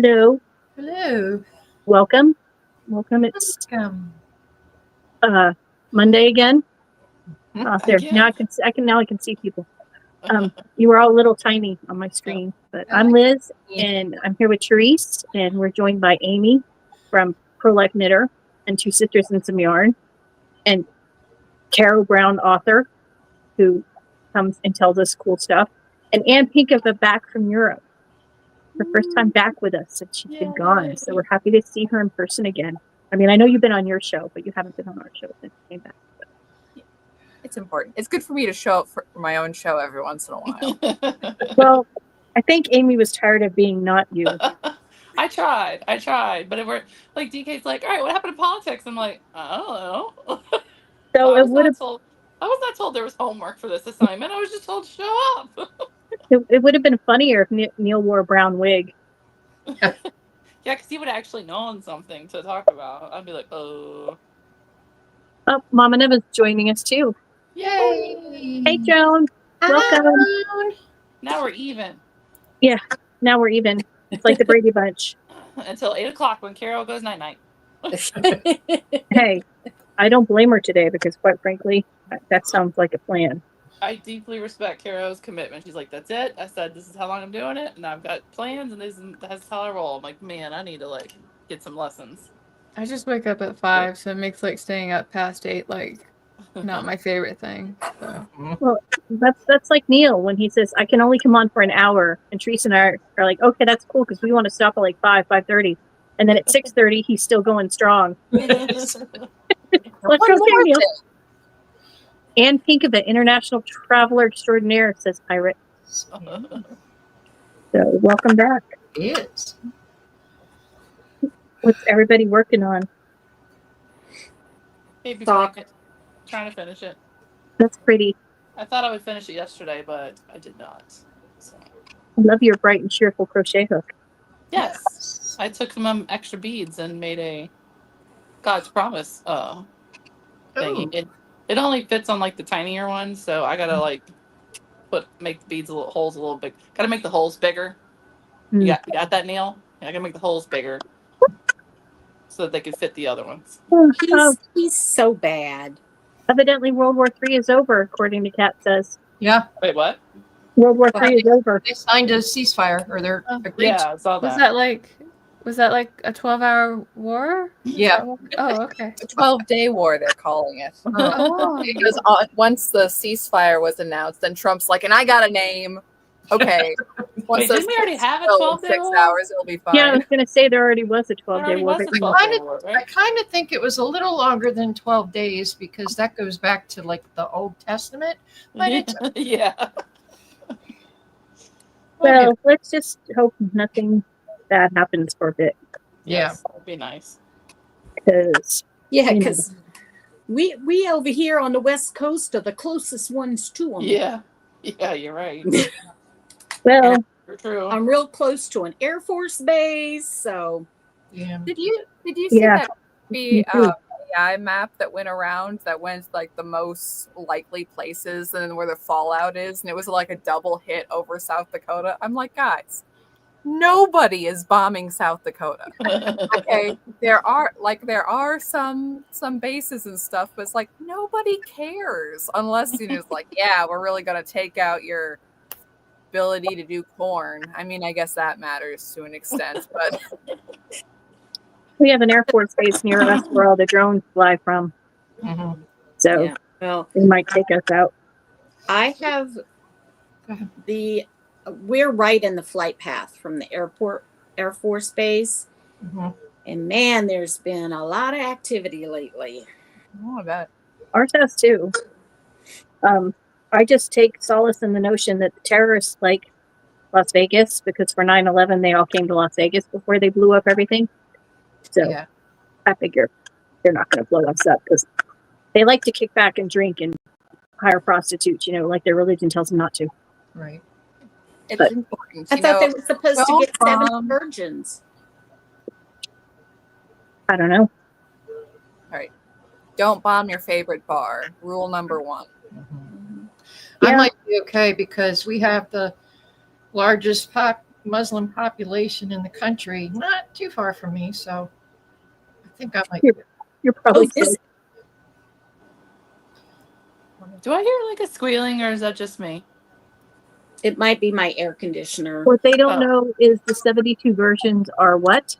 Hello. Hello. Welcome. It's Welcome. Monday again. There. Again? Now I can see people. You were all a little tiny on my screen, but I'm Liz, and I'm here with Therese, and we're joined by Amy from Pro Life Knitter and Two Sisters and Some Yarn, and Carol Brown, author, who comes and tells us cool stuff, and Ann Pinkova back from Europe. Her first time back with us since she's been gone, so we're happy to see her in person again. I mean, I know you've been on your show, but you haven't been on our show since you came back. It's important. It's good for me to show up for my own show every once in a while. Well, I think Amy was tired of being not you. I tried, but it were like DK's like, all right, what happened to politics? I'm like, I don't know. So I was not told there was homework for this assignment. I was just told to show up. it would have been funnier if Neil wore a brown wig. Yeah, because he would have actually known something to talk about. I'd be like, oh. Oh, Mama Neva's joining us too. Yay! Hey, Joan. Welcome. Now we're even. Yeah, now we're even. It's like the Brady Bunch. Until 8 o'clock when Carol goes night-night. Hey, I don't blame her today because, quite frankly, that sounds like a plan. I deeply respect Carol's commitment. She's like, that's it. I said, this is how long I'm doing it, and I've got plans, and that's how I roll. I'm like, man, I need to, get some lessons. I just wake up at 5, so it makes, staying up past 8, not my favorite thing. So. Well, that's like Neil when he says, I can only come on for an hour, and Teresa and I are like, okay, that's cool, because we want to stop at 5:30. And then at 6:30, he's still going strong. Let's go, Neil. Ann Pinkova, international traveler extraordinaire, says Pirate. So, welcome back. Yes. What's everybody working on? Baby blanket. Trying to finish it. That's pretty. I thought I would finish it yesterday, but I did not. So. I love your bright and cheerful crochet hook. Yes. I took some extra beads and made a God's Promise thingy. It only fits on the tinier ones, so I gotta make the beads holes a little big. Gotta make the holes bigger. You got that, Neil? Yeah, I gotta make the holes bigger so that they can fit the other ones. He's so bad. Evidently, World War III is over, according to Kat says. Yeah. Wait, what? World War III is over. They signed a ceasefire, or they're agreed. Yeah, I saw that. Was that a 12-hour war? Yeah. Oh, okay. A 12-day war, they're calling it. Oh. Because once the ceasefire was announced, then Trump's like, and I got a name. Okay. Wait, didn't we already have a 12-day 6 war? hours, it'll be fine. Yeah, I was going to say there already was a 12-day war. I kind of think it was a little longer than 12 days because that goes back to the Old Testament. But it's yeah. Well, let's just hope nothing bad happens for a bit. Yeah, that would be nice. Because we over here on the West Coast are the closest ones to them. Yeah, you're right. Well, true. I'm real close to an Air Force base, so yeah. Did you see that AI map that went around that went the most likely places and then where the fallout is, and it was a double hit over South Dakota? I'm like, guys, nobody is bombing South Dakota. Okay, there are some bases and stuff, but it's nobody cares unless yeah, we're really gonna take out your ability to do corn. I mean, I guess that matters to an extent, but we have an Air Force base near us where all the drones fly from. Mm-hmm. So they might take us out. I have we're right in the flight path from the Air Force base. Mm-hmm. And man, there's been a lot of activity lately. I bet. Ours has too. I just take solace in the notion that the terrorists like Las Vegas because for 9/11 they all came to Las Vegas before they blew up everything. So I figure they're not going to blow us up because they like to kick back and drink and hire prostitutes, like their religion tells them not to. Right. It's important. I thought they were supposed to get 7 virgins. I don't know. All right. Don't bomb your favorite bar. Rule number 1. Mm-hmm. I might be okay because we have the largest Muslim population in the country, not too far from me. So I think I might. You're probably Oh, this- safe. Do I hear like a squealing, or is that just me? It might be my air conditioner. What they don't Oh. know is the 72 versions are what?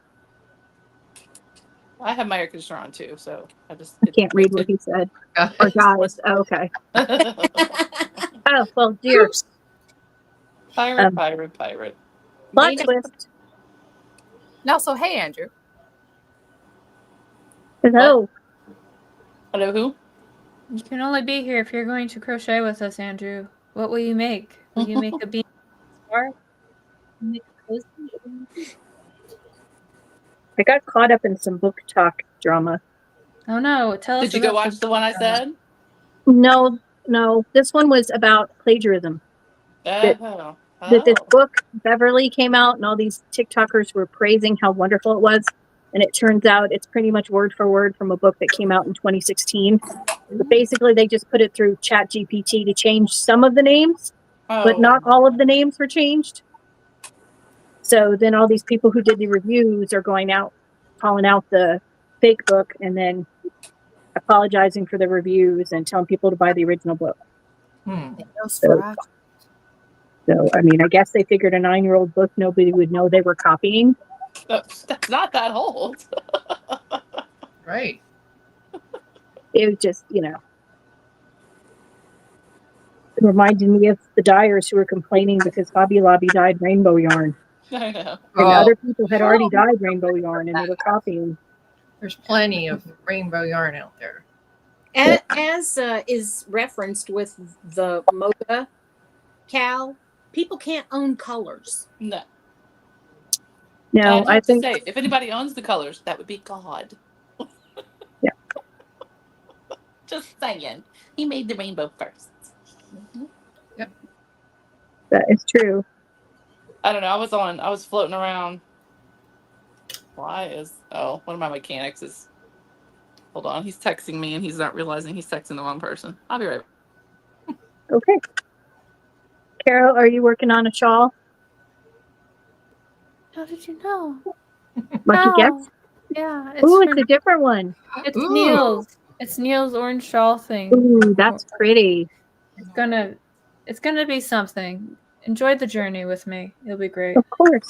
I have my air conditioner on too, so I just I can't read what he said. Guys. Or guys. Oh, okay. Oh, well, dear. Oops. pirate. Plot Dana- twist. No, so hey, Andrew. Hello. Hello, who? You can only be here if you're going to crochet with us, Andrew. What will you make? Will you make a bean scarf? Make a cozy? I got caught up in some book talk drama. Oh no! Tell us. Did you go about watch the one I said? No. This one was about plagiarism. That this Oh. book, Beverly, came out, and all these TikTokers were praising how wonderful it was. And it turns out it's pretty much word for word from a book that came out in 2016. But basically, they just put it through ChatGPT to change some of the names, but not all of the names were changed. So then all these people who did the reviews are going out, calling out the fake book, and then apologizing for the reviews and telling people to buy the original book. So, I mean, I guess they figured a 9-year-old book, nobody would know they were copying. That's not that old. Right. It was just, it reminded me of the dyers who were complaining because Hobby Lobby dyed rainbow yarn. I know. And Oh, other people had already dyed rainbow yarn and they were copying. there's plenty of rainbow yarn out there. As is referenced with the mocha cow, people can't own colors. No. No, And I have to think say, if anybody owns the colors, that would be God. Yeah. Just saying. He made the rainbow first. that is true. I don't know. I was floating around. One of my mechanics is, hold on. He's texting me and he's not realizing he's texting the wrong person. I'll be right back. Okay. Carol, are you working on a shawl? How did you know? Lucky guess? Yeah. Ooh, it's a different one. It's Ooh. Neil's. It's Neil's orange shawl thing. Ooh, that's pretty. It's gonna be something. Enjoy the journey with me. It'll be great. Of course.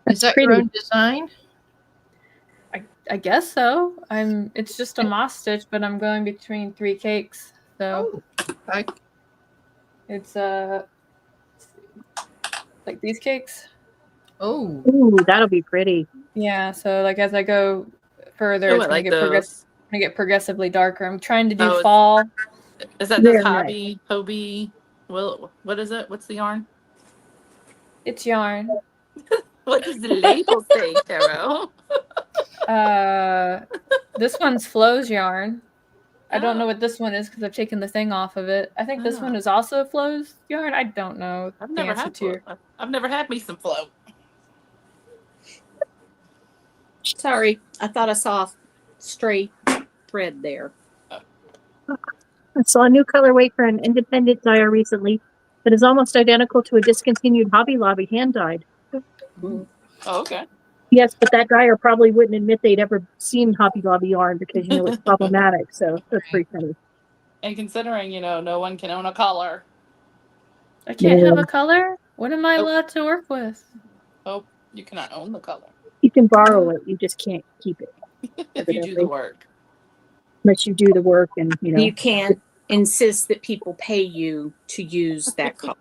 Is that your own design? I guess so. It's just a moss stitch, but I'm going between 3 cakes. So Okay. it's like these cakes. Oh, Ooh, that'll be pretty. Yeah, so like as I go further, it's gonna get progressively darker. I'm trying to do fall. Is that Very this Hobby? Well, what is it? What's the yarn? It's yarn. What does the label say, Carol? This one's Flo's yarn. I don't Oh. know what this one is because I've taken the thing off of it. I think this one is also Flo's yarn. I don't know. I've never had me some flow. Sorry, I thought I saw a stray thread there. I saw a new colorway for an independent dyer recently that is almost identical to a discontinued Hobby Lobby hand dyed. Oh, okay. Yes, but that dyer probably wouldn't admit they'd ever seen Hobby Lobby yarn because it's problematic. So that's pretty funny. And considering, no one can own a color. I can't have a color? What am I allowed to work with? Oh, you cannot own the color. You can borrow it, you just can't keep it. If you do the work. Unless you do the work and You can't insist that people pay you to use that color.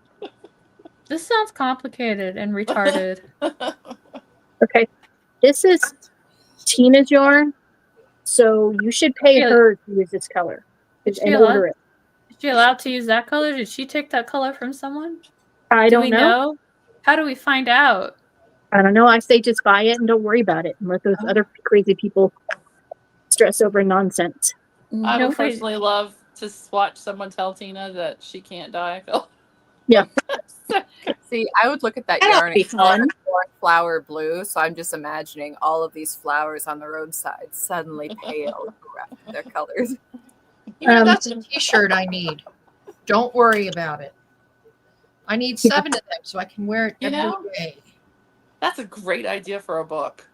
This sounds complicated and retarded. Okay. This is Tina's yarn. So you should pay her to use this color and order it. Is she allowed to use that color? Did she take that color from someone? I don't know. How do we find out? I don't know. I say just buy it and don't worry about it and let those other crazy people stress over nonsense. I would personally love to watch someone tell Tina that she can't dye. Yeah. See, I would look at that yarn and fun. Flower blue, so I'm just imagining all of these flowers on the roadside suddenly pale after their colors. that's a t-shirt I need. Don't worry about it. I need 7 of them so I can wear it You every know? day. That's a great idea for a book.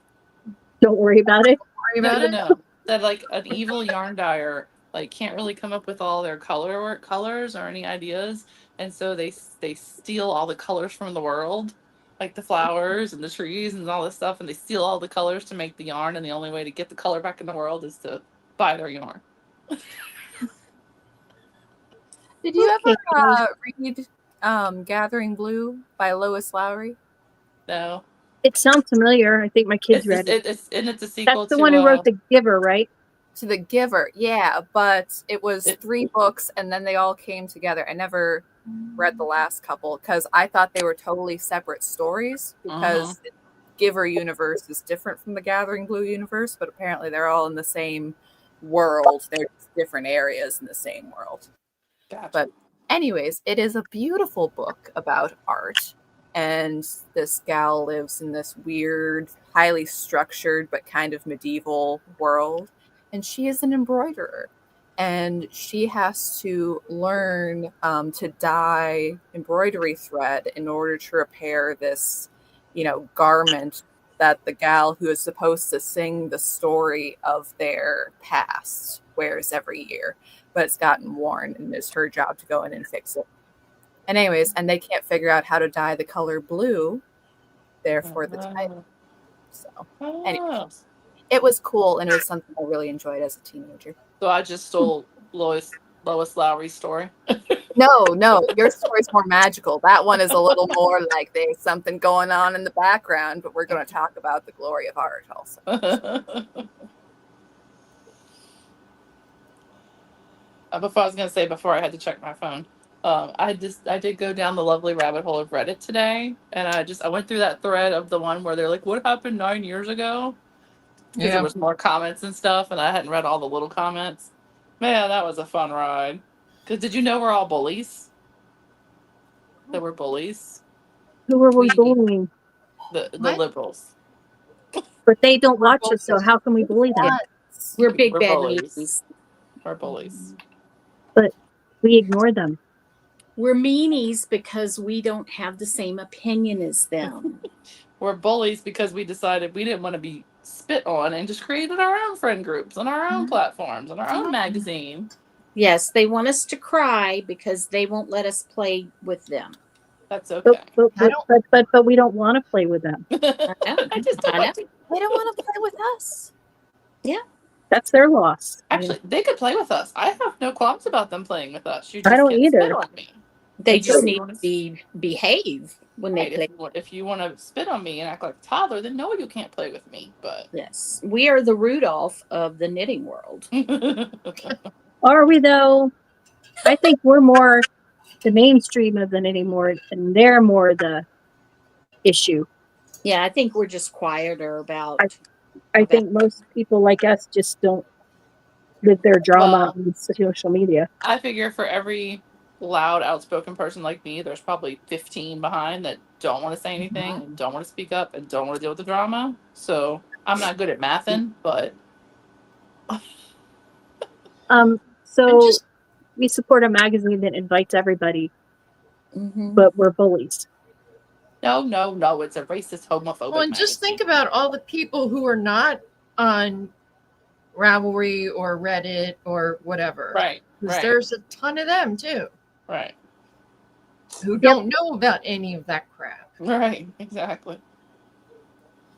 Don't worry about it. Worry about it? No. That like an evil yarn dyer like can't really come up with all their colors or any ideas, and so they steal all the colors from the world, like the flowers and the trees and all this stuff, and they steal all the colors to make the yarn, and the only way to get the color back in the world is to buy their yarn. Did you ever read Gathering Blue by Lois Lowry? No. It sounds familiar. I think my kids read it. It's a sequel That's the to one who wrote The Giver, right? To The Giver, yeah, but it was 3 books and then they all came together. I never read the last couple because I thought they were totally separate stories because the Giver universe is different from the Gathering Blue universe, but apparently they're all in the same world. They're just different areas in the same world. Gotcha. But anyways, it is a beautiful book about art. And this gal lives in this weird, highly structured, but kind of medieval world. And she is an embroiderer. And she has to learn to dye embroidery thread in order to repair this, garment that the gal who is supposed to sing the story of their past wears every year. But it's gotten worn, and it's her job to go in and fix it. And anyways, and they can't figure out how to dye the color blue, therefore the title. So anyways, it was cool, and it was something I really enjoyed as a teenager. So I just stole Lois Lowry's story. No, your story's more magical. That one is a little more like there's something going on in the background, but we're going to talk about the glory of art also. Before I had to check my phone, I did go down the lovely rabbit hole of Reddit today, and I went through that thread of the one where they're like, "What happened 9 years ago?" Because there was more comments and stuff, and I hadn't read all the little comments. Man, that was a fun ride. Because did you know we're all bullies? That we're bullies. Who were we bullying? The liberals. But they don't watch us, so how can we bully them? We're big bad bullies. meanies. We're bullies. But we ignore them. We're meanies because we don't have the same opinion as them. We're bullies because we decided we didn't want to be spit on and just created our own friend groups on our own platforms, on our own magazine. Yes, they want us to cry because they won't let us play with them. That's okay. But we don't want to play with them. I just don't want to. They don't want to play with us. Yeah. That's their loss. Actually, they could play with us. I have no qualms about them playing with us. You I just don't can't either. spit on me. They just need to behave when they play. If you want to spit on me and act like a toddler, then no, you can't play with me. But Yes, we are the Rudolph of the knitting world. Are we though? I think we're more the mainstream of the knitting world, and they're more the issue. Yeah, I think we're just quieter about. I think most people like us just don't live their drama on social media. I figure for every loud, outspoken person like me, there's probably 15 behind that don't want to say anything, and don't want to speak up, and don't want to deal with the drama. So I'm not good at mathing, but we support a magazine that invites everybody, Mm-hmm. but we're bullies. No, it's a racist, homophobic. Well, and just think about all the people who are not on Ravelry or Reddit or whatever. Right. There's a ton of them too. Right. Who don't know about any of that crap. Right, exactly.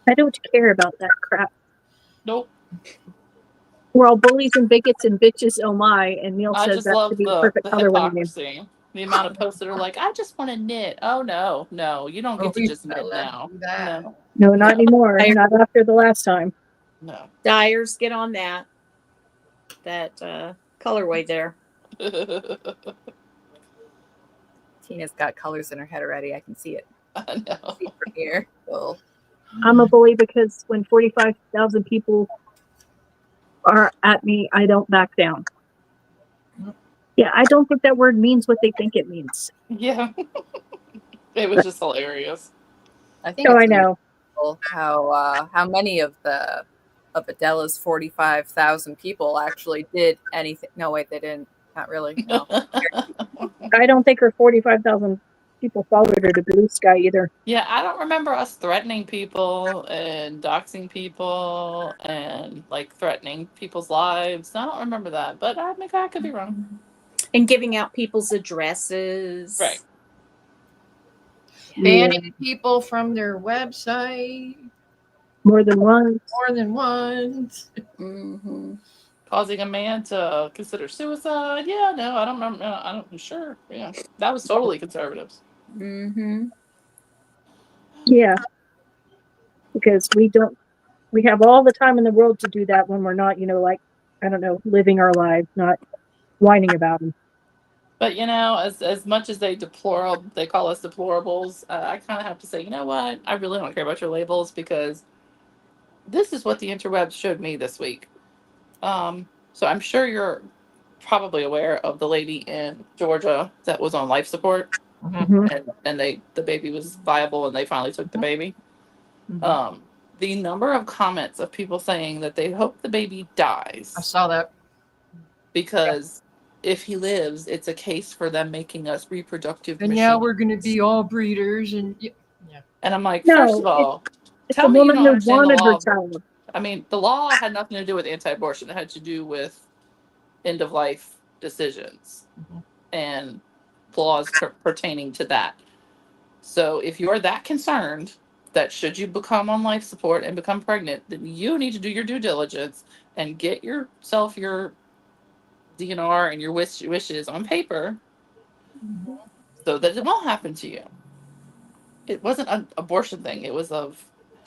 I don't care about that crap. Nope. We're all bullies and bigots and bitches, oh my, and Neil I says just that love to be the perfect color name. hypocrisy. The amount of posts that are like, I just want to knit. Oh, no, you don't get to just knit now. No, not anymore. Not after the last time. No. Dyers, get on that colorway there. Tina's got colors in her head already. I can see it. I know. See from here. So. I'm a bully because when 45,000 people are at me, I don't back down. Yeah, I don't think that word means what they think it means. Yeah. It was just hilarious. I think I know how many of Adela's 45,000 people actually did anything. No, wait, they didn't. Not really. No. I don't think her 45,000 people followed her to Blue Sky either. Yeah, I don't remember us threatening people and doxing people and like threatening people's lives. I don't remember that, but I could be wrong. And giving out people's addresses. Right. Banning people from their website More than once. more than once. Mm-hmm. Causing a man to consider suicide. Yeah, no, I don't remember. I'm sure. Yeah, that was totally conservatives. Mm-hmm. Yeah. Because we have all the time in the world to do that when we're not, like, I don't know, living our lives, not whining about them. But as much as they call us deplorables, I kind of have to say, you know what? I really don't care about your labels because this is what the interwebs showed me this week. So I'm sure you're probably aware of the lady in Georgia that was on life support, and the baby was viable, and they finally took the baby. The number of comments of people saying that they hope the baby dies. I saw that. Because if he lives, it's a case for them making us reproductive And machines. we're going to be all breeders. And And I'm like, No, first of all, it's tell a me you woman don't who understand the wanted her law. child. I mean, the law had nothing to do with anti-abortion. It had to do with end-of-life decisions and laws pertaining to that. So if you're that concerned that should you become on life support and become pregnant, then you need to do your due diligence and get yourself your DNR and your wishes on paper so that it won't happen to you. It wasn't an abortion thing. It was of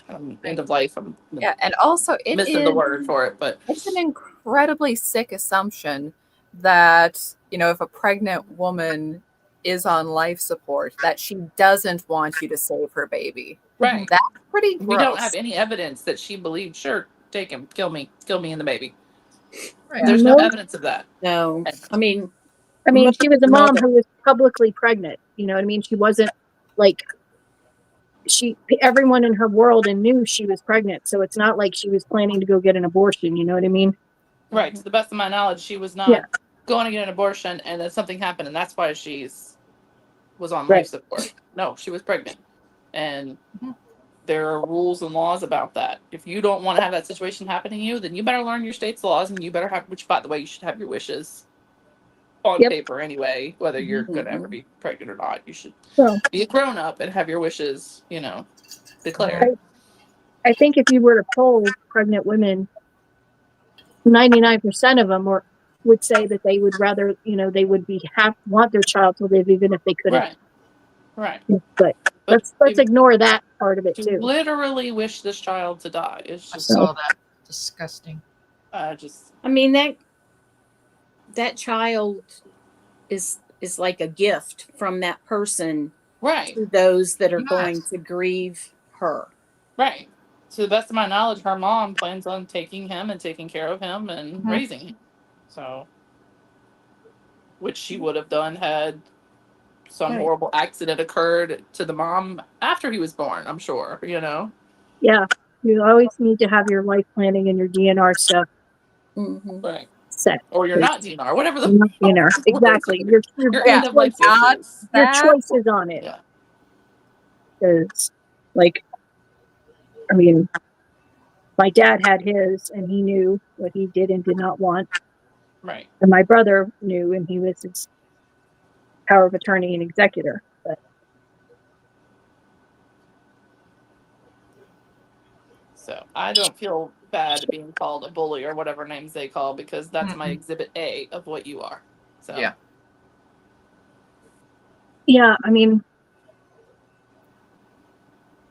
end of life. Yeah, and also missing the word for it, but it's an incredibly sick assumption that, if a pregnant woman is on life support, that she doesn't want you to save her baby. Right. That's pretty gross. We don't have any evidence that she believed, sure, take him, kill me and the baby. Right. There's no evidence of that. No. I mean, she was a mom who was publicly pregnant. You know what I mean? She wasn't like everyone in her world and knew she was pregnant. So it's not like she was planning to go get an abortion. You know what I mean? Right. To the best of my knowledge, she was not going to get an abortion and then something happened and that's why was on life support. No, she was pregnant. And there are rules and laws about that. If you don't want to have that situation happen to you, then you better learn your state's laws and you better have, which by the way, you should have your wishes on paper anyway, whether you're going to ever be pregnant or not. You should be a grown up and have your wishes, declared. I think if you were to poll pregnant women, 99% of them would say that they would rather, they would want their child to live even if they couldn't. Right. But let's ignore that part of it too. Literally wish this child to die. It's just I saw that. Disgusting. I mean, that child is like a gift from that person to those that are going to grieve her. Right. To the best of my knowledge, her mom plans on taking him and taking care of him and raising him. So, which she would have done had some horrible accident occurred to the mom after he was born, I'm sure, Yeah. You always need to have your life planning and your DNR stuff. Right. Set. Or you're not DNR, whatever the DNR. Exactly. Your end of life wishes. Your choices on it. Yeah. Because, my dad had his, and he knew what he did and did not want. Right. And my brother knew, and he was his power of attorney and executor. But so I don't feel bad being called a bully or whatever names they call, because that's my exhibit A of what you are. So yeah,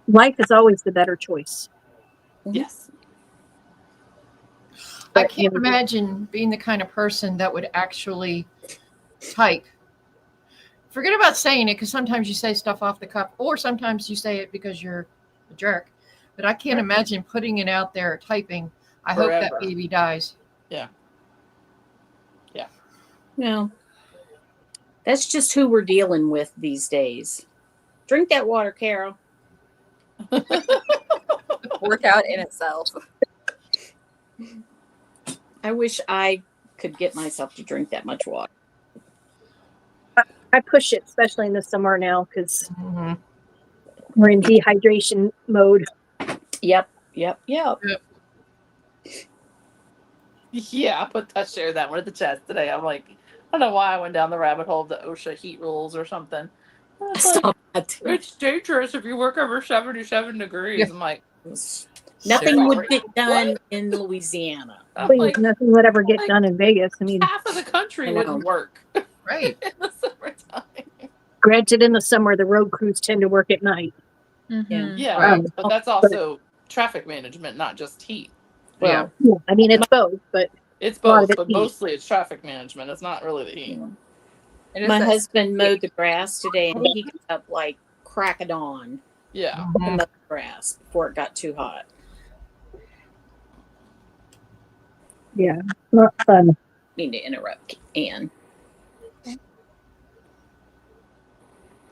life is always the better choice. Yes. I can't imagine being the kind of person that would actually type. Forget about saying it, because sometimes you say stuff off the cuff, or sometimes you say it because you're a jerk. But I can't imagine putting it out there, typing, I hope that baby dies. Yeah. Yeah. No. That's just who we're dealing with these days. Drink that water, Carol. Workout in itself. I wish I could get myself to drink that much water. I push it, especially in the summer now, because Mm-hmm. we're in dehydration mode. Yep. Yeah, I shared that one at the chat today. I'm like, I don't know why I went down the rabbit hole of the OSHA heat rules or something. It's like, it's dangerous if you work over 77 degrees. Yeah. I'm like, Nothing would Seriously? get done What? in Louisiana. I'm Please, like, nothing would ever get like, done in Vegas. I mean, half of the country I know. wouldn't work Right. in the summertime. granted, in the summer, the road crews tend to work at night. Mhm. Yeah, Right. but that's also traffic management, not just heat. Well, Yeah, I mean, it's both, but It's a lot of both, it's but heat. mostly it's traffic management. It's not really the heat. It is my that- husband mowed the grass today, and he got up like crack of dawn Yeah. to Mhm. mow the grass before it got too hot. Yeah, not fun. Need to interrupt Anne.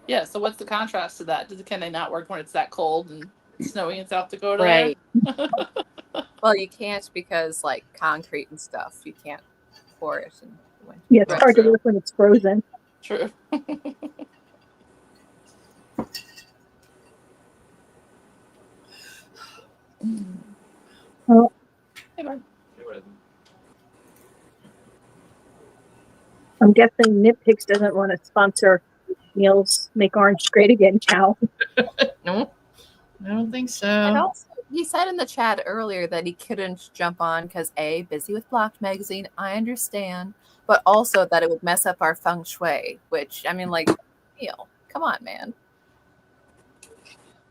Yeah, so what's the contrast to that? Can they not work when it's that cold and snowy in South Dakota? Right. Well, you can't because like concrete and stuff, you can't pour it in the winter. Yeah, it's That's hard to true. work when it's frozen. True. Well, Hey, bud. I'm guessing Nitpicks doesn't want to sponsor Neil's Make Orange Great Again cow. No, I don't think so. And also, he said in the chat earlier that he couldn't jump on because A, busy with Blocked magazine, I understand, but also that it would mess up our feng shui, which, I mean, like, Neil, come on, man.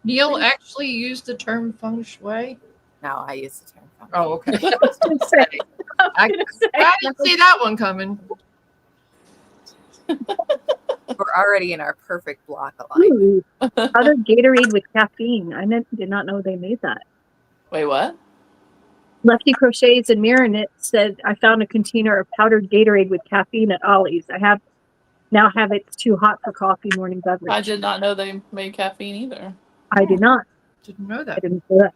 Neil actually used the term feng shui. No, I use the term feng shui. Oh, okay. I was gonna say, I didn't see that one coming. We're already in our perfect block alignment. ooh, powdered Gatorade with caffeine. Did not know they made that. Wait, what? Lefty Crochets and Mirror Knit said, I found a container of powdered Gatorade with caffeine at Ollie's. I now have It's Too Hot for Coffee morning beverage. I did not know they made caffeine either. I did not. Didn't know I that. didn't know that.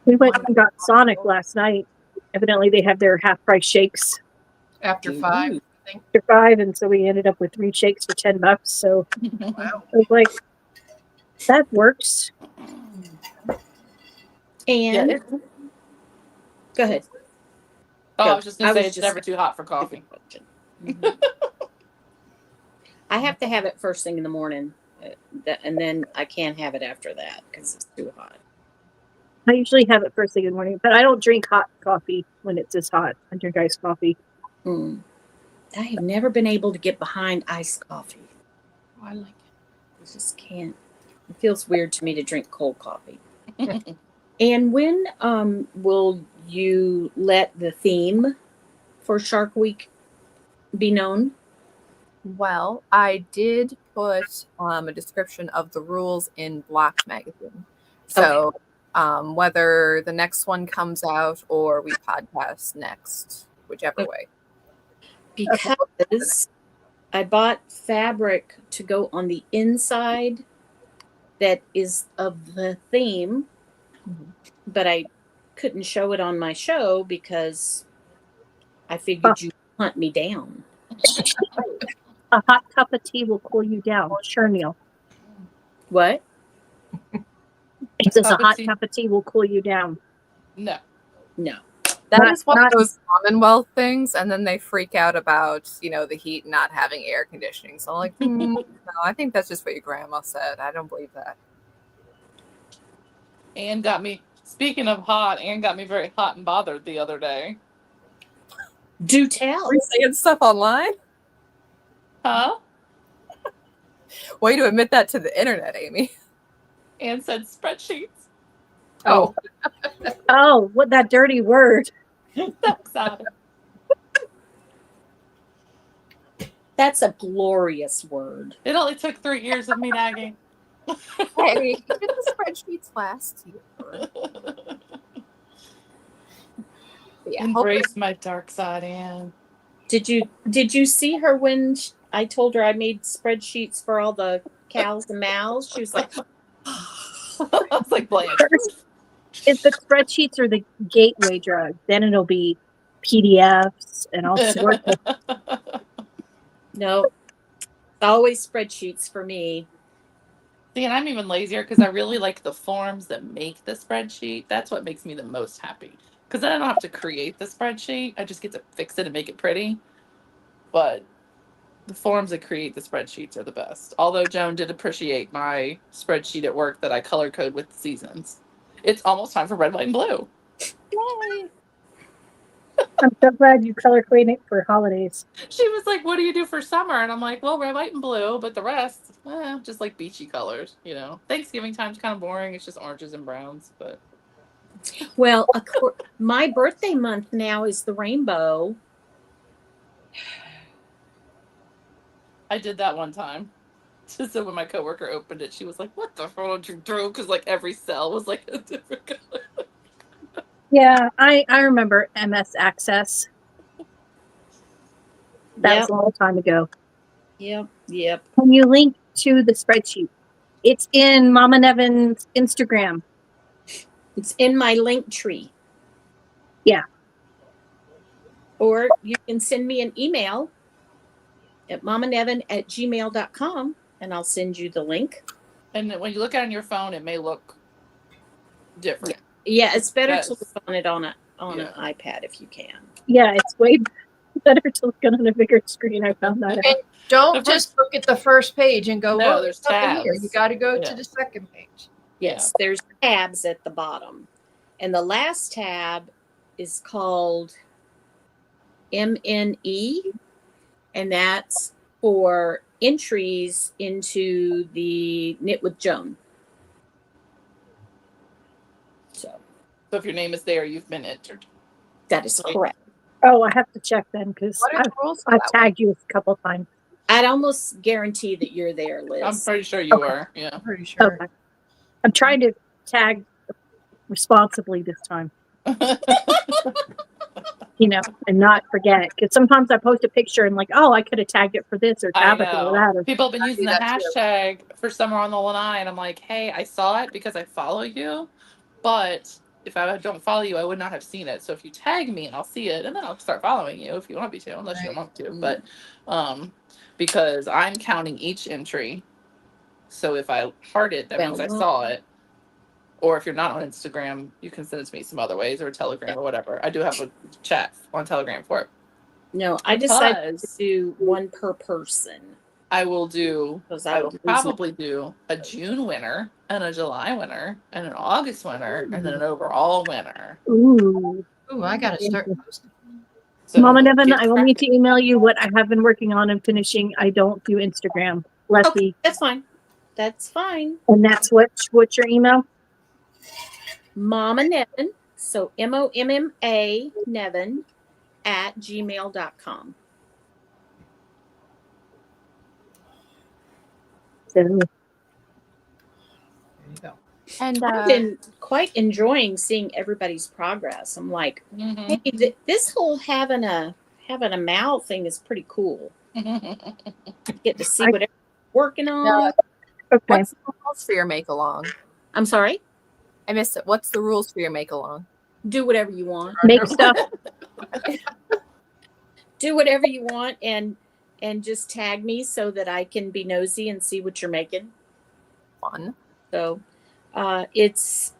We went and got Sonic last night. Evidently, they have their half price shakes After 5, I think. after 5, and so we ended up with 3 shakes for $10. So Wow. I was like, that works. And Yeah, go ahead. I was just going I to say was it's just- never too hot for coffee. Mhm. I have to have it first thing in the morning, and then I can't have it after that because it's too hot. I usually have it first thing in the morning, but I don't drink hot coffee when it's this hot. I drink iced coffee. Mm. I have never been able to get behind iced coffee. I like it. I just can't. It feels weird to me to drink cold coffee. And when will you let the theme for Shark Week be known? Well, I did put a description of the rules in Blocked magazine. So whether the next one comes out or we podcast next, whichever way. Because I bought fabric to go on the inside that is of the theme, but I couldn't show it on my show because I figured you'd hunt me down. A hot cup of tea will cool you down. Sure, Neil. What? It says a Cup of hot tea? cup of tea will cool you down. No. No. That is one Not- of those Commonwealth things, and then they freak out about, the heat not having air conditioning. So I'm like, no, I think that's just what your grandma said. I don't believe that. Anne got me, speaking of hot, Anne got me very hot and bothered the other day. Do tell. Are you saying stuff online? Huh? Way to admit that to the internet, Amy. Anne said spreadsheets. Oh, Oh, what that dirty word. So excited. That's a glorious word. It only took 3 years of me nagging. hey, did the spreadsheets last year? Yeah, Embrace my dark side, Anne. Did you see her when I told her I made spreadsheets for all the cows and mouths? She was like, I was like, Blanche. If the spreadsheets are the gateway drug, then it'll be PDFs and all sorts of. no, always spreadsheets for me. See, and I'm even lazier because I really like the forms that make the spreadsheet. That's what makes me the most happy. Because then I don't have to create the spreadsheet. I just get to fix it and make it pretty. But the forms that create the spreadsheets are the best. Although Joan did appreciate my spreadsheet at work that I color code with the seasons. It's almost time for red, white, and blue. Yay! I'm so glad you color coordinate for holidays. She was like, "What do you do for summer?" And I'm like, "Well, red, white, and blue, but the rest, just like beachy colors, you know." Thanksgiving time's kind of boring. It's just oranges and browns, but Well, my birthday month now is the rainbow. I did that one time. So when my coworker opened it, she was like, "What the hell did you do?" Because like every cell was like a different color. Yeah, I remember MS Access. That was a long time ago. Yep. Can you link to the spreadsheet? It's in Mama Nevin's Instagram. It's in my link tree. Yeah. Or you can send me an email at mamanevin@gmail.com and I'll send you the link. And when you look at it on your phone, it may look different. Yeah, it's better to look on it on an iPad if you can. Yeah, it's way better to look on a bigger screen. I found that out. And don't just look at the first page and go, No, "Oh, there's nothing tabs. here." You got to go to the second page. Yes, there's tabs at the bottom. And the last tab is called MNE, and that's for entries into the Knit with Joan. So if your name is there, you've been entered. That is correct. Oh, I have to check then because I've tagged you a couple times. I'd almost guarantee that you're there, Liz. I'm pretty sure you are. Yeah, I'm pretty sure. Okay. I'm trying to tag responsibly this time. And not forget. Because sometimes I post a picture and like, oh, I could have tagged it for this or Tabitha or that. People have been using the hashtag for Summer on the Lanai, and I'm like, hey, I saw it because I follow you, but if I don't follow you, I would not have seen it. So if you tag me, I'll see it, and then I'll start following you if you want me to, unless you don't want to. But because I'm counting each entry, so if I heart it, that means I saw it. Or if you're not on Instagram, you can send it to me some other ways, or Telegram or whatever. I do have a chat on Telegram for it. No, I decided to do one per person. I will probably do a June winner and a July winner and an August winner and then an overall winner. Ooh, I got to start posting. So Mama Nevin, I will need to email you what I have been working on and finishing. I don't do Instagram. Okay, that's fine. That's fine. And that's what's your email? Mama Nevin, so MOMMA Nevin @gmail.com. So, there you go. And I've been quite enjoying seeing everybody's progress. I'm like, hey, this whole having a mouth thing is pretty cool. Get to see what everyone's working on. Okay. What's the rules for your make along? I'm sorry? I missed it. What's the rules for your make along? Do whatever you want. Make stuff. Do whatever you want and just tag me so that I can be nosy and see what you're making. Fun. So it's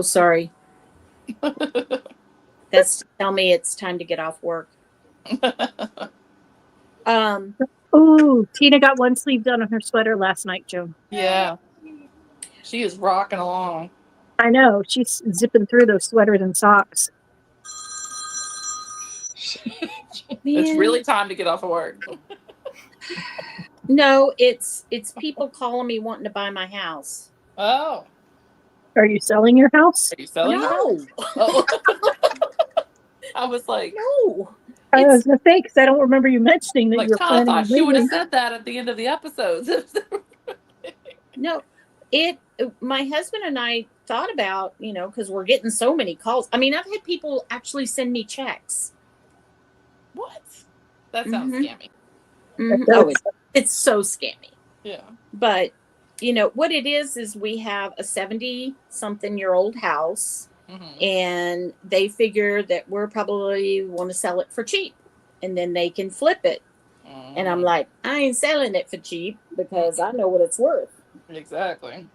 sorry. That's to tell me it's time to get off work. Tina got one sleeve done on her sweater last night, Joan. Yeah. She is rocking along. I know. She's zipping through those sweaters and socks. It's really time to get off of work. No, it's people calling me wanting to buy my house. Oh. Are you selling your house? Are you selling No. your house? Oh. I was like, no. I was going to say, because I don't remember you mentioning that you were planning on she would have leaving. said that at the end of the episodes. No, my husband and I thought about, because we're getting so many calls. I mean, I've had people actually send me checks. What? That sounds scammy. Mm-hmm. Oh, it's so scammy. Yeah. But, what it is we have a 70-something-year-old house, and they figure that we're probably want to sell it for cheap, and then they can flip it. And I'm like, I ain't selling it for cheap because I know what it's worth. Exactly.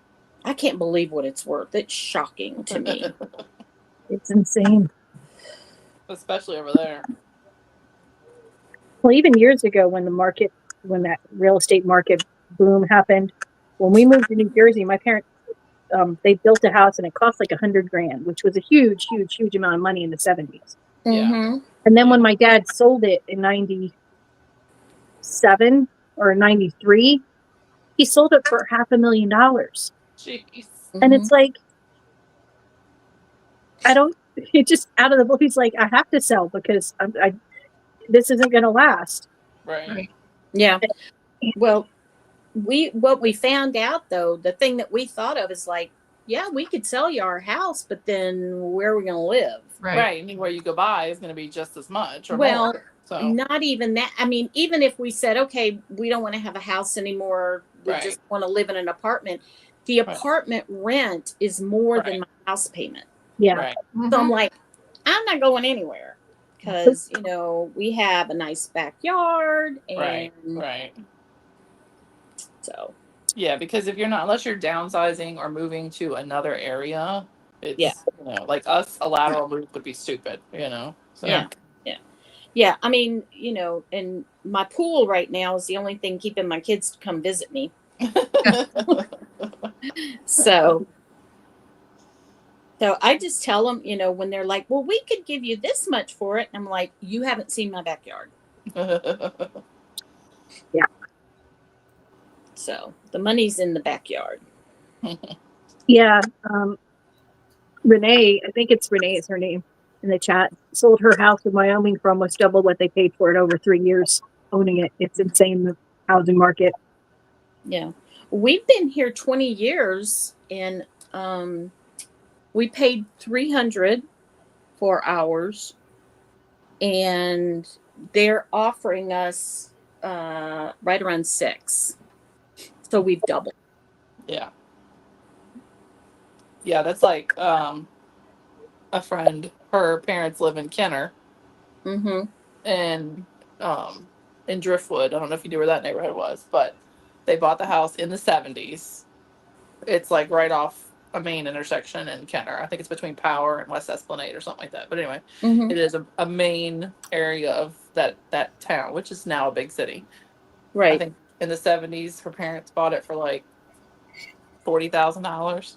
I can't believe what it's worth. It's shocking to me. It's insane. Especially over there. Well, even years ago when that real estate market boom happened, when we moved to New Jersey, my parents, they built a house and it cost like $100,000, which was a huge, huge, huge amount of money in the 70s. Mm-hmm. And then when my dad sold it in 97 or 93, he sold it for $500,000. Jeez. And it's like, it just out of the blue, he's like, I have to sell because this isn't going to last. Right. Yeah. Well, what we found out though, the thing that we thought of is like, yeah, we could sell you our house, but then where are we going to live? Right. Anywhere you go buy is going to be just as much or Well, more. So not even that. I mean, even if we said, okay, we don't want to have a house anymore, we just want to live in an apartment, the apartment rent is more than my house payment. Yeah. Right. So I'm like, I'm not going anywhere because, we have a nice backyard. And Right. So. Yeah, because unless you're downsizing or moving to another area, it's, like us, a lateral move would be stupid, So. Yeah. I mean, and my pool right now is the only thing keeping my kids to come visit me. So I just tell them, when they're like, well, we could give you this much for it. And I'm like, you haven't seen my backyard. Yeah. So the money's in the backyard. Yeah. Renee, I think it's Renee is her name in the chat, sold her house in Wyoming for almost double what they paid for it over 3 years owning it. It's insane, the housing market. Yeah. We've been here 20 years and we paid $300 for ours and they're offering us right around $6. So we've doubled. Yeah. Yeah, that's like a friend, her parents live in Kenner. Mm-hmm. And in Driftwood. I don't know if you knew where that neighborhood was, but they bought the house in the 70s. It's like right off a main intersection in Kenner. I think it's between Power and West Esplanade or something like that. But anyway, It is a main area of that town, which is now a big city. Right. I think in the 70s, her parents bought it for like $40,000.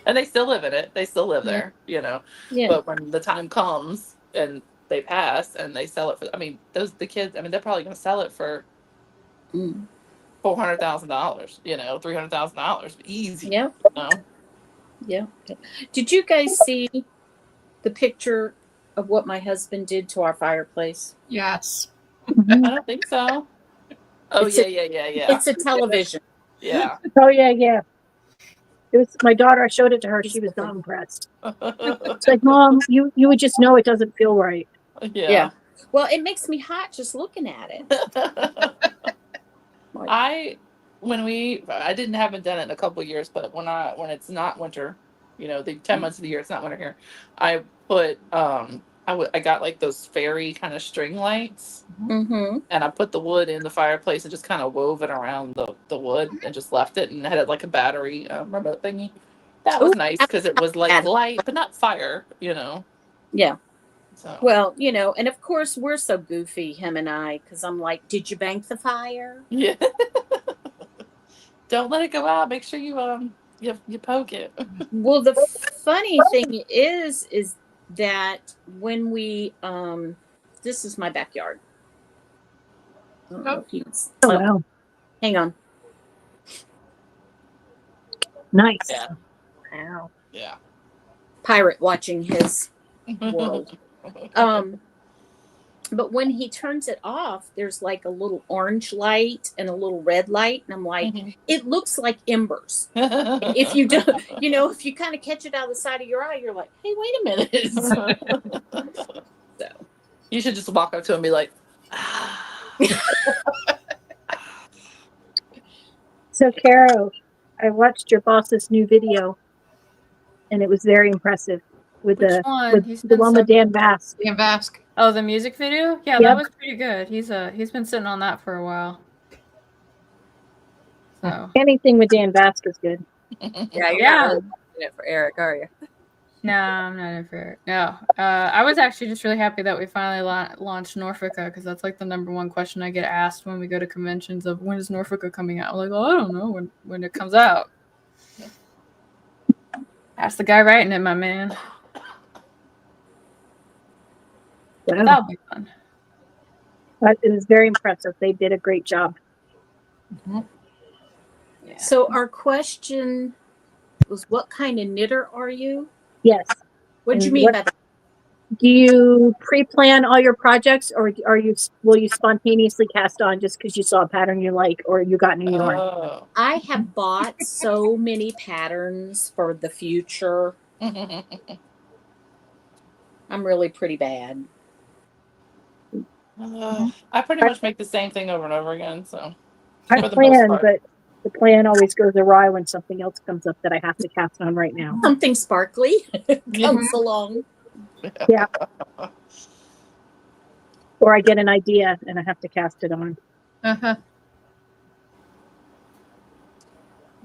And they still live in it. They still live there, Yeah. But when the time comes and they pass and they sell it for, the kids, they're probably going to sell it for $400,000, $300,000 easy. Yeah. Yeah. Did you guys see the picture of what my husband did to our fireplace? Yes. I don't think so. Oh, yeah. It's a television. Yeah. Oh, yeah. It was my daughter. I showed it to her. She was not impressed. It's like, Mom, you would just know it doesn't feel right. Yeah. Well, it makes me hot just looking at it. I haven't done it in a couple of years, but when it's not winter, the 10 months of the year it's not winter here, I put I got like those fairy kind of string lights, and I put the wood in the fireplace and just kind of wove it around the wood and just left it and had it like a battery remote thingy. That was nice because it was like light but not fire, Yeah. So. Well, and of course we're so goofy, him and I, because I'm like, did you bank the fire? Yeah. Don't let it go out. Make sure you poke it. Well, the funny thing is that when we this is my backyard. Oh, wow. Hang on. Nice. Yeah. Wow. Yeah. Pirate watching his world. But when he turns it off, there's like a little orange light and a little red light. And I'm like, it looks like embers. And if you don't, if you kind of catch it out of the side of your eye, you're like, hey, wait a minute. So you should just walk up to him and be like, ah. So, Caro, I watched your boss's new video, and it was very impressive with Which the one? with the one with Dan Bask. Dan Bask. Oh, the music video? Yeah, Yep. that was pretty good. He's been sitting on that for a while. So Anything with Dan Bask is good. Yeah, you're Yeah. not really in it for Eric, are you? no, I'm not in for it. No, I was actually just really happy that we finally launched Norfolka because that's like the number one question I get asked when we go to conventions of when is Norfolka coming out. I'm like, oh, I don't know when it comes out. Ask the guy writing it, my man. But Wow. that'll be fun. It was very impressive. They did a great job. Yeah. So our question was, what kind of knitter are you? Yes. What do you And mean by that? do you pre-plan all your projects, or will you spontaneously cast on just because you saw a pattern you like, or you got new yarn? Oh. I have bought so many patterns for the future. I'm really pretty bad. I pretty much make the same thing over and over again. So I for the most plan, part. but the plan always goes awry when something else comes up that I have to cast on right now. Something sparkly comes along. Yeah. Or I get an idea and I have to cast it on. Uh-huh.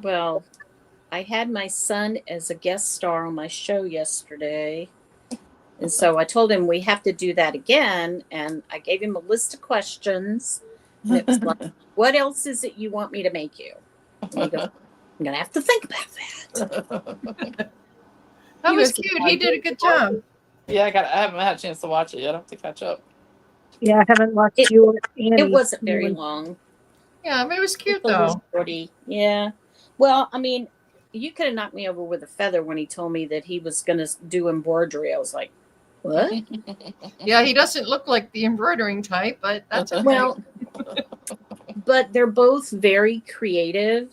Well, I had my son as a guest star on my show yesterday. And so I told him we have to do that again. And I gave him a list of questions. And it was like, what else is it you want me to make you? And he goes, I'm going to have to think about that. That He was was cute. He did a good job. Yeah, I haven't had a chance to watch it yet. I have to catch up. Yeah, I haven't watched It- you or Annie. It wasn't very long. Yeah, but it was cute It was though. shorty. Yeah. Well, I mean, you could have knocked me over with a feather when he told me that he was going to do embroidery. I was like, what? Yeah, he doesn't look like the embroidering type, but that's okay. Well, but they're both very creative.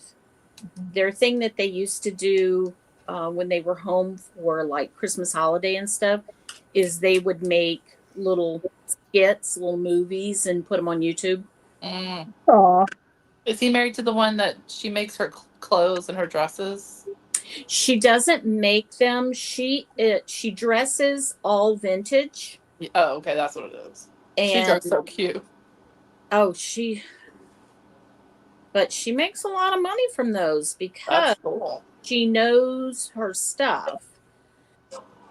Their thing that they used to do when they were home for like Christmas holiday and stuff is they would make little skits, little movies, and put them on YouTube. Aw. Is he married to the one that she makes her clothes and her dresses? She doesn't make them. She dresses all vintage. Oh, okay, that's what it is. She And dressed so cute. oh, but she makes a lot of money from those because That's cool. she knows her stuff.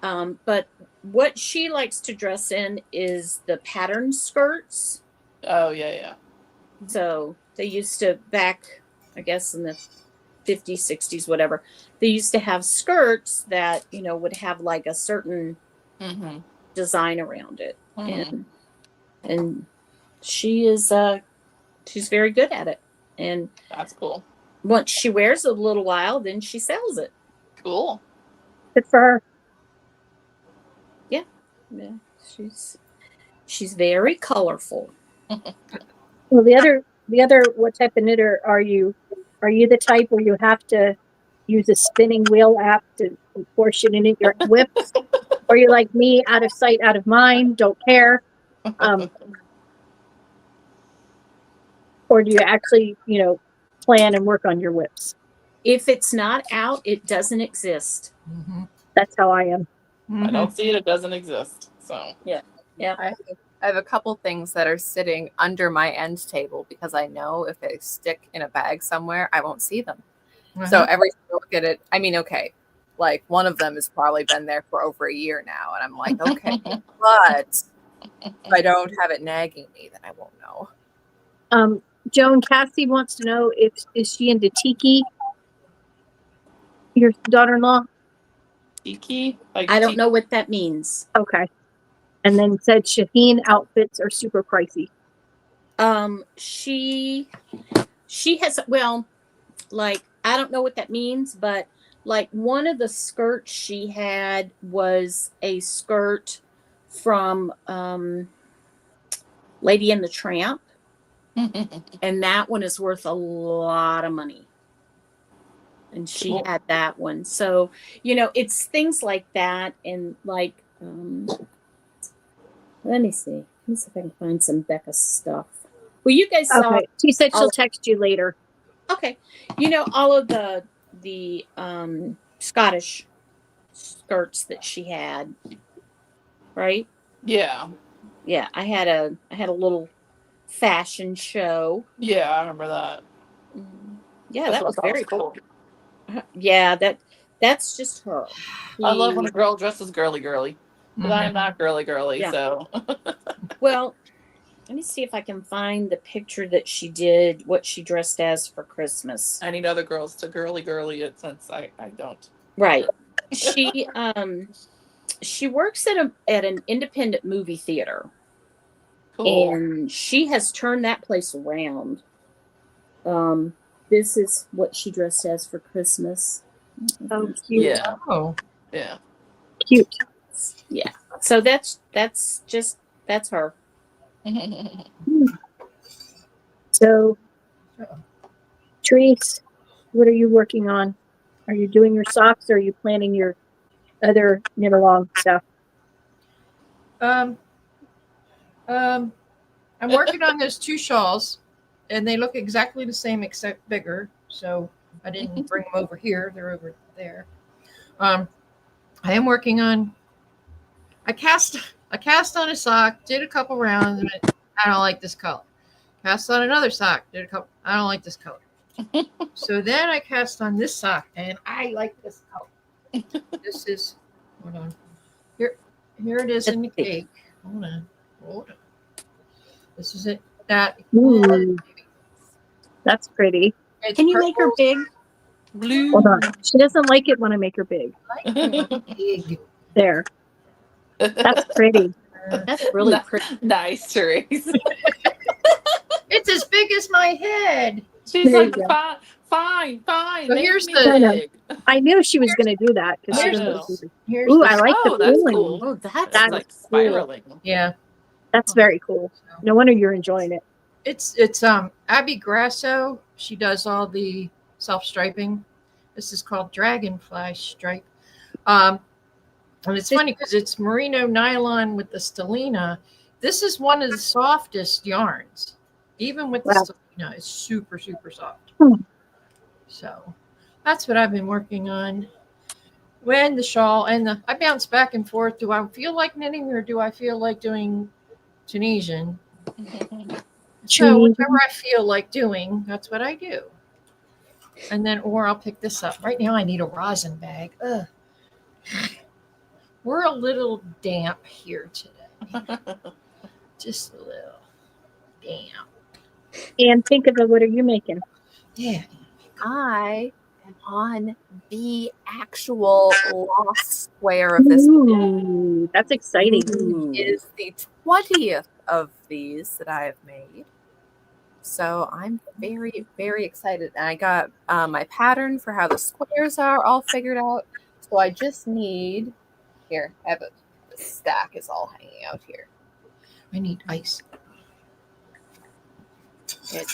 But what she likes to dress in is the pattern skirts. Oh, yeah. So they used to, back, I guess in the 50s, 60s, whatever, they used to have skirts that, would have like a certain design around it. And she is, she's very good at it. And that's cool. Once she wears it a little while, then she sells it. Cool. Good for her. Yeah. She's very colorful. Well, the other, what type of knitter are you? Are you the type where you have to use a spinning wheel app to portion in your whips? Or you like me, out of sight, out of mind, don't care? Or do you actually, plan and work on your whips? If it's not out, it doesn't exist. That's how I am. I don't see it. It doesn't exist. So yeah. I have a couple things that are sitting under my end table because I know if they stick in a bag somewhere, I won't see them. So every time I look at it, I mean, okay, like one of them has probably been there for over a year now, and I'm like, okay, but if I don't have it nagging me, then I won't know. Joan, Cassie wants to know is she into tiki? Your daughter-in-law? Tiki? I don't know what that means. Okay. And then said Shaheen outfits are super pricey. She has, well, like, I don't know what that means, but like one of the skirts she had was a skirt from Lady and the Tramp. And that one is worth a lot of money. And she had that one. So, it's things like that. And like, let me see if I can find some Becca stuff. Well, you guys saw. Okay. She said she'll text you later. Okay. All of the Scottish skirts that she had, right? Yeah. Yeah, I had a little fashion show. Yeah, I remember that. Yeah, That's that was what I thought very cool. Yeah, that's just her. I love when a girl dresses girly. But I am not girly, Yeah. so. Well, let me see if I can find the picture that she did, what she dressed as for Christmas. I need other girls to girly it since I don't. Right. She works at an independent movie theater. Cool. And she has turned that place around. This is what she dressed as for Christmas. Oh, cute. Yeah. Oh. Yeah. Cute. Yeah. So that's her. So, Therese, what are you working on? Are you doing your socks or are you planning your other knit along stuff? I'm working on those 2 shawls, and they look exactly the same except bigger. So I didn't bring them over here; they're over there. I am working on. I cast on a sock, did a couple rounds, and I don't like this color. Cast on another sock, did a couple. I don't like this color. So then I cast on this sock, and I like this color. This is, hold on. Here it is in the cake. Hold on. This is it. Ooh, that's pretty. Can you make her big? Blue. Hold on. She doesn't like it when I make her big. Big. There. That's pretty. That's really pretty. Nice, Therese. It's as big as my head. She's There like, you go. fine. So Make here's me the- big. I knew she was going to do that because I she doesn't know. like it. Here's Ooh, the, I like the that's pooling. cool. Oh, That's That like is cool. spiraling. Yeah, That's very cool. No wonder you're enjoying it. it's Abby Grasso. She does all the self striping. This is called Dragonfly Stripe. And it's funny because it's merino nylon with the stellina. This is one of the softest yarns. Even with the Wow. stellina, it's super soft. Hmm. So that's what I've been working on. When the shawl and I bounce back and forth. Do I feel like knitting or do I feel like doing Tunisian? So whichever I feel like doing, that's what I do. And then, or I'll pick this up. Right now, I need a rosin bag. Ugh. We're a little damp here today. Just a little damp. And think of it. What are you making? Yeah. I am on the actual lost square of this. Ooh, that's exciting. It is the 20th of these that I have made. So I'm very, very excited. And I got my pattern for how the squares are all figured out. So I just need, here, I have the stack is all hanging out here. I need ice.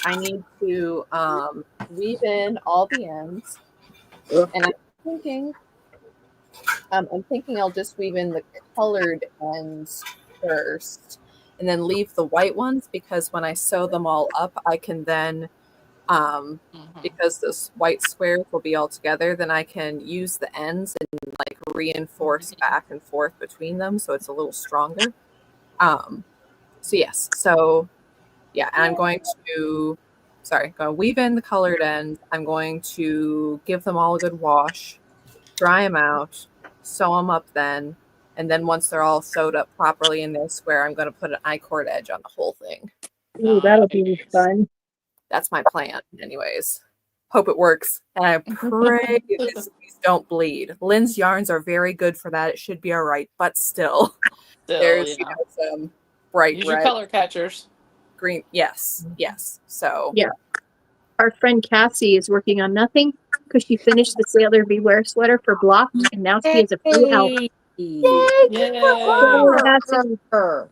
I need to weave in all the ends. And I'm thinking I'll just weave in the colored ends first and then leave the white ones because when I sew them all up, I can then, because those white squares will be all together, then I can use the ends and like reinforce back and forth between them so it's a little stronger. So yeah, and I'm going to weave in the colored ends. I'm going to give them all a good wash, dry them out, sew them up then. And then once they're all sewed up properly in their square, I'm going to put an I-cord edge on the whole thing. Ooh, that'll be fun. That's my plan anyways. Hope it works. And I pray these don't bleed. Lynn's yarns are very good for that. It should be all right. But still there's some bright Use red. your color catchers. Green. Yes. So yeah. Our friend Cassie is working on nothing because she finished the Sailor Beware sweater for Block and now she has a free elf. Her.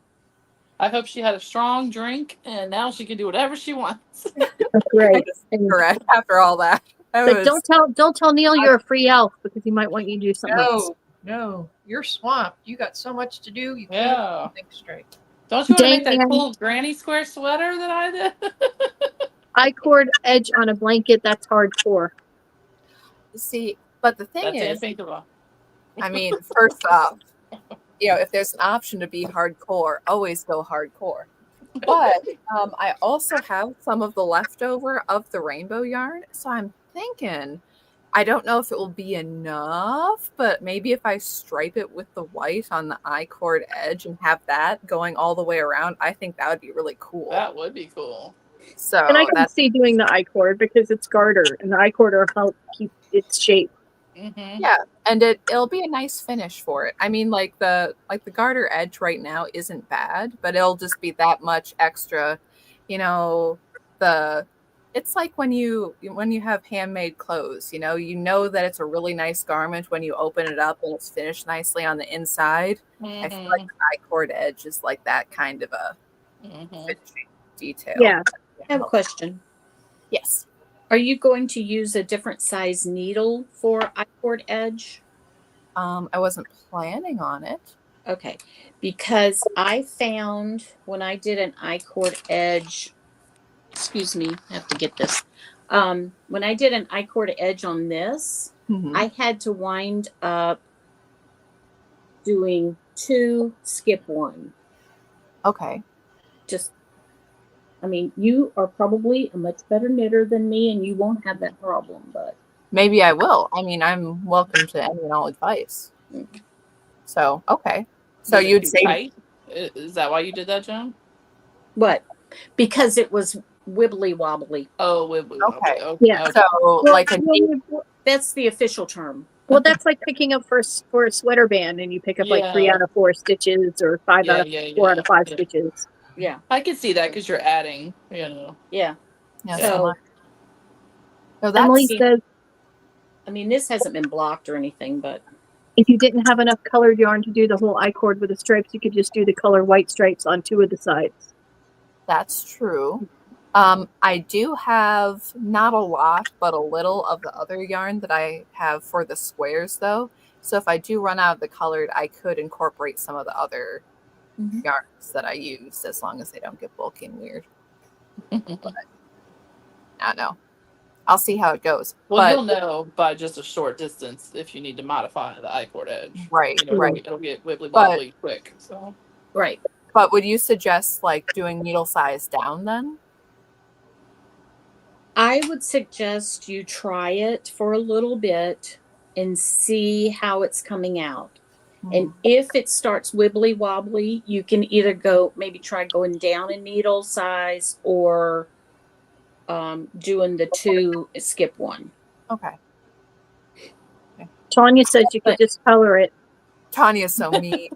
I hope she had a strong drink and now she can do whatever she wants. That's great. Correct. After all that. But don't tell Neil you're a free elf because he might want you to do something else. No, you're swamped. You got so much to do. You can't think straight. Don't you want to make that cool granny square sweater that I did? I-cord edge on a blanket, that's hardcore. See, but the thing that's is, unthinkable. I mean, first off, if there's an option to be hardcore, always go hardcore. But I also have some of the leftover of the rainbow yarn. So I'm thinking, I don't know if it will be enough, but maybe if I stripe it with the white on the I-cord edge and have that going all the way around, I think that would be really cool. That would be cool. So And I can see doing the I-cord because it's garter, and the I-cord will help keep its shape. Mm-hmm. Yeah, and it'll be a nice finish for it. I mean, like the garter edge right now isn't bad, but it'll just be that much extra. It's like when you have handmade clothes. You know that it's a really nice garment when you open it up and it's finished nicely on the inside. I feel like the I-cord edge is like that kind of a finishing detail. Yeah. I have a question. Yes. Are you going to use a different size needle for I-cord edge? I wasn't planning on it. Okay, because I found when I did an I-cord edge, excuse me, I have to get this. When I did an I-cord edge on this, I had to wind up doing 2, skip 1. Okay. You are probably a much better knitter than me, and you won't have that problem, but maybe I will. I mean, I'm welcome to any and all advice. So, okay. So you'd say tight? Is that why you did that, Joan? what? Because it was wibbly wobbly. Oh, wibbly wobbly. Okay. Yeah. So that's the official term. Well, that's like picking up for a sweater band, and you pick up like 3 out of 4 stitches or 5 out of 4 out of 5 stitches. Yeah, I can see that because you're adding, Yeah. So Emily says, this hasn't been blocked or anything, but if you didn't have enough colored yarn to do the whole I-cord with the stripes, you could just do the color white stripes on 2 of the sides. That's true. I do have not a lot, but a little of the other yarn that I have for the squares, though. So if I do run out of the colored, I could incorporate some of the other yarns that I use, as long as they don't get bulky and weird. But I don't know. I'll see how it goes. Well, you'll know by just a short distance if you need to modify the I-cord edge. Right, right. It'll get wibbly wobbly quick. So. Right. But would you suggest like doing needle size down then? I would suggest you try it for a little bit and see how it's coming out. And if it starts wibbly wobbly, you can either try going down in needle size or doing the 2, skip 1. Okay. Tanya says you could just color it. Tanya's so mean.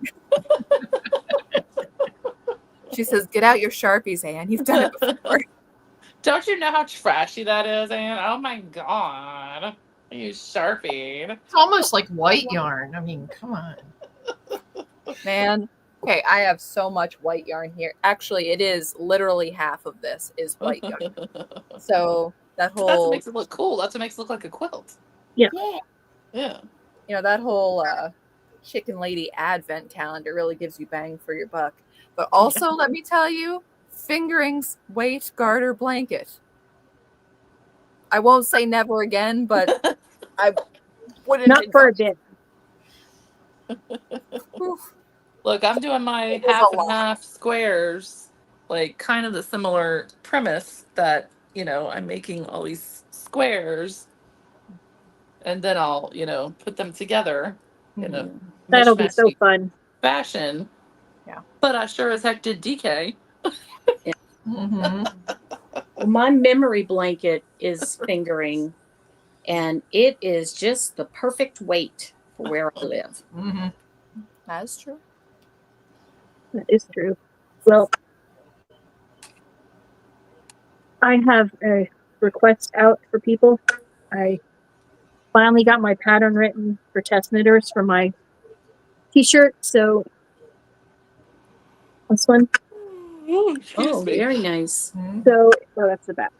She says, "Get out your Sharpies, Anne. You've done it before." Don't you know how trashy that is, Anne? Oh my God. You Sharpie. It's almost like white yarn. I mean, come on. Man. Okay, I have so much white yarn here. Actually, it is literally half of this is white yarn. So that's what makes it look cool. That's what makes it look like a quilt. Yeah. That whole chicken lady advent calendar really gives you bang for your buck. But also, let me tell you, fingerings weight garter blanket. I won't say never again, but I wouldn't. Not for a bit. Look, I'm doing my half and half squares, like kind of the similar premise that, I'm making all these squares and then I'll, put them together in a that'll be so fun. Fashion. Yeah. But I sure as heck did DK. Well, my memory blanket is fingering, and it is just the perfect weight for where I live. That is true. That is true. Well, I have a request out for people. I finally got my pattern written for test knitters for my t-shirt. So this one. Oh, very nice. So that's the back.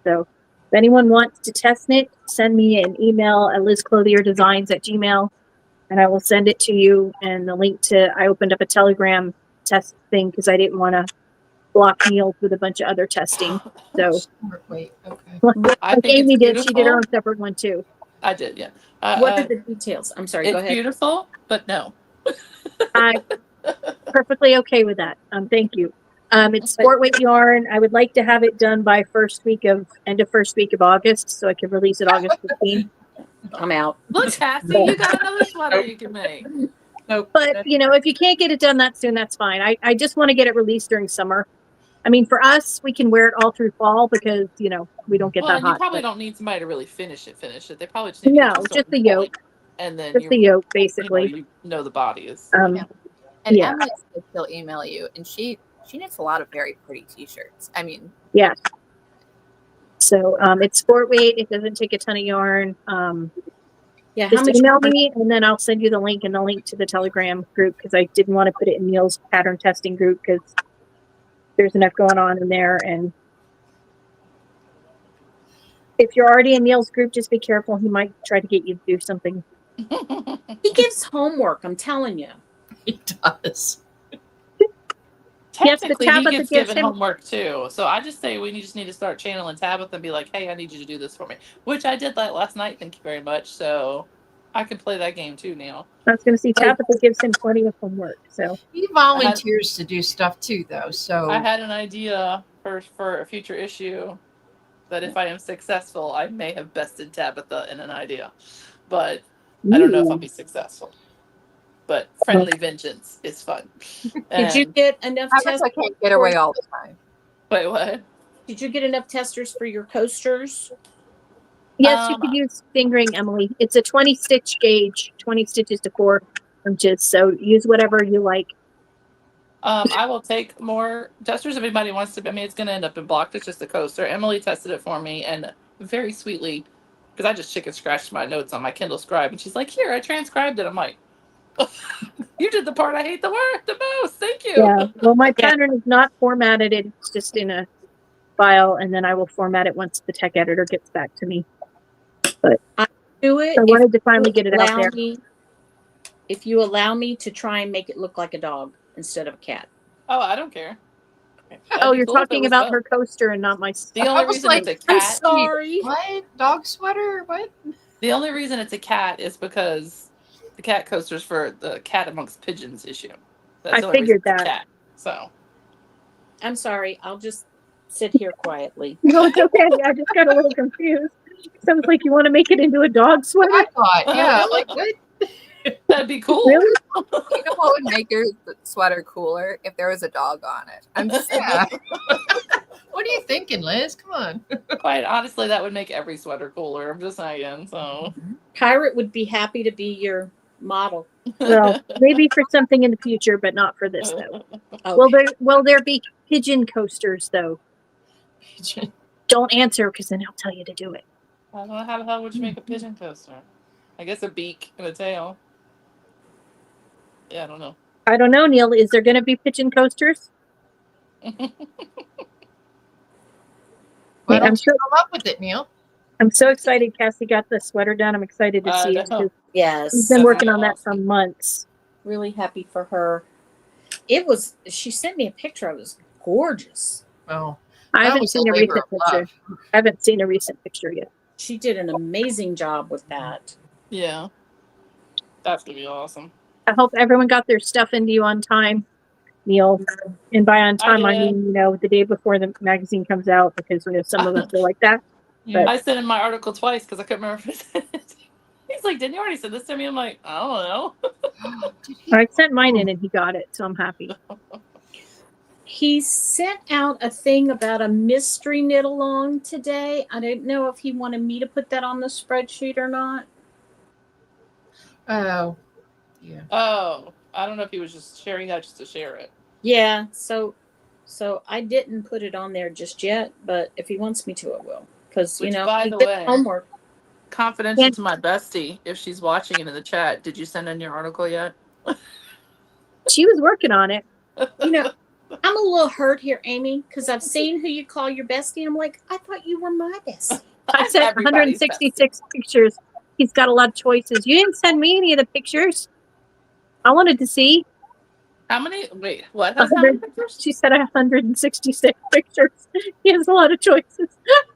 So if anyone wants to test knit, send me an email at lizclothierdesigns@gmail.com and I will send it to you. And the link I opened up a Telegram test thing because I didn't want to block Neil with a bunch of other testing. So wait, okay. Like Amy did, she did her own separate one too. I did, yeah. What are the details? I'm sorry, go ahead. It's beautiful, but no. I'm perfectly okay with that. Thank you. It's sport weight yarn. I would like to have it done by end of first week of August, so I can release it August 15th. I'm out. Look, Cassie, you got another sweater you can make. Nope. But if you can't get it done that soon, that's fine. I just want to get it released during summer. I mean, for us, we can wear it all through fall because we don't get that You hot. probably don't need somebody to really finish it. They probably just need to get to a just certain the yoke. point, and then Just the yoke, basically. you know the body is. And Yeah. Emily said she'll email you, and she knits a lot of very pretty T-shirts. I mean, Yeah. So it's sport weight. It doesn't take a ton of yarn. Yeah, Just email me, and then I'll send you the link and the link to the Telegram group because I didn't want to put it in Neil's pattern testing group because there's enough going on in there. And if you're already in Neil's group, just be careful. He might try to get you to do something. He gives homework, I'm telling you. He does. Technically, Yes, but he Tabitha gets gives given him- homework too. So I just say we just need to start channeling Tabitha and be like, "Hey, I need you to do this for me," which I did that last night. Thank you very much. So I can play that game too, Neil. I was going to see Tabitha gives him plenty of homework. So He volunteers to do stuff too, though. So I had an idea for a future issue that if I am successful, I may have bested Tabitha in an idea, but I don't know if I'll be successful. But friendly vengeance is fun. Did you get enough testers? I can't get away all the time. Wait, what? Did you get enough testers for your coasters? Yes, you could use fingering, Emily. It's a 20 stitch gauge, 20 stitches to 4 inches. So use whatever you like. I will take more testers if anybody wants to. I mean, it's going to end up in blocked. It's just a coaster. Emily tested it for me, and very sweetly, because I just chicken scratched my notes on my Kindle Scribe, and she's like, "Here, I transcribed it." I'm like, "You did the part I hate the most. Thank you." Yeah. Well, my pattern is not formatted. It's just in a file, and then I will format it once the tech editor gets back to me. But I do it. I wanted to finally get it out there. If you allow me to try and make it look like a dog instead of a cat. Oh, I don't care. Oh, you're talking about her coaster and not my. The only reason it's a cat. I'm sorry. What? Dog sweater? What? The only reason it's a cat is because the cat coaster's for the cat amongst pigeons issue. That's I figured that. Cat, so. I'm sorry. I'll just sit here quietly. No, it's okay. I just got a little confused. Sounds like you want to make it into a dog sweater. I thought, yeah, like what? That'd be cool. Really? You know what would make your sweater cooler? If there was a dog on it. I'm just Yeah. What are you thinking, Liz? Come on. Quite honestly, that would make every sweater cooler. I'm just saying. So Pirate would be happy to be your model. Well, maybe for something in the future, but not for this though. Okay. Will there be pigeon coasters though? Don't answer because then I'll tell you to do it. I don't know how the hell would you make a pigeon coaster? I guess a beak and a tail. Yeah, I don't know. I don't know, Neil. Is there going to be pigeon coasters? Why I'm don't sure. you come up with it, Neil? I'm so excited. Cassie got the sweater done. I'm excited to see it. know. Yes. She's been That's working on that awesome. for months. Really happy for her. She sent me a picture. It was gorgeous. Oh, I that haven't was seen a labor recent of picture. I haven't seen a recent picture yet. She did an amazing job with that. Yeah. That's going to be awesome. I hope everyone got their stuff into you on time, Neil. And by on time, I did. mean, the day before the magazine comes out because some of us are like that. But I sent in my article twice because I couldn't remember if it. He's like, "Didn't you already send this to me?" I'm like, "I don't know." I sent mine in and he got it, so I'm happy. He sent out a thing about a mystery knit along today. I didn't know if he wanted me to put that on the spreadsheet or not. Oh, yeah. Oh, I don't know if he was just sharing that just to share it. Yeah, so I didn't put it on there just yet, but if he wants me to, I will. Because Which, by he the did way- homework. Confidential to my bestie, if she's watching it in the chat, did you send in your article yet? She was working on it. I'm a little hurt here, Amy, because I've seen who you call your bestie, and I'm like, I thought you were my bestie. I I'm sent everybody's 166 pictures. He's got a lot of choices. You didn't send me any of the pictures. I wanted to see. How many? Wait, what? How many pictures? She said 166 pictures. He has a lot of choices.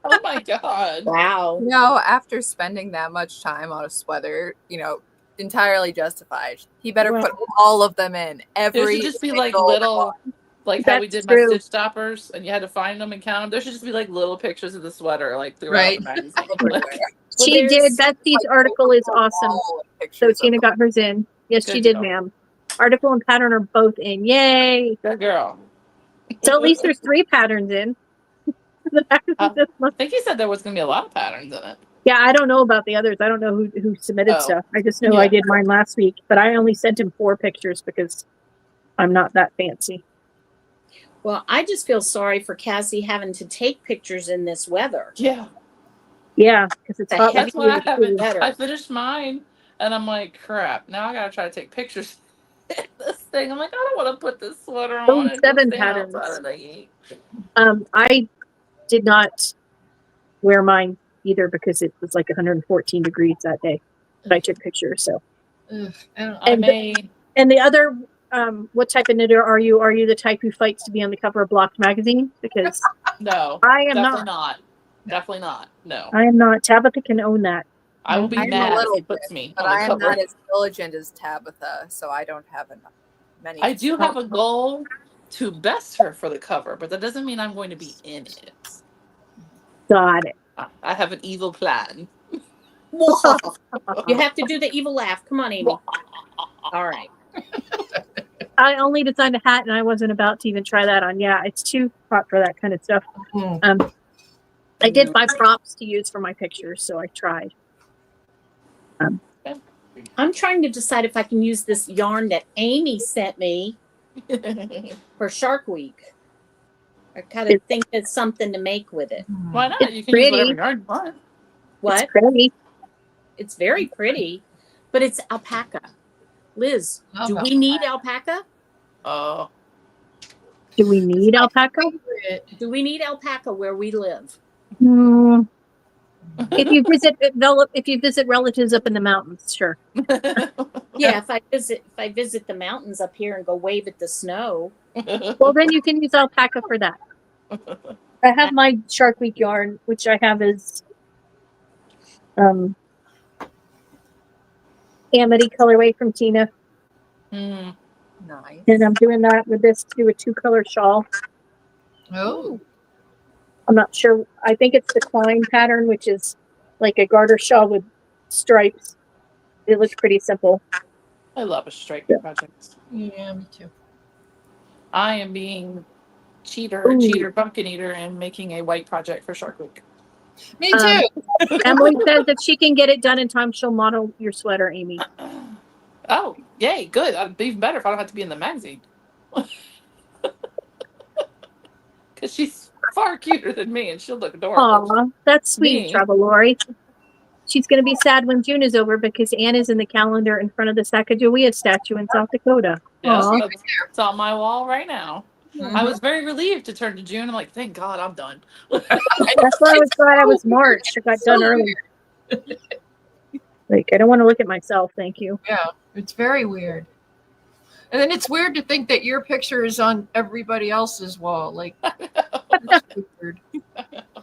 Oh my god! Wow. after spending that much time on a sweater, entirely justified. He better Well, put all of them in. It Every should just be like single little, like how we That's did my true. stitch stoppers, and you had to find them and count them. There should just be like little pictures of the sweater, like throughout Right. the magazine. everywhere. Well, She there's- did. Betsy's Like, article is multiple awesome. wall So pictures Tina of got hers in. Yes, she Good did, job. ma'am. Article and pattern are both in. Yay! Good girl. So at least there's 3 patterns in. The magazine this I month. think you said there was going to be a lot of patterns in it. Yeah, I don't know about the others. I don't know who submitted Oh. stuff. I just know I Yeah. did mine last week, but I only sent him 4 pictures because I'm not that fancy. well, I just feel sorry for Cassie having to take pictures in this weather. Yeah. Yeah, because it's The hot. heck- That's why I Heavier, haven't. better. I finished mine, and I'm like, crap. Now I gotta try to take pictures. of this thing. I'm like, I don't want to put this sweater on. Oh, and 7 stand patterns. outside of the heat. I did not wear mine either because it was like 114 degrees that day. But I took pictures. So, Ugh, I don't- I And- made. and the other, what type of knitter are you? Are you the type who fights to be on the cover of Blocked magazine? Because No, I am definitely not. not. Definitely not. No, I am not. Tabitha can own that. I will be I'm a mad if little he puts me but on the I am cover. not as diligent as Tabitha, so I don't have enough. Many. I do have a goal to best her for the cover, but that doesn't mean I'm going to be in it. Got it. I have an evil plan. You have to do the evil laugh. Come on, Amy. All right. I only designed a hat and I wasn't about to even try that on. Yeah, it's too hot for that kind of stuff. Mhm. I did buy props to use for my pictures, so I tried. I'm trying to decide if I can use this yarn that Amy sent me for Shark Week. I kind of think there's something to make with it. Why not? It's You can use pretty. whatever yarn you want. What? It's pretty. It's very pretty, but it's alpaca. Liz, Love do we need alpaca? Oh, Do we need alpaca? Do we need alpaca where we live? Hmm. If you visit relatives up in the mountains, sure. Yeah, if I visit the mountains up here and go wave at the snow. Well, then you can use alpaca for that. I have my Shark Week yarn, which I have is Amity colorway from Tina, Mm. Nice. and I'm doing that with this to do a 2-color shawl. Oh, I'm not sure. I think it's the Klein pattern, which is like a garter shawl with stripes. It looks pretty simple. I love a stripe project. yeah, me too. I am being cheater pumpkin eater and making a white project for Shark Week. Me too. Emily says if she can get it done in time, she'll model your sweater, Amy. Oh, yay, good. It'd be even better if I don't have to be in the magazine. Because she's far cuter than me and she'll look adorable. Aw, that's sweet, Me. Travel Lori. She's going to be sad when June is over because Anne is in the calendar in front of the Sacagawea statue in South Dakota. Yes, Aw. it's on my wall right now. Mhm. I was very relieved to turn to June. I'm like, thank God I'm done. That's why I was glad I was March. I got done So early. Like, I don't want to look at myself. Thank you. Yeah, it's very weird. And then it's weird to think that your picture is on everybody else's wall. Like, it's weird.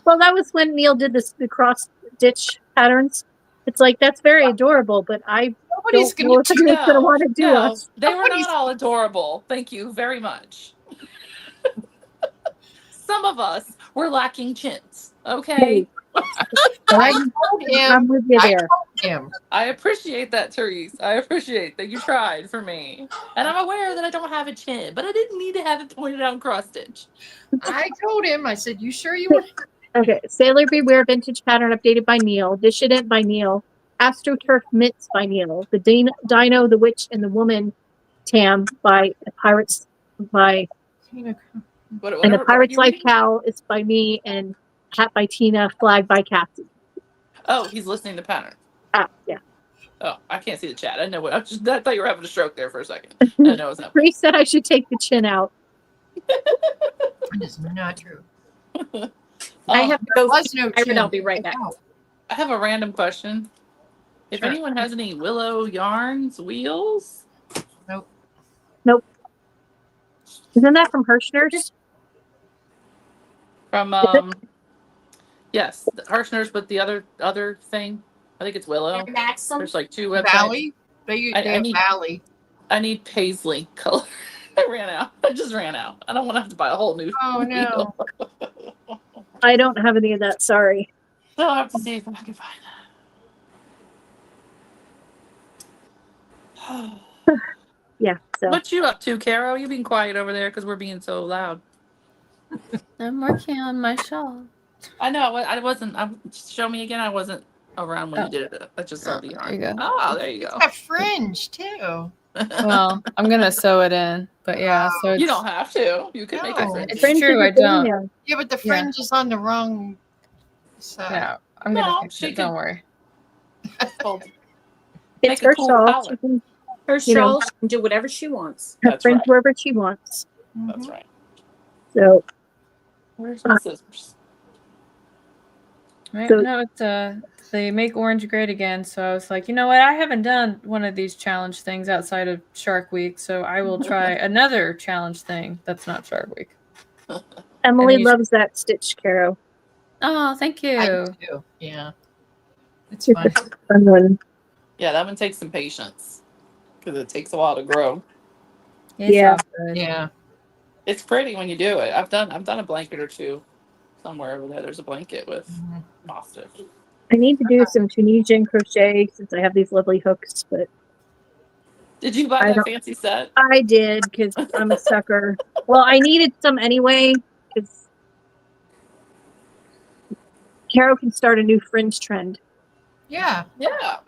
Well, that was when Neil did the cross stitch patterns. It's like, that's very adorable, but I Nobody's don't know gonna if do anyone's going to want to do No, us. they were Nobody's- not all adorable. Thank you very much. Some of us were lacking chins. Okay. I'm with you there. him. I appreciate that, Therese. I appreciate that you tried for me. And I'm aware that I don't have a chin, but I didn't need to have it pointed out and cross stitch. I told him, I said, you sure you want Okay, Sailor Beware vintage pattern updated by Neil, Dissident by Neil, AstroTurf Mitts by Neil, the Dino, the Witch, and the Woman Tam by Pirates by and the Pirate's Life Cow is by me, and Hat by Tina, Flag by Cassie. Oh, he's listening to pattern. Yeah. Oh, I can't see the chat. I know what I thought you were having a stroke there for a second. I know it was happening. Bree said I should take the chin out. It's not true. I have to go. Was no I'll chin. be right back. I have a random question. If Sure. anyone has any willow yarns, wheels, Isn't that from Hirschner's? from yes, the Hirschner's, but the other thing, I think it's willow. Maxim. There's like 2 websites. Valley? They I have need Valley. I need paisley color. I ran out. I just ran out. I don't want to have to buy a whole new Oh no. wheel. I don't have any of that. Sorry. So I'll have to see if I can find that. Yeah. So What you up to, Caro? You being quiet over there because we're being so loud. I'm working on my shawl. I know. I wasn't. Show me again. I wasn't around when you Oh. did it. I just saw the There you yarn. go. Oh, there you It's go. got fringe too. Well, I'm gonna sew it in, but yeah. So You it's, don't have to. You can make it No. fringy. it's fringe true. is I a thing don't. now. Yeah, but the Yeah. fringe is on the wrong side. No, I'm gonna No, fix she it. can- Don't worry. Well, It's make a her cool shawl. collar. She can Her You know. shawl, she can do whatever she wants. have That's fringe right. wherever she wants. That's Mhm. right. So Where's my scissors? Right? So- No, it's they make orange great again. So I was like, you know what? I haven't done one of these challenge things outside of Shark Week, so I will try another challenge thing that's not Shark Week. Emily you- loves that stitch, Caro. Oh, thank you. I do too. Yeah. It's It's fun. a fun one. Yeah, that one takes some patience because it takes a while to grow. It's Yeah. all good. Yeah. It's pretty when you do it. I've done a blanket or two somewhere over there. There's a blanket with Mhm. moss stitch. I need to do some Tunisian crochet since I have these lovely hooks, but Did you buy I that don't- fancy set? I did because I'm a sucker. Well, I needed some anyway because Caro can start a new fringe trend. Yeah. Yeah,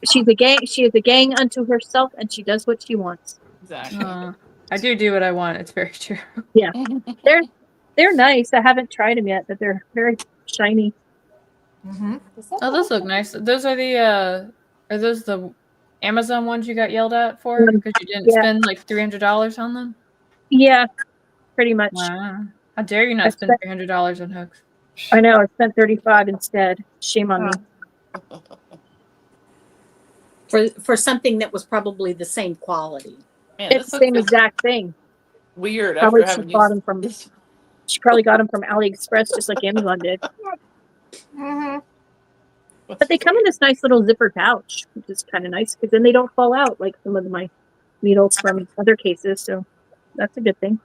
She's a gang. She is a gang unto herself, and she does what she wants. exactly. I do what I want. It's very true. They're nice. I haven't tried them yet, but they're very shiny. Mm-hmm. Oh, those look nice. Those are the are those the Amazon ones you got yelled at for because you didn't Yeah. spend like $300 on them? Yeah, pretty much. Wow. How dare you I not spend spent- $300 on hooks? I know. I spent 35 instead. Shame on me. For something that was probably the same quality. Man, It's this the same looks exact thing. weird Probably after she having bought used them from. this. She probably got them from AliExpress, just like Amazon did. Mm-hmm. But they come in this nice little zipper pouch, which is kind of nice because then they don't fall out like some of my needles from other cases. So that's a good thing.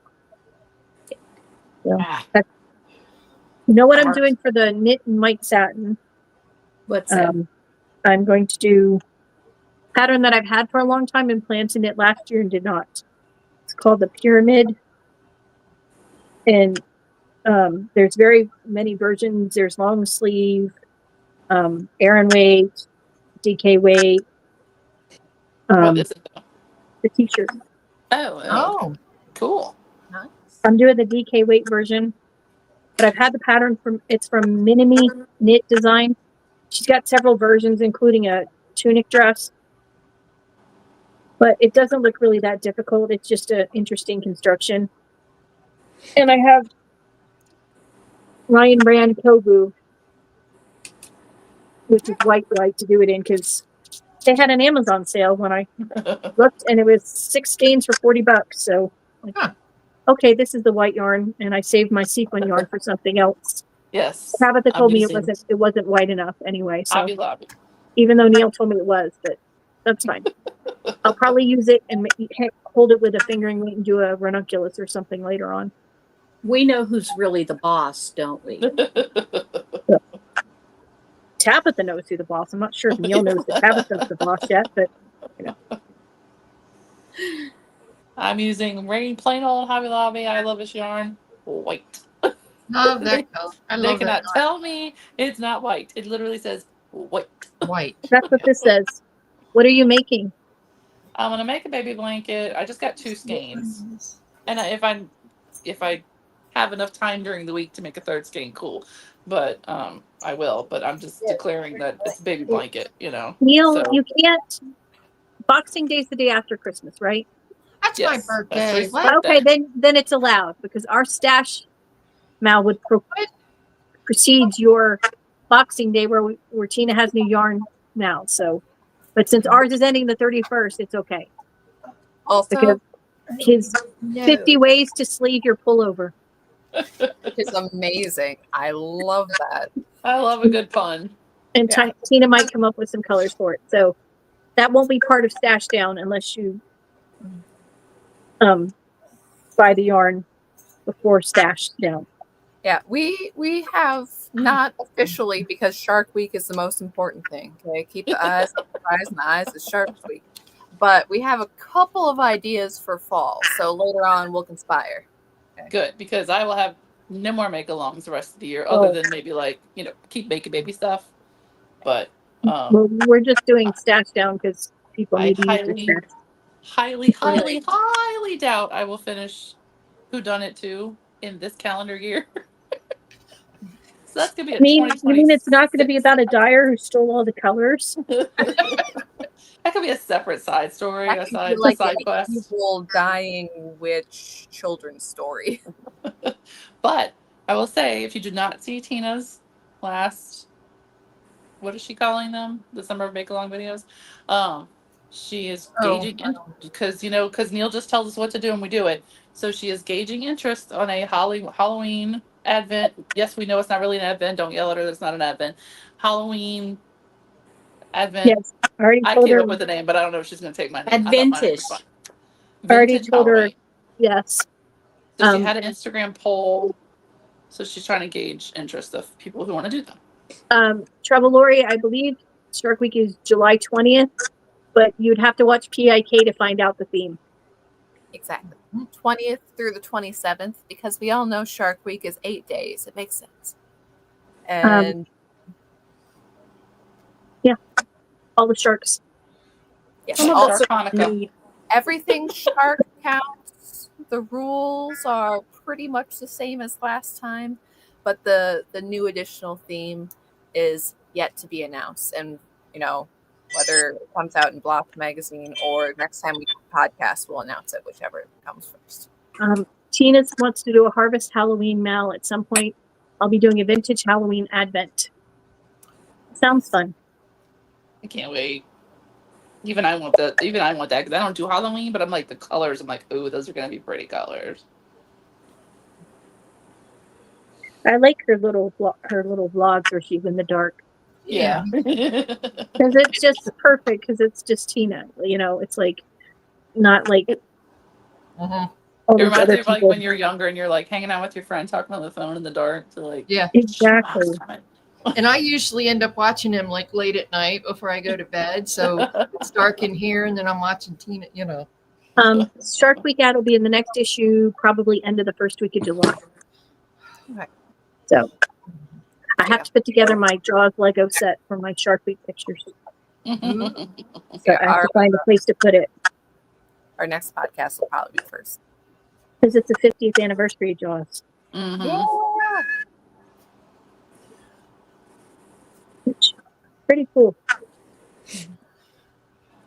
So Ah, you know what I'm Mark. doing for the knit and white satin? What's that? I'm going to do a pattern that I've had for a long time and planned to knit last year and did not. It's called the pyramid, and there's very many versions. There's long sleeve, Aran weight, DK weight, What is it? the t-shirt. Oh, Oh. cool. Nice. I'm doing the DK weight version, but I've had the pattern from Minimi Knit Design. She's got several versions, including a tunic dress, but it doesn't look really that difficult. It's just an interesting construction. And I have Ryan Brand Kobu, which is white to do it in because they had an Amazon sale when I looked, and it was 6 skeins for $40. So, okay, this is the white yarn, and I saved my sequin yarn for something else. Yes. Tabitha I'm told me using it wasn't white enough anyway. So Hobby Lobby. even though Neil told me it was, but that's fine. I'll probably use it and hold it with a fingering weight and do a ranunculus or something later on. We know who's really the boss, don't we? Tabitha knows who the boss. I'm not sure if Neil knows that Tabitha's the boss yet, but I'm using plain old Hobby Lobby. I love this yarn. White. Love that color. I They love that cannot tell me it's not white. It literally says white. white. that's what this says. What are you making? I'm gonna make a baby blanket. I just got 2 skeins, and if I have enough time during the week to make a 3rd skein, cool. But I will. But I'm just declaring that it's a baby blanket. You know. Neil, So- you can't. Boxing Day's the day after Christmas, right? That's Yes, my that's birthday. Tracy's What? Okay, then it's allowed because our stash Mal would precedes your Boxing Day where Tina has new yarn now. So, but since ours is ending the 31st, it's okay Also, because his No. 50 ways to sleeve your pullover. it's amazing. I love that. I love a good pun. And Yeah. Tina might come up with some colors for it. So That won't be part of Stash Down unless you buy the yarn before Stash Down. Yeah, we have not officially, because Shark Week is the most important thing. Okay, keep the eyes on the prize, and the eyes is Shark Week. But we have a couple of ideas for fall, so later on we'll conspire. Okay. Good, because I will have no more make-alongs the rest of the year, other than maybe like keep making baby stuff. But well, we're just doing Stash Down because people I need to use their stash. highly doubt I will finish Who Done It 2 in this calendar year. So that's gonna be a You mean it's not going to be 2026. about a dyer who stole all the colors? That could be a separate side story, That a could be side like side an quest. evil dying witch children's story. But I will say, if you did not see Tina's last, what is she calling them? The Summer of Make-Along videos. She is gauging because Neil just tells us what to do and we do it. So she is gauging interest on a Halloween Advent. Yes, we know it's not really an Advent. Don't yell at her. That's not an Advent. Halloween Advent. Yes, I already I told came her. up with a name, but I don't know if she's going to take my name. Adventish. I already Vintage told her. Halloween. Yes. So she had an Instagram poll. So she's trying to gauge interest of people who want to do them. Travel Lori, I believe Shark Week is July 20th, but you'd have to watch PIK to find out the theme. Exactly. 20th through the 27th, because we all know Shark Week is 8 days. It makes sense. And yeah, all the sharks. Yes, also everything shark counts. The rules are pretty much the same as last time, but the new additional theme is yet to be announced. And whether it comes out in Block Magazine or next time we do a podcast, we'll announce it, whichever comes first. Tina wants to do a Harvest Halloween Mal at some point. I'll be doing a Vintage Halloween Advent. Sounds fun. I can't wait. Even I want that because I don't do Halloween, but I'm like the colors. I'm like, ooh, those are gonna be pretty colors. I like her little vlogs where she's in the dark. Yeah. Because it's just perfect because it's just Tina. It's like not like all it these reminds other me of like people. when you're younger and you're like hanging out with your friend talking on the phone in the dark to like Exactly. And I usually end up watching him like late at night before I go to bed. So it's dark in here and then I'm watching Tina, Shark Week ad will be in the next issue, probably end of the first week of July. Okay. So I have to put together my Jaws Lego set for my Shark Week pictures. So I have to find a place to put it. Our next podcast will probably be first. Because it's the 50th anniversary of Jaws. Yeah. Pretty cool.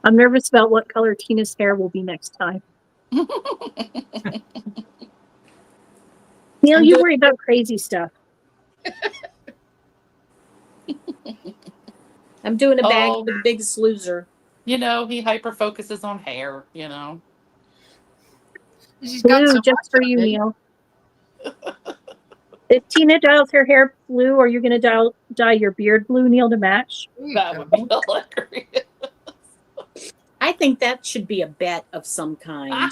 I'm nervous about what color Tina's hair will be next time. Neil, you worry about crazy stuff. I'm doing a bag for the Biggest Loser. He hyper focuses on hair, Blue, just for you, Neil. If Tina dyes her hair blue, are you going to dye your beard blue, Neil, to match? That would be hilarious. I think that should be a bet of some kind.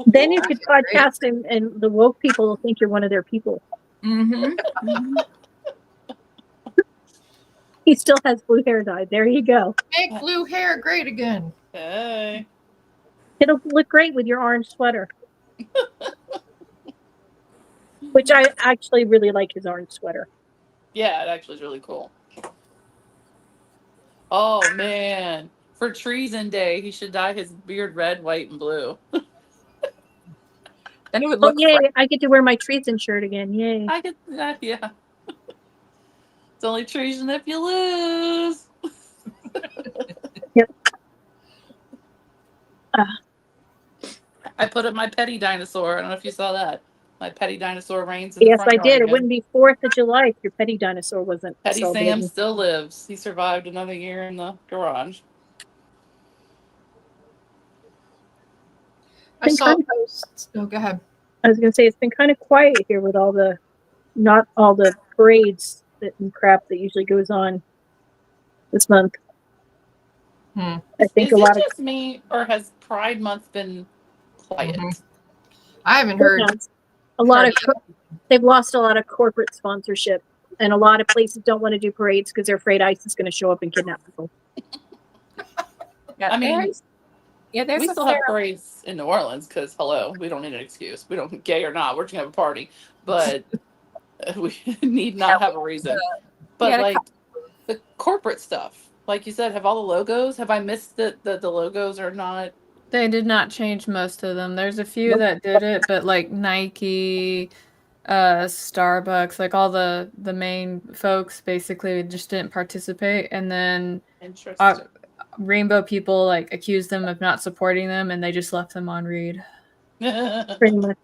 Then you could podcast and the woke people will think you're one of their people. Mm-hmm. He still has blue hair dye. There you go. Make blue hair great again. Hey. It'll look great with your orange sweater. Which I actually really like his orange sweater. Yeah, it actually is really cool. Oh, man. For Treason Day, he should dye his beard red, white, and blue. Then it would look yay, I get to wear my treason shirt again. Yay. I get that, yeah. It's only treason if you lose. Yep. I put up my petty dinosaur. I don't know if you saw that. My petty dinosaur reigns in the Yes, front I yard did. again. It wouldn't be 4th of July if your petty dinosaur wasn't. Petty Sam still lives. He survived another year in the garage. I saw posts. Oh, go ahead. I was going to say it's been kind of quiet here with not all the parades and crap that usually goes on this month. I think Is a it lot of just me, or has Pride Month been quiet? I haven't heard a lot of heard they've lost a lot of corporate sponsorship, and a lot of places don't want to do parades because they're afraid ICE is going to show up and kidnap people. Yeah, I mean, there's we a still fair have parades in New Orleans because, hello, we don't need an excuse. We don't, gay or not, we're just gonna have a party. But we need not have a reason. But like the corporate stuff, like you said, have all the logos? Have I missed that the logos are not? They did not change most of them. There's a few that did it, but like Nike, Starbucks, like all the main folks basically just didn't participate. And then rainbow people like accused them of not supporting them, and they just left them on read. Pretty much.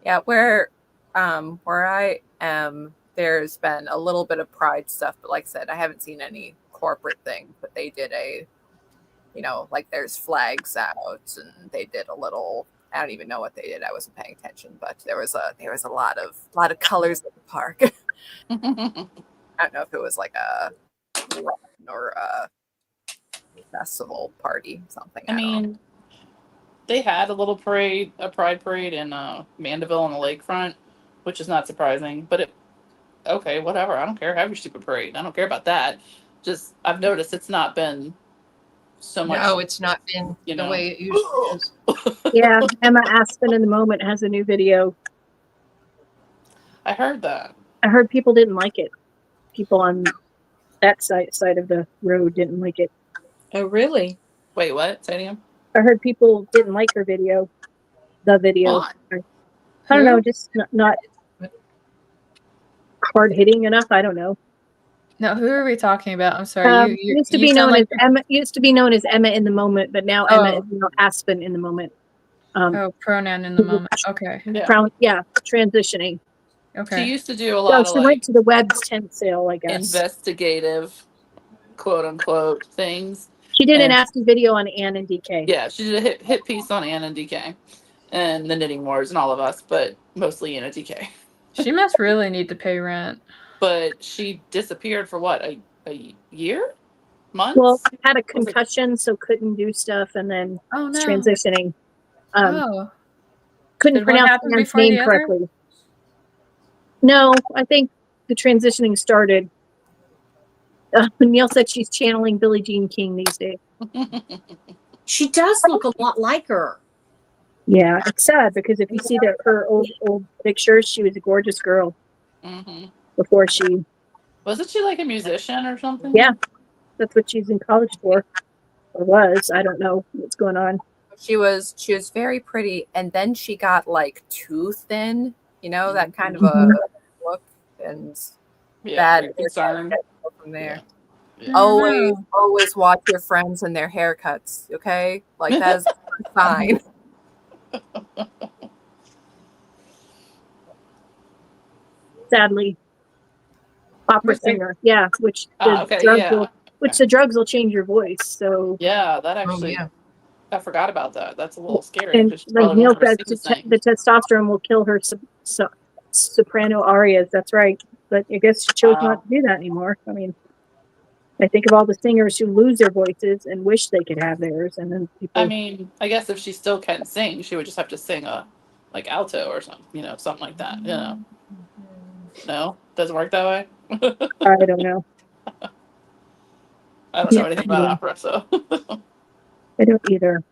Yeah, where I am, there's been a little bit of Pride stuff, but like I said, I haven't seen any corporate thing. But they did like there's flags out, and they did a little. I don't even know what they did. I wasn't paying attention, but there was a lot of colors at the park. I don't know if it was like a run or a festival party, something. I mean, they had a little parade, a pride parade in Mandeville on the lakefront, which is not surprising. But okay, whatever. I don't care. Have your stupid parade. I don't care about that. Just I've noticed it's not been so much. No, it's not been the way it usually is. Yeah, Emma Aspen in the Moment has a new video. I heard that. I heard people didn't like it. People on that side of the road didn't like it. Oh, really? Wait, what? Say it again. I heard people didn't like her video. The video. What? I don't know, just not hard hitting enough. I don't know. No, who are we talking about? I'm sorry. Used to be known as Emma. Used to be known as Emma in the Moment, but now Emma is Aspen in the Moment. Pronoun in the moment. Okay. Yeah, transitioning. Okay. She used to do a lot of she went to the Webb's tent sale, I guess. Investigative, quote unquote, things. She did an nasty video on Ann and DK. Yeah, she did a hit piece on Ann and DK, and the Knitting Wars and all of us, but mostly Ann and DK. She must really need to pay rent. But she disappeared for what, a year? Months? Well, had a concussion, so couldn't do stuff, and then transitioning. Couldn't pronounce Ann's name correctly. No, I think the transitioning started. Neil said she's channeling Billie Jean King these days. She does look a lot like her. Yeah, it's sad because if you see her old pictures, she was a gorgeous girl. Mm-hmm. Before she wasn't she like a musician or something? Yeah, that's what she's in college for, or was. I don't know what's going on. She was very pretty, and then she got like too thin. That kind of a look, and that concern from there. Yeah. Always watch your friends and their haircuts. Okay, like that's fine. Sadly, opera singer, which the drugs will change your voice. So yeah, that actually, I forgot about that. That's a little scary. And like Neil said, the testosterone will kill her soprano arias. That's right, but I guess she chose not to do that anymore. I mean, I think of all the singers who lose their voices and wish they could have theirs, and then people. I mean, I guess if she still can sing, she would just have to sing like alto or something, something like that. No, doesn't work that way. I don't know. I don't know anything about opera, so I don't either.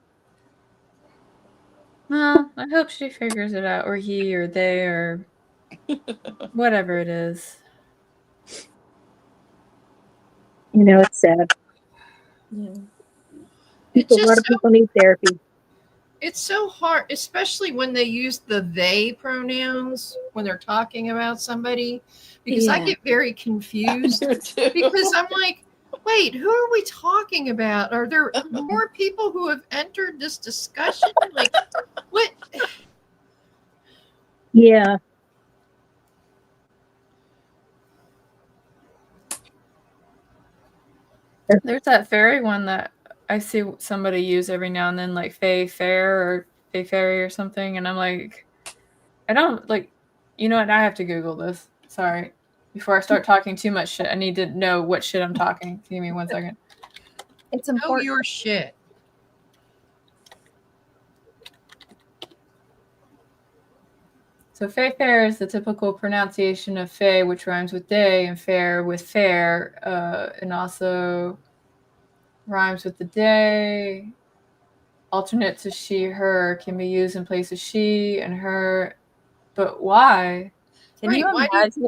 Well, I hope she figures it out, or he, or they, or whatever it is. It's sad. Yeah. A lot of people need therapy. It's so hard, especially when they use the they pronouns when they're talking about somebody, because I get very confused because I'm like, wait, who are we talking about? Are there more people who have entered this discussion? Like, what? Yeah. There's that fairy one that I see somebody use every now and then, like Fae Fair or Fae Fairy or something, and I'm like, I don't like, you know what? I have to Google this. Sorry, before I start talking too much shit, I need to know what shit I'm talking. Give me 1 second. It's Know important. your shit. So Fay Fair is the typical pronunciation of Fay, which rhymes with day, and fair with fair, and also rhymes with the day. Alternate to she, her can be used in place of she and her. But why? Can you imagine?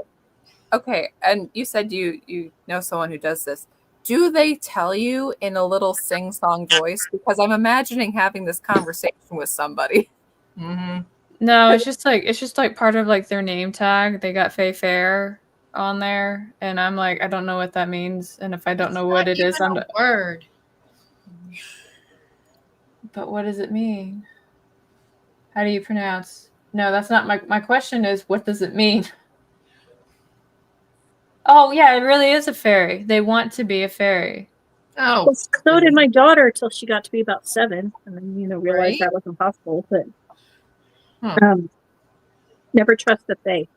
Okay, and you said you know someone who does this. Do they tell you in a little sing-song voice? Because I'm imagining having this conversation with somebody. Mm-hmm. No, it's just like part of like their name tag. They got Fay Fair on there, and I'm like, I don't know what that means, and if I don't know what it is, I'm a word. But what does it mean? How do you pronounce? No, that's not my question is what does it mean? Oh yeah, it really is a fairy. They want to be a fairy. Oh, Well, so did my daughter till she got to be about 7, and then realized that wasn't possible. But never trust the Fae.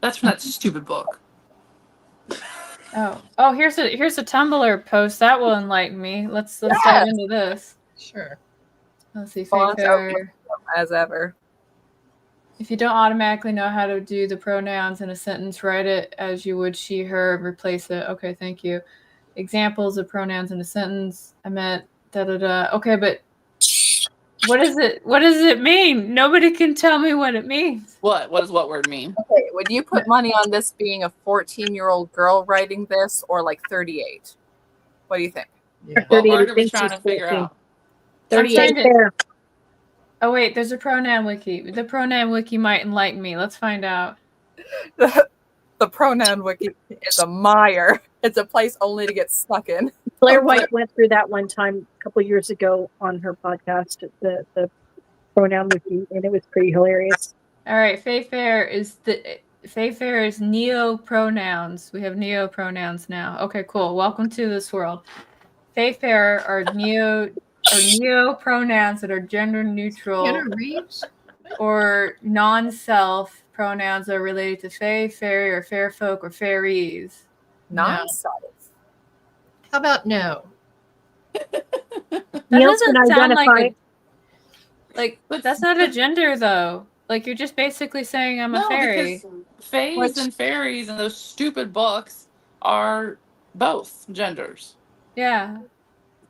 That's from that stupid book. Oh, here's a Tumblr post that will enlighten me. Let's dive into this. Sure. Let's see, Fay Fair. As ever. If you don't automatically know how to do the pronouns in a sentence, write it as you would she, her, replace it. Okay, thank you. Examples of pronouns in a sentence. I meant da-da-da. Okay, but what does it mean? Nobody can tell me what it means. What does what word mean? Okay, would you put money on this being a 14-year-old girl writing this or like 38? What do you think? Yeah. What word are we trying to figure out? 38. Oh wait, there's a pronoun wiki. The pronoun wiki might enlighten me. Let's find out. The pronoun wiki is a mire. It's a place only to get stuck in. Blair White went through that one time a couple years ago on her podcast, the pronoun wiki, and it was pretty hilarious. All right, Fay Fair is neo-pronouns. We have neo-pronouns now. Okay, cool. Welcome to this world. Fay Fair are neo-pronouns that are gender neutral or non-self pronouns that are related to Fay, Fairy, or Fair folk or fairies. Non-self. How about no? That doesn't sound like that's not a gender though. Like you're just basically saying I'm a fairy. Because fays and fairies in those stupid books are both genders. Yeah.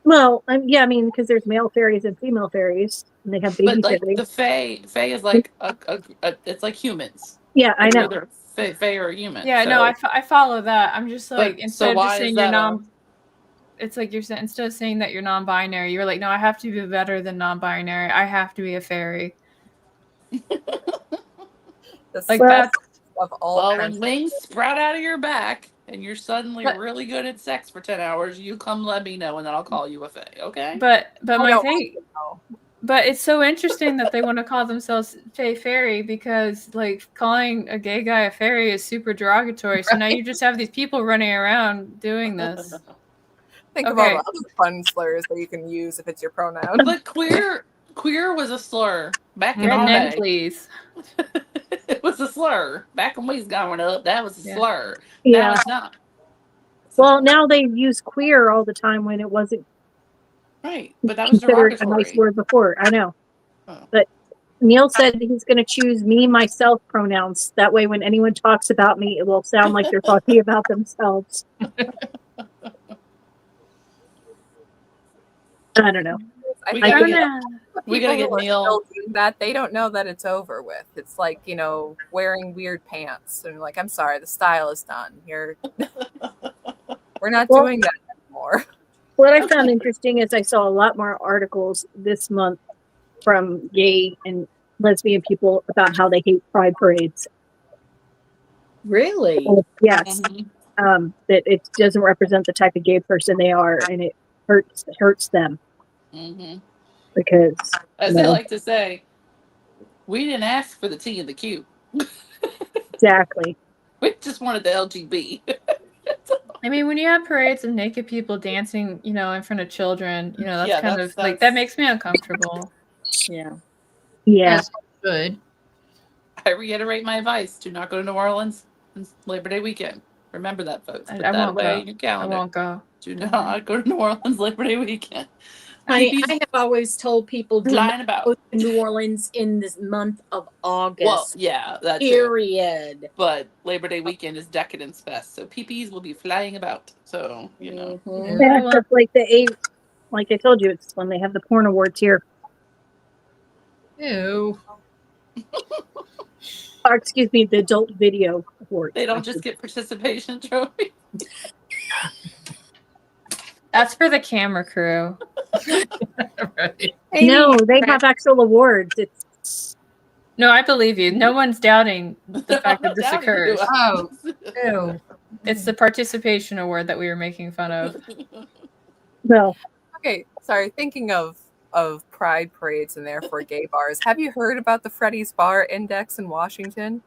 Well, yeah, I mean, because there's male fairies and female fairies, and they have baby but like fairies. The fae is like it's like humans. Yeah, I know. Either fae or human. Yeah, so. no, I follow that. I'm just like instead of why just saying is you're that it's like you're saying instead of saying that you're non-binary, you're like, no, I have to be better than non-binary. I have to be a fairy. Like that's of all. When wings sprout out of your back and you're suddenly really good at sex for 10 hours, you come let me know and then I'll call you a fae, okay? But my thing, but it's so interesting that they want to call themselves Fae Fairy because like calling a gay guy a fairy is super derogatory. So now you just have these people running around doing this. Think of all the other fun slurs that you can use if it's your pronoun. But queer was a slur back in our Redneck, day. please. It was a slur back when we was growing up. That was a slur. Yeah. Now it's not. Well, now they use queer all the time when it wasn't. Right, but that was considered derogatory. a nice word before. I know, but Neil said he's going to choose me, myself pronouns. That way, when anyone talks about me, it will sound like they're talking about themselves. I don't know. We gotta get Neil. That they don't know that it's over with. It's like wearing weird pants and like, I'm sorry, the style is done. We're not doing that anymore. What I found interesting is I saw a lot more articles this month from gay and lesbian people about how they hate pride parades. Really? Yes. That it doesn't represent the type of gay person they are, and it hurts them. Mm-hmm. Because as they like to say, we didn't ask for the T and the Q. Exactly. We just wanted the LGB. I mean, when you have parades of naked people dancing, in front of children, that's like that makes me uncomfortable. Yeah. Yeah. That's good. I reiterate my advice: do not go to New Orleans on Labor Day weekend. Remember that, folks. Put I that won't away go. in your I calendar. won't go. Do not go to New Orleans Labor Day weekend. Honey, Peepees I have always told people do flying not about. go to New Orleans in this month of August. Well, yeah, that too. Period. But Labor Day weekend is Decadence Fest, so peepees will be flying about. So, you know. Mhm. Yeah, just like like I told you, it's when they have the porn awards here. Ew. Or, excuse me, the adult video awards. They don't just get participation trophies. That's for the camera crew. Right. No, they have actual awards. It's No, I believe you. No one's doubting the fact that this Doubting occurs. you. Oh, ew. It's the participation award that we were making fun of. well, Okay, sorry. Thinking of pride parades and therefore gay bars. Have you heard about the Freddy's Bar Index in Washington?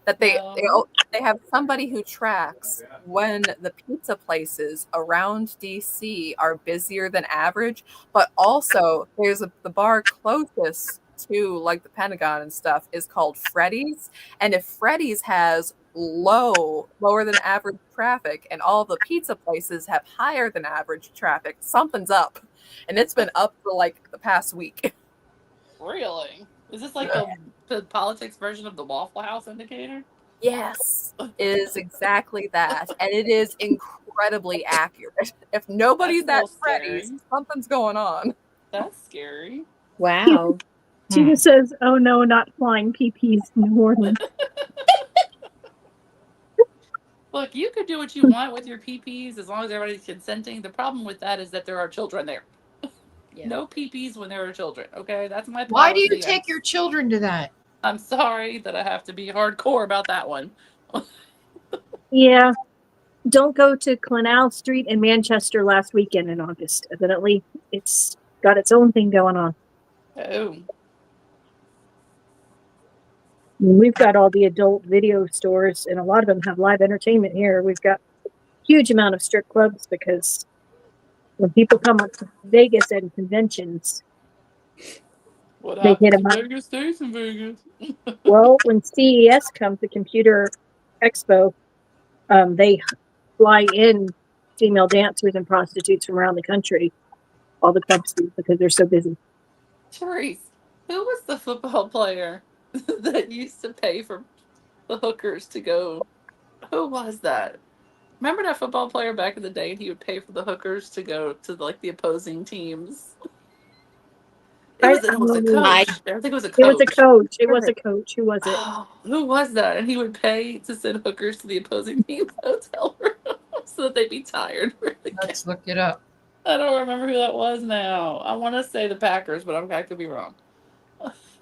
That No. they have somebody who tracks when the pizza places around DC are busier than average, but also there's the bar closest to like the Pentagon and stuff is called Freddy's, and if Freddy's has lower than average traffic and all the pizza places have higher than average traffic, something's up. And it's been up for like the past week. Really? Is this like the politics version of the Waffle House indicator? Yes, it is exactly that. And it is incredibly accurate. If nobody's That's a at little Freddy's, scary. something's going on. That's scary. Wow. Tina says, "Oh no, not flying PPs in New Orleans." Look, you could do what you want with your PPs as long as everybody's consenting. The problem with that is that there are children there. Yeah. No PPs when there are children. Okay, that's my policy. Why do you take your children to that? I'm sorry that I have to be hardcore about that one. Yeah, don't go to Clenal Street in Manchester last weekend in August. Evidently, it's got its own thing going on. Oh, We've got all the adult video stores, and a lot of them have live entertainment here. We've got a huge amount of strip clubs because when people come up to Vegas and conventions, what they hit happens them in up. Vegas stays in Vegas. Well, when CES comes, the Computer Expo, they fly in female dancers and prostitutes from around the country. All the clubs do because they're so busy. Therese, who was the football player that used to pay for the hookers to go? Who was that? Remember that football player back in the day, and he would pay for the hookers to go to like the opposing teams? It was a coach. I think it was a coach. It was a coach. It was a coach. Who was it? Oh, who was that? And he would pay to send hookers to the opposing team's hotel room so that they'd be tired. Let's look it up. I don't remember who that was now. I want to say the Packers, but I could be wrong.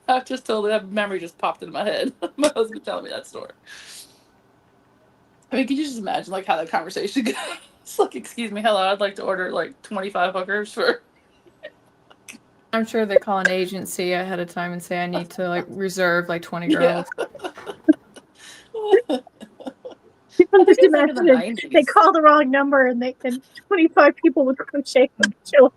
I've just totally, that memory just popped into my head. My husband telling me that story. I mean, can you just imagine like how that conversation goes? It's like, excuse me, hello, I'd like to order like 25 hookers for. I'm sure they call an agency ahead of time and say I need to like reserve like 20 girls. Yeah. Just imagine they call the wrong number and 25 people would crochet and show up.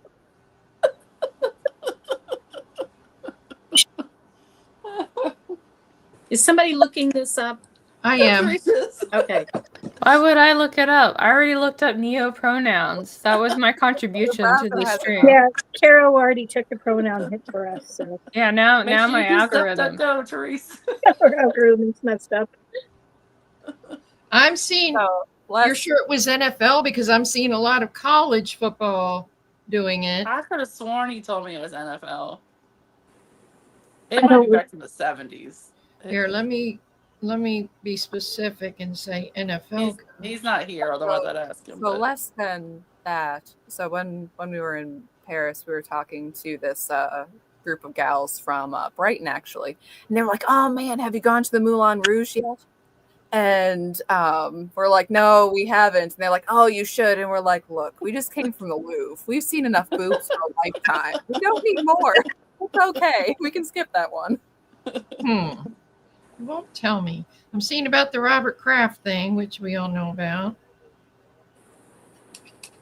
Is somebody looking this up? I am. Okay. Why would I look it up? I already looked up neo-pronouns. That was my contribution to the stream. Yeah, Carol already took the pronoun hit for us. So. Yeah, now my algorithm. Go, Therese. Our algorithm's messed up. I'm seeing. You're sure it was NFL because I'm seeing a lot of college football doing it. I could have sworn he told me it was NFL. It might be back in the 70s. Here, let me be specific and say NFL. He's not here, otherwise I'd ask him. So less than that. So when we were in Paris, we were talking to this group of gals from Brighton, actually. And they were like, oh, man, have you gone to the Moulin Rouge yet? And we're like, no, we haven't. And they're like, oh, you should. And we're like, look, we just came from the Louvre. We've seen enough boobs for a lifetime. We don't need more. It's okay. We can skip that one. You won't tell me. I'm seeing about the Robert Kraft thing, which we all know about.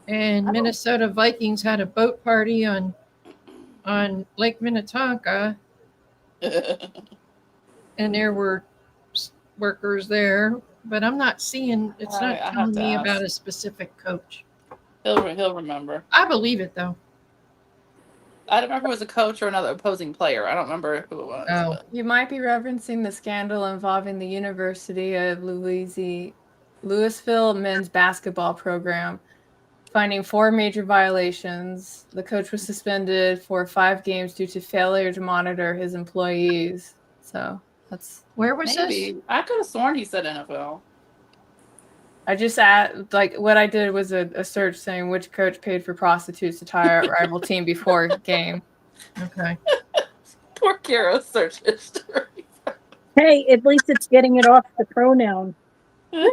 And Minnesota Vikings had a boat party on Lake Minnetonka. And there were workers there but I'm not seeing. It's not I have telling to me ask. about a specific coach. He'll remember. I believe it though. I don't remember if it was a coach or another opposing player. I don't remember who it was. Oh. But You might be referencing the scandal involving the University of Louisville men's basketball program, finding 4 major violations. The coach was suspended for 5 games due to failure to monitor his employees. So that's Where was maybe this? I could have sworn he said NFL. I just what I did was a search saying which coach paid for prostitutes to tire a rival team before game. Okay. Poor Kara's search history. Hey, at least it's getting it off the pronoun. Hey,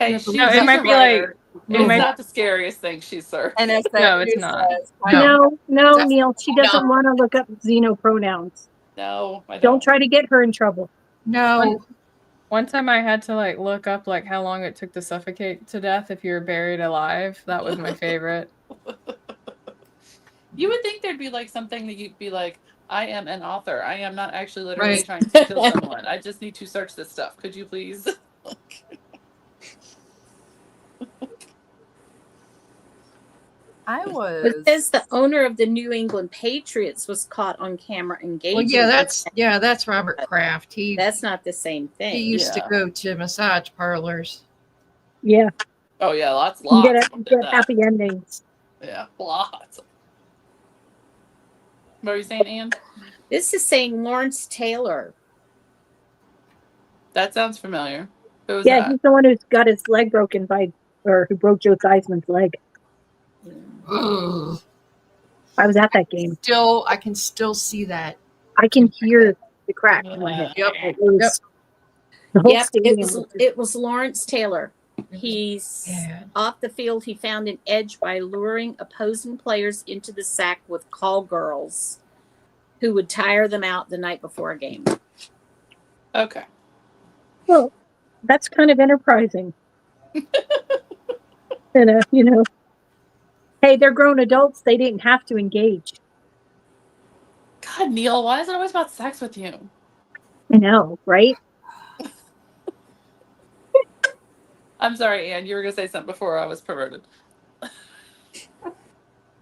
Yeah, she's No, it might a be writer. it It's might not the scariest thing she's searched. And it's No, it's not. No, That's- Neil, she doesn't want to look up xeno pronouns. No, I Don't don't. try to get her in trouble. No. One time I had to look up how long it took to suffocate to death if you were buried alive. That was my favorite. You would think there'd be something that you'd be like, I am an author. I am not actually literally Right. trying to kill someone. I just need to search this stuff. Could you please? It says the owner of the New England Patriots was caught on camera engaging. Well, that's Robert Kraft. That's not the same thing. He used to go to massage parlors. Yeah. Oh yeah, lots. Get of them did that. happy endings. Yeah, lots. What are you saying, Ann? This is saying Lawrence Taylor. That sounds familiar. Who was Yeah, that? he's the one who's got his leg broken or who broke Joe Theismann's leg. Ugh. I was at that game. I can still see that. I can hear the crack in my head. Yep. The whole Yep, stadium. it was Lawrence Taylor. He's off the field. He found an edge by luring opposing players into the sack with call girls who would tire them out the night before a game. Okay. Well, that's kind of enterprising. And, hey, they're grown adults. They didn't have to engage. God, Neil, why is it always about sex with you? I know, right? I'm sorry, Ann. You were going to say something before I was perverted. It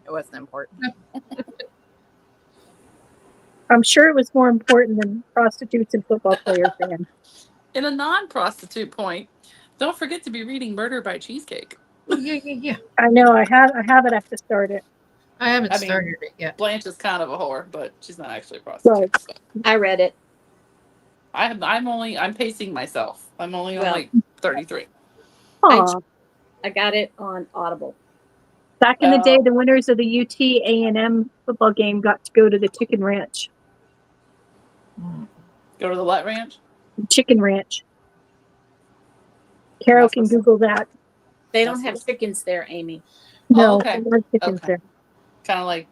wasn't important. I'm sure it was more important than prostitutes and football players. Dan. In a non-prostitute point, don't forget to be reading Murder by Cheesecake. Yeah. I know. I have it. I have to start it. I haven't started it yet. Blanche is kind of a whore, but she's not actually a prostitute. Right. So. I read it. I'm pacing myself. I'm only on 33. Aw. I got it on Audible. Back in the day, the winners of the UT A&M football game got to go to the Chicken Ranch. Go to the what ranch? Chicken Ranch. Carol can Google that. They don't have chickens there, Amy. No, okay. there aren't chickens there. Kind of like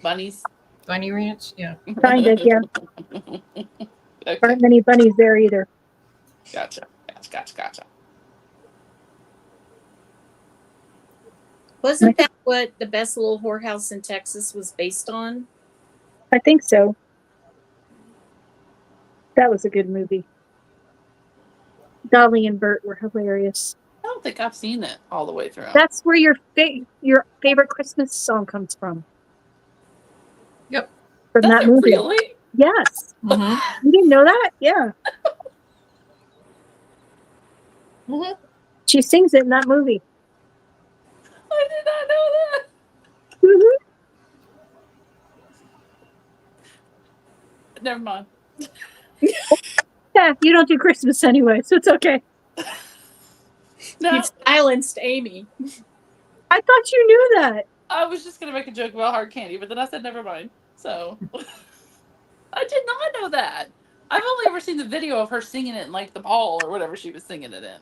bunnies. Bunny Ranch? Yeah. Kind of, yeah. Okay. Aren't many bunnies there either. Gotcha. Wasn't that what the Best Little Whorehouse in Texas was based on? I think so. That was a good movie. Dolly and Bert were hilarious. I don't think I've seen it all the way through. That's where your favorite Christmas song comes from. Yep. From Does that it movie. really? Yes. Mm-hmm. You didn't know that? Yeah. Mm-hmm. She sings it in that movie. I did not know that. Mm-hmm. Never mind. Yeah, you don't do Christmas anyway, so it's okay. No, You silenced Amy. I thought you knew that. I was just gonna make a joke about hard candy, but then I said never mind. So I did not know that. I've only ever seen the video of her singing it in the hall or whatever she was singing it in.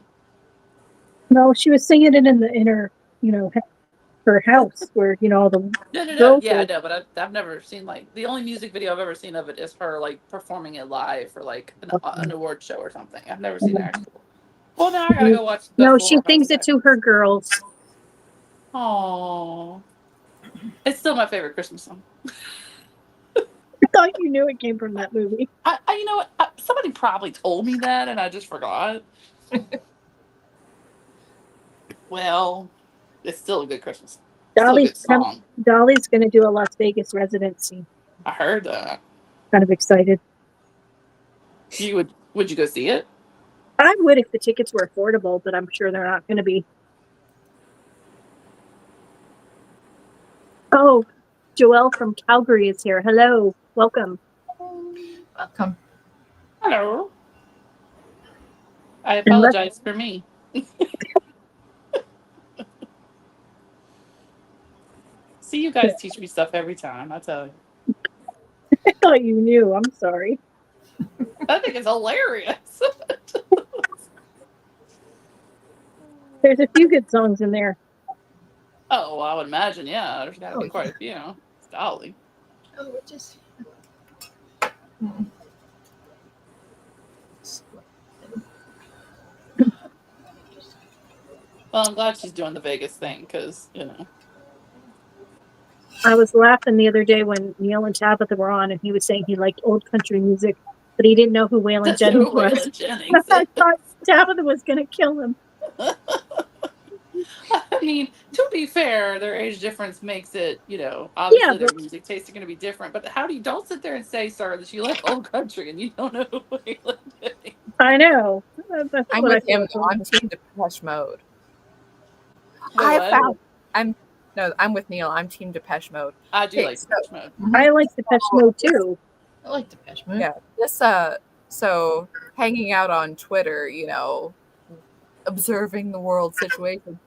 No, she was singing it in her, her house where, all the No. girls Yeah, I were. know, but I've never seen the only music video I've ever seen of it is her performing it live for an award show or something. I've never seen it actually. Well, now I gotta go watch. No, she sings it to her girls. Oh, it's still my favorite Christmas song. I thought you knew it came from that movie. You know what? Somebody probably told me that, and I just forgot. Well, it's still a good Christmas. Still a good song. Dolly's going to do a Las Vegas residency. I heard that. Kind of excited. Would you go see it? I would if the tickets were affordable, but I'm sure they're not going to be. Oh, Joelle from Calgary is here. Hello. Welcome. Welcome. Hello. I apologize for me. See, you guys teach me stuff every time, I tell you. I thought you knew. I'm sorry. I think it's hilarious. There's a few good songs in there. Oh, well, I would imagine, yeah. There's got to be quite a few. It's Dolly. Oh, it just. Well, I'm glad she's doing the Vegas thing because, I was laughing the other day when Neil and Tabitha were on, and he was saying he liked old country music, but he didn't know who Waylon Jennings was. Waylon Jennings. I thought Tabitha was going to kill him. I mean, to be fair, their age difference makes it, obviously their music tastes are going to be different. But don't sit there and say, sir, that you like old country and you don't know who Waylon Jennings. I know. I'm with him on Team Depeche Mode. I'm with Neil. I'm Team Depeche Mode. I do like Depeche Mode. I like Depeche Mode too. I like Depeche Mode. Yeah. This so hanging out on Twitter, observing the world situation.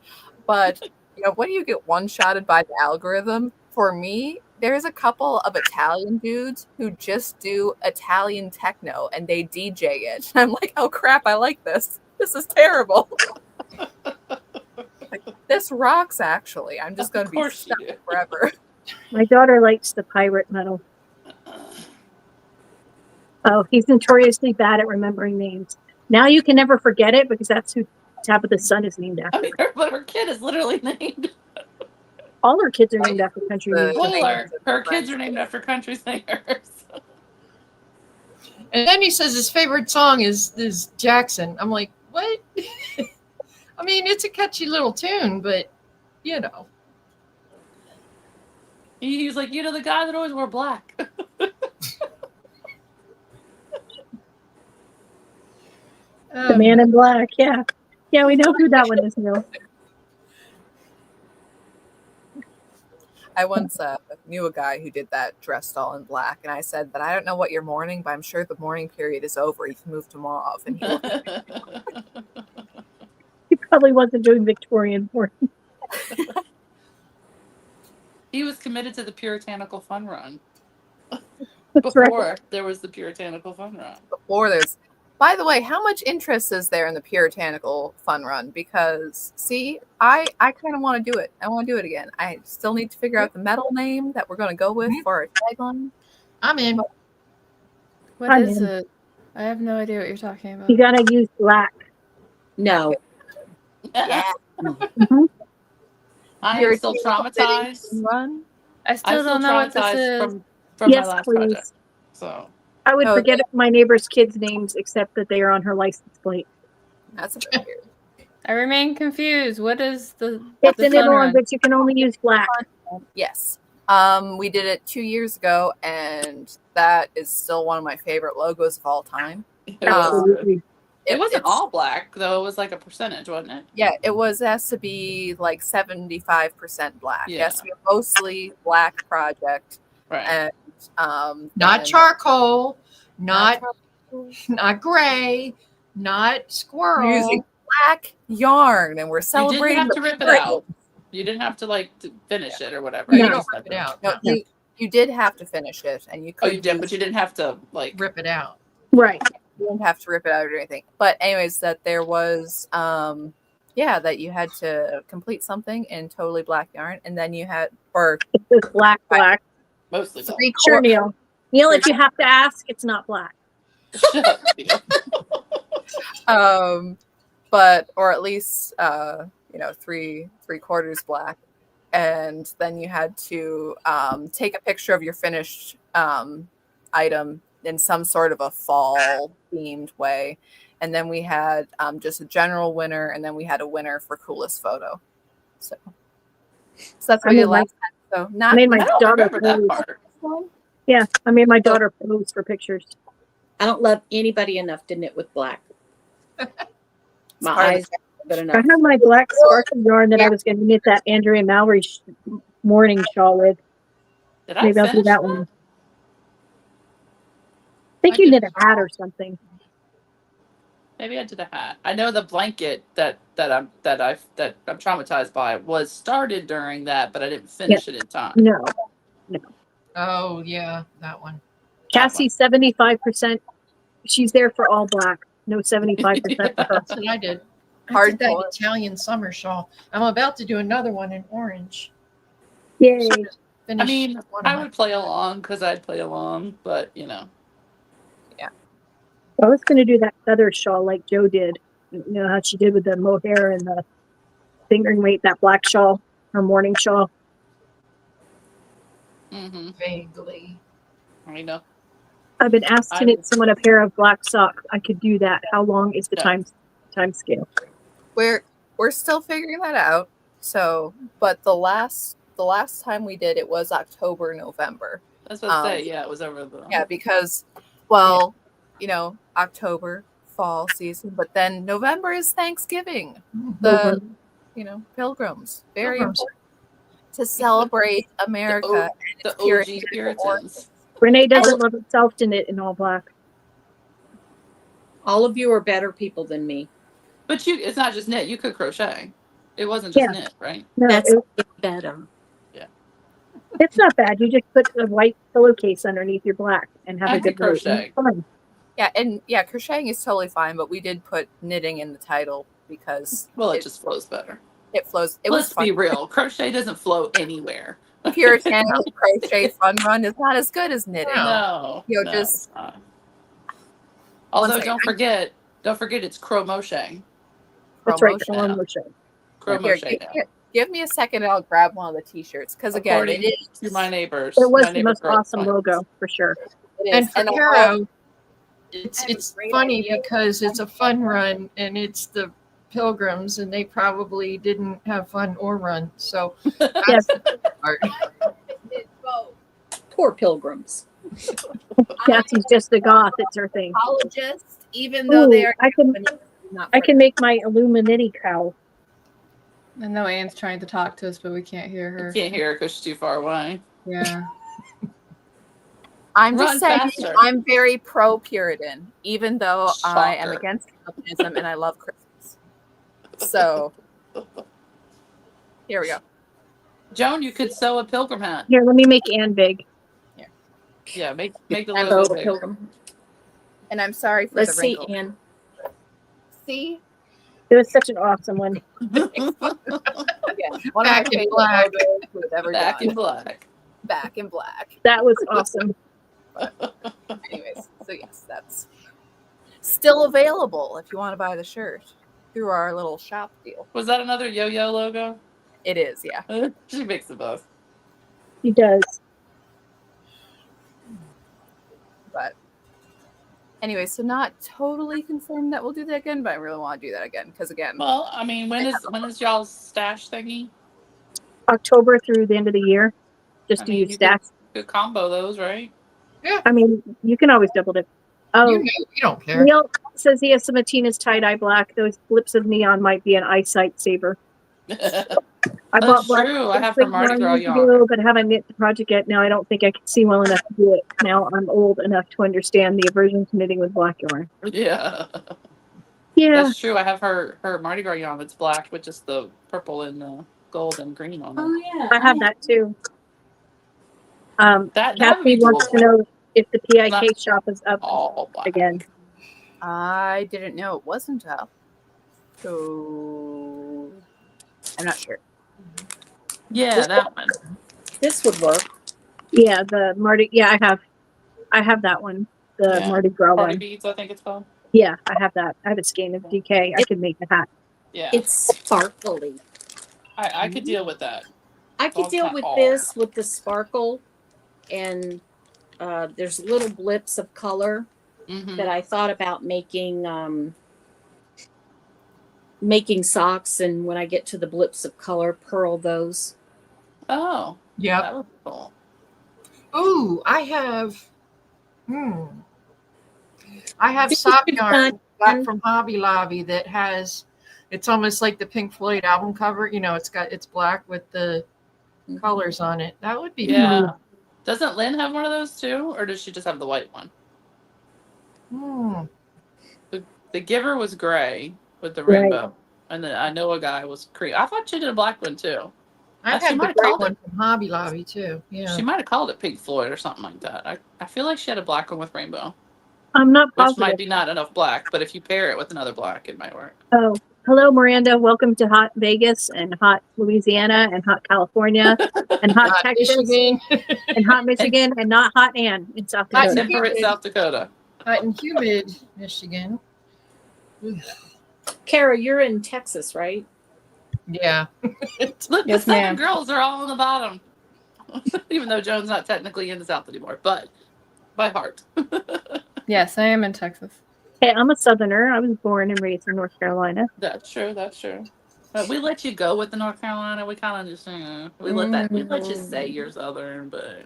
But when you get one-shotted by the algorithm, for me, there's a couple of Italian dudes who just do Italian techno and they DJ it. I'm like, oh crap, I like this. This is terrible. This rocks, actually. I'm just going to be stuck forever. My daughter likes the pirate metal. Oh, he's notoriously bad at remembering names. Now you can never forget it because that's who Tabitha's son is named after. I mean, but her kid is literally named. All her kids are named after country music. Spoiler, her kids are named after country singers. And then he says his favorite song is Jackson. I'm like, what? I mean, it's a catchy little tune, but He was like, the guy that always wore black. The man in black, yeah. Yeah, we know who that one is, Neil. I once knew a guy who did that dressed all in black, and I said that I don't know what you're mourning, but I'm sure the mourning period is over. You can move to mauve. And He probably wasn't doing Victorian mourning. He was committed to the Puritanical Fun Run. That's right. There was the Puritanical Fun Run. Before there's... By the way, how much interest is there in the Puritanical Fun Run? Because, see, I kind of want to do it. I want to do it again. I still need to figure out the metal name that we're going to go with for our tagline. I'm in. What is it? I have no idea what you're talking about. You got to use black. No. Yeah. Mm-hmm. I am still traumatized. I still don't know what this is. From yes, my last please. project. So I would forget my neighbor's kids' names except that they are on her license plate. That's a bit weird. I remain confused. What is the? It's an indoor, but you can only use black. Yes. We did it 2 years ago, and that is still one of my favorite logos of all time. Absolutely. It wasn't all black, though. It was like a percentage, wasn't it? Yeah, it has to be like 75% black. Yeah. It has to be a mostly black project. Right. And not charcoal, not gray, not squirrel. We're using black yarn, and we're celebrating. You didn't have to rip it out. You didn't have to finish it or whatever. No, you don't rip it out. No, you did have to finish it, and you could. Oh, you did, but you didn't have to rip it out. Right. You didn't have to rip it out or anything. But anyways, that there was that you had to complete something in totally black yarn, and then you had it's black. Mostly black. Sure, Neil. Neil, if you have to ask, it's not black. But or at least 3/4 black, and then you had to take a picture of your finished item in some sort of a fall themed way. And then we had just a general winner, and then we had a winner for coolest photo. So that's what you like. So not I made my I don't daughter remember that pose. part. Yeah, I made my daughter pose for pictures. I don't love anybody enough to knit with black. My part of eyes are good I enough. have my black sparkle yarn that I was going to knit that Andrea Mallory morning shawl with. Did I Maybe I'll do finish that one. I think you knit a hat or something. Maybe I did a hat. I know the blanket that I'm traumatized by was started during that, but I didn't finish it in time. No. Oh yeah, that one. Cassie, 75%. She's there for all black. No 75% for her. That's what I did. I did that Hardcore. Italian summer shawl. I'm about to do another one in orange. Yay. I mean, I would play along because I'd play along, but you know. I was going to do that feather shawl like Joe did. You know how she did with the mohair and the fingering weight, that black shawl, her morning shawl. Mm-hmm. Vaguely. I know. I've been asked to knit someone a pair of black socks. I could do that. How long is the time scale? We're still figuring that out. So, but the last time we did it was October, November. That's what I say. Yeah, it was over the. Yeah, because you know, October fall season, but then November is Thanksgiving. The pilgrims, very important to celebrate America and the its OG Puritans. Renee doesn't love itself to knit in all black. All of you are better people than me. But it's not just knit. You could crochet. It wasn't just knit, right? No, That's better. Yeah. It's not bad. You just put a white pillowcase underneath your black and have I a good crochet. Fun. Yeah, and crocheting is totally fine, but we did put knitting in the title because it just flows better. It flows. Let's be real. Crochet doesn't flow anywhere. Puritanical crochet fun run is not as good as knitting. No. Just. Although don't forget it's crochet. That's right, crochet. Crochet. Give me a second and I'll grab one of the t-shirts because again, it is to my neighbors. It was the most awesome logo for sure. And for Caro, it's funny because it's a fun run and it's the pilgrims and they probably didn't have fun or run. So that's the part. Poor pilgrims. Cassie's just a goth. It's her thing. Apologist, even though they are. I can make my Illuminati cow. I know Anne's trying to talk to us, but we can't hear her. You can't hear her because she's too far away. Yeah. I'm just saying I'm very pro-Puritan, even though I am against Puritanism and I love Christmas. So here we go. Joan, you could sew a pilgrim hat. Here, let me make Anne big. Yeah, make the logo pilgrim. And I'm sorry for Let's the see, wrinkle. Anne. See? It was such an awesome one. One of my favorite logos we've ever Back done. in black. Back in black. That was awesome. Anyways, so yes, that's still available if you want to buy the shirt through our little shop deal. Was that another yo-yo logo? It is, yeah. She makes the both. He does. But anyway, so not totally confirmed that we'll do that again, but I really want to do that again because again. Well, I mean, when is y'all's stash thingy? October through the end of the year. Just to use stash. Could combo those, right? Yeah. I mean, you can always double dip. Oh, you don't care. Neil says he has some of Tina's tie-dye black. Those blips of neon might be an eyesight saver. I bought black. True. I have her Mardi Gras yarn. But haven't knit the project yet. Now I don't think I can see well enough to do it. Now I'm old enough to understand the aversion to knitting with black yarn. Yeah. Yeah. That's true. I have her Mardi Gras yarn that's black with just the purple and the gold and green on it. Oh yeah. I have that too. That would Kathy be wants to know if the PIK shop is up again. I didn't know it wasn't up. So I'm not sure. Yeah, that one. This would work. Yeah, the Mardi. Yeah, I have that one. The Mardi Gras Party one. beads, I think it's called. Yeah, I have that. I have a skein of DK. I could make a hat. Yeah, it's sparkly. I could deal with that. I could deal with this with the sparkle and there's little blips of color Mm-hmm. that I thought about making socks, and when I get to the blips of color, purl those. Oh, Yep. that was cool. Ooh, I have sock yarn got from Hobby Lobby that has, it's almost like the Pink Floyd album cover. You know, it's black with the colors on it. That would be Yeah. Doesn't Lynn have one of those too, or does she just have the white one? fun. The giver was gray with the Right. rainbow, and then I know a guy was cream. I thought she did a black one too. I've She had might the have gray called one it. from Hobby Lobby too. Yeah. She might have called it Pink Floyd or something like that. I feel like she had a black one with rainbow, I'm not which positive. might be not enough black, but if you pair it with another black, it might work. Oh, hello, Miranda. Welcome to hot Vegas and hot Louisiana and hot California and hot Hot Texas Michigan. and hot Michigan and not hot Ann in South Hot Dakota. Temperate South Dakota. Hot and humid Michigan. Kara, you're in Texas, right? Yeah. Look, Yes, the Southern ma'am. girls are all on the bottom. Even though Joan's not technically in the South anymore, but by heart. Yes, I am in Texas. Hey, I'm a Southerner. I was born and raised in North Carolina. That's true. That's true. But we let you go with the North Carolina. We kind of just, we let you say you're Southern, but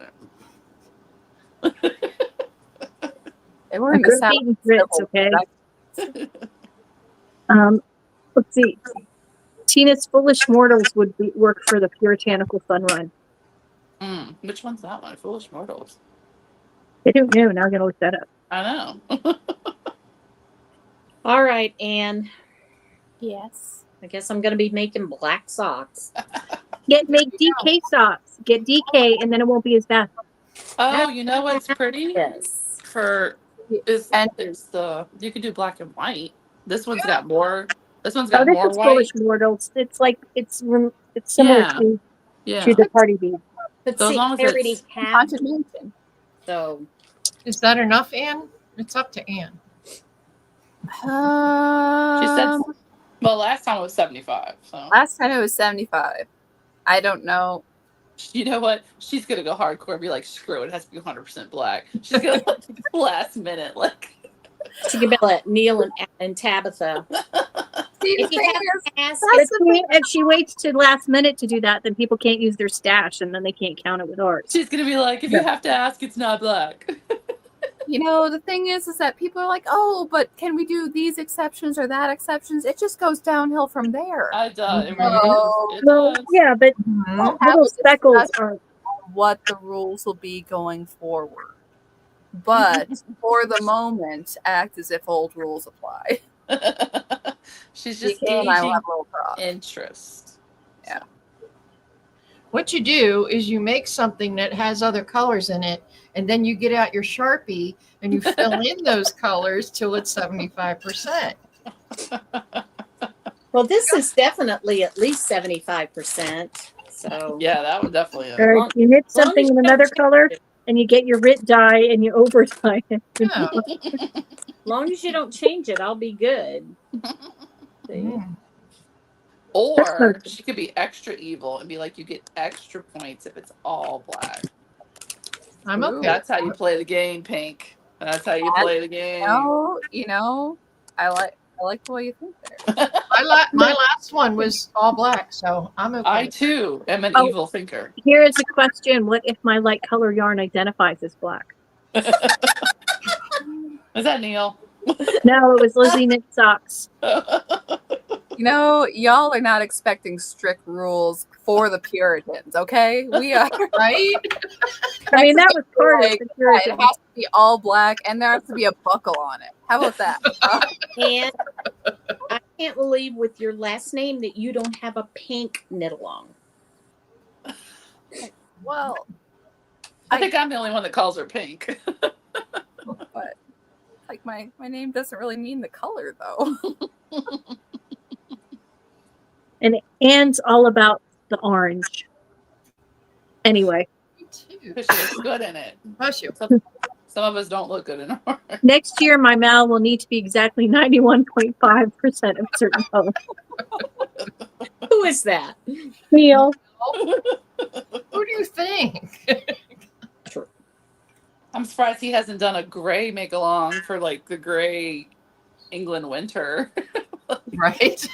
They were in the Good South. eating grits, okay? Let's see. Tina's Foolish Mortals would work for the Puritanical Fun Run. Which one's that one? Foolish Mortals. I don't know. Now I'm going to look that up. I know. All right, Anne. Yes. I guess I'm going to be making black socks. Make DK socks. Get DK, and then it won't be as bad. Oh, you know what's pretty? Yes. It's the you can do black and white. This one's got more. This one's Oh, got this more is white. Foolish Mortals. It's like it's similar to the party bead. But So as see, long as I already it's have Haunted Mansion. so Is that enough, Ann? It's up to Ann. She said, well, last time it was 75. So Last time it was 75. I don't know. you know what? She's gonna go hardcore and be like, screw it. It has to be 100% black. She's gonna last minute like. she can let Neil and Tabitha. See, the If you thing have is, to ask, If she waits to last minute to do that, then people can't use their stash, and then they can't count it with ours. She's gonna be like, if you have to ask, it's not black. you know, the thing is that people are like, oh, but can we do these exceptions or that exceptions? It just goes downhill from there. I does. It Oh. really is. It Well, does. yeah, but We'll have little a speckles discussion are. on what the rules will be going forward. But for the moment, act as if old rules apply. She's just DK and I will gauging have a little talk. interest. Yeah. What you do is you make something that has other colors in it, and then you get out your Sharpie and you fill in those colors till it's 75%. well, this is definitely at least 75%. So Yeah, that would definitely. Or if you knit something in another color, and you get your RIT dye and you over dye it. Yeah. as long as you don't change it, I'll be good. Mm. Or she could be extra evil and be like, you get extra points if it's all black. I'm okay. That's how you play the game, Pink. That's how you play the game. You know, I like the way you think there. My last one was all black, so I'm okay. I too am an evil thinker. Here is a question: what if my light color yarn identifies as black? Is that Neil? No, it was Lizzie knit socks. You know, y'all are not expecting strict rules for the Puritans, okay? We are, right? I mean, that was part of like, the it Puritan. has to be all black, and there has to be a buckle on it. How about that? And I can't believe with your last name that you don't have a pink knit along. Well, I think I'm the only one that calls her Pink. but like my name doesn't really mean the color though. And Anne's all about the orange. Anyway, Me too. Because she looks good in it. Bless you. Some of us don't look good in orange. next year my mal will need to be exactly 91.5% of certain color. Who is that? Neil. Who do you think? I'm surprised he hasn't done a gray make along for like the gray England winter. Right?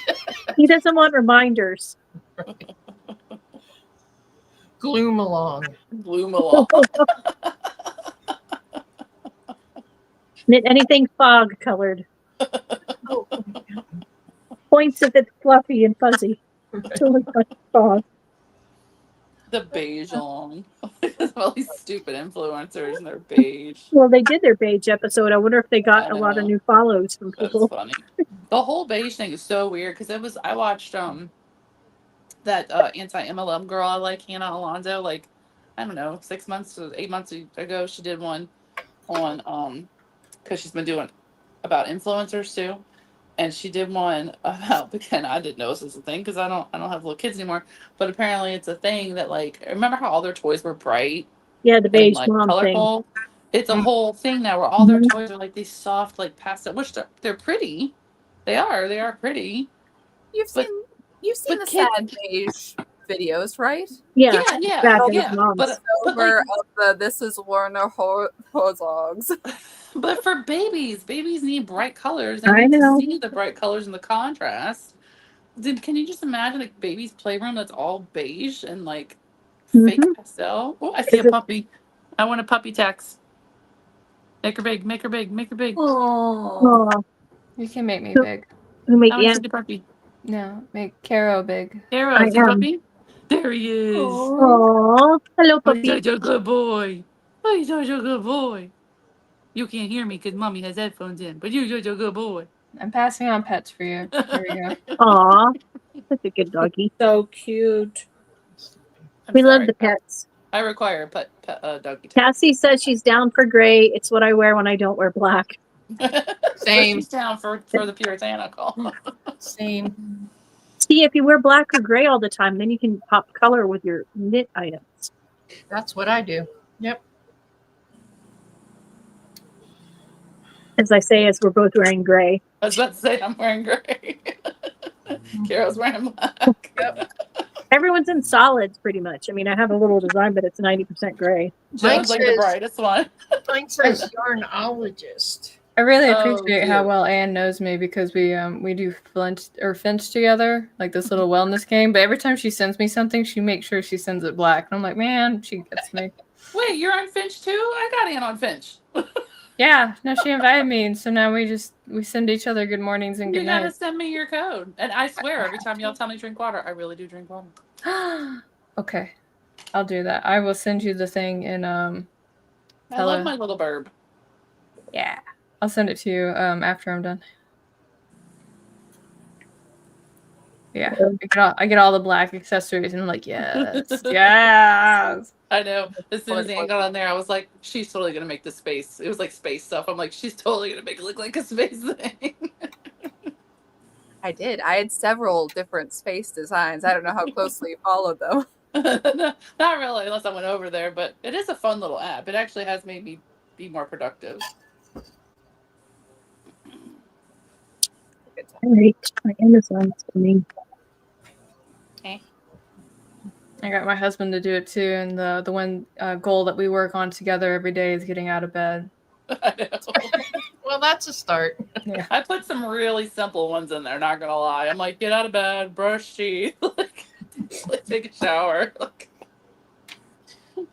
He doesn't want reminders. Gloom along. Bloom along. Knit anything fog colored. Points if it's fluffy and fuzzy. To look like fog. The beige long. All these stupid influencers and their beige. Well, they did their beige episode. I wonder if they got I a lot of know. new follows from That's people. funny. The whole beige thing is so weird because I watched that anti-MLM girl I like, Hannah Alonso, like I don't know, 6 months to 8 months ago. She did one on because she's been doing about influencers too. And she did one about, again, I didn't know this was a thing because I don't have little kids anymore. But apparently it's a thing that, like, remember how all their toys were bright Yeah, the and beige like mom thing. colorful? It's a whole thing now where all their toys are like these soft, like pastel, which they're pretty. They are pretty. You've But- seen but the kids- sad beige videos, right? Yeah, Yeah, exactly. yeah. Moms. But Over like, of the this is Werner Herzogs. but for babies need bright colors. They I need know. to see the bright colors and the contrast. Can you just imagine a baby's playroom that's all beige and like fake pastel? Oh, I see a puppy. I want a puppy text. Make her big, make her big, make her big. Oh, Oh, You can make me So- big. who make I want to yeah. see the puppy. No, make Caro big. Arrow, I see the am. puppy? There he is. Oh, hello, Oh, he's puppy. such a good boy. Oh, he's such a good boy. You can't hear me because mommy has headphones in, but you're such a good boy. I'm passing on pets for you. There we go. Aw, such a good doggy. so cute. We love the pets. I require a pet doggy tag. Cassie says she's down for gray. It's what I wear when I don't wear black. Same. She's down for the puritanical. Same. See, if you wear black or gray all the time, then you can pop color with your knit items. That's what I do. Yep. As I say, as we're both wearing gray. I was about to say I'm wearing gray. Carol's wearing black. Everyone's in solids pretty much. I mean, I have a little design, but it's 90% gray. Joan's like the says- brightest one. Mine says yarnologist. I really Oh, appreciate dear. how well Anne knows me because we do Finch together, like this little wellness game. But every time she sends me something, she makes sure she sends it black. And I'm like, man, she gets me. Wait, you're on Finch too? I got Ann on Finch. Yeah, no, she invited me, and so now we send each other good mornings and You good gotta nights. send me your code. And I swear, every time y'all tell me to drink water, I really do drink water. Okay, I'll do that. I will send you the thing in I Hello. love my little burb. yeah, I'll send it to you after I'm done. Yeah, I get all the black accessories, and I'm like, yes, yes. I know. As soon as Ann got on there, I was like, she's totally gonna make the space. It was like space stuff. I'm like, she's totally gonna make it look like a space thing. I did. I had several different space designs. I don't know how closely you followed them. No, not really, unless I went over there. But it is a fun little app. It actually has made me be more productive. All right, my Amazon's coming. I got my husband to do it too, and the one goal that we work on together every day is getting out of bed. I know. Well, that's a start. Yeah. I put some really simple ones in there, not gonna lie. I'm like, get out of bed, brush teeth, like take a shower.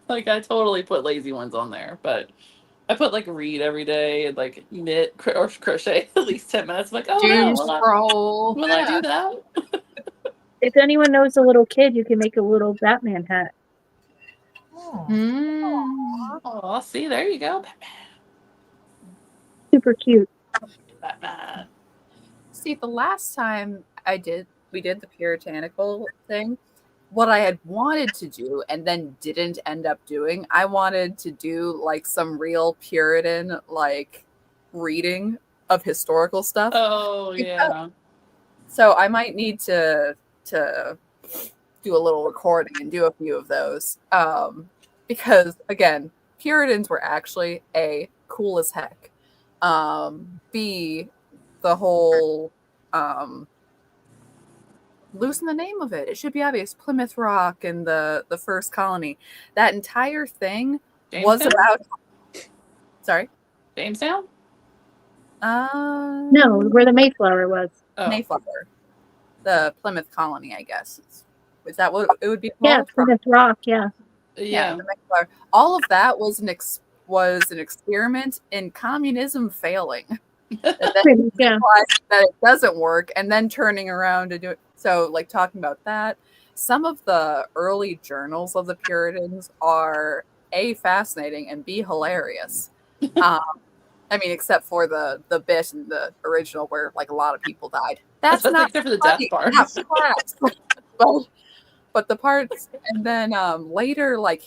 Like I totally put lazy ones on there, but I put like read every day and like knit or crochet at least 10 minutes. I'm like, oh Doom no, scroll. will I do that? If anyone knows a little kid, you can make a little Batman hat. Oh. Mm. Oh, see, there you go, Batman. Super cute. Batman. See, the last time we did the puritanical thing, what I had wanted to do and then didn't end up doing, I wanted to do like some real Puritan like reading of historical stuff. Oh yeah. So I might need to do a little recording and do a few of those. Because again, Puritans were actually A, cool as heck. B, the whole losing the name of it. It should be obvious. Plymouth Rock and the first colony. That entire thing was Jamestown? about Sorry? Jamestown? No, where the Mayflower was. Oh. Mayflower. The Plymouth colony, I guess. Is that what it would be Yeah, called? Plymouth Rock, yeah. Yeah, the Mayflower. All of that was an experiment in communism failing. And then Yeah. that it doesn't work, and then turning around to do it. So, like, talking about that, some of the early journals of the Puritans are A, fascinating, and B, hilarious. I mean, except for the bit in the original where, like, a lot of people died. That's not except for the death part. but the parts, and then later, like,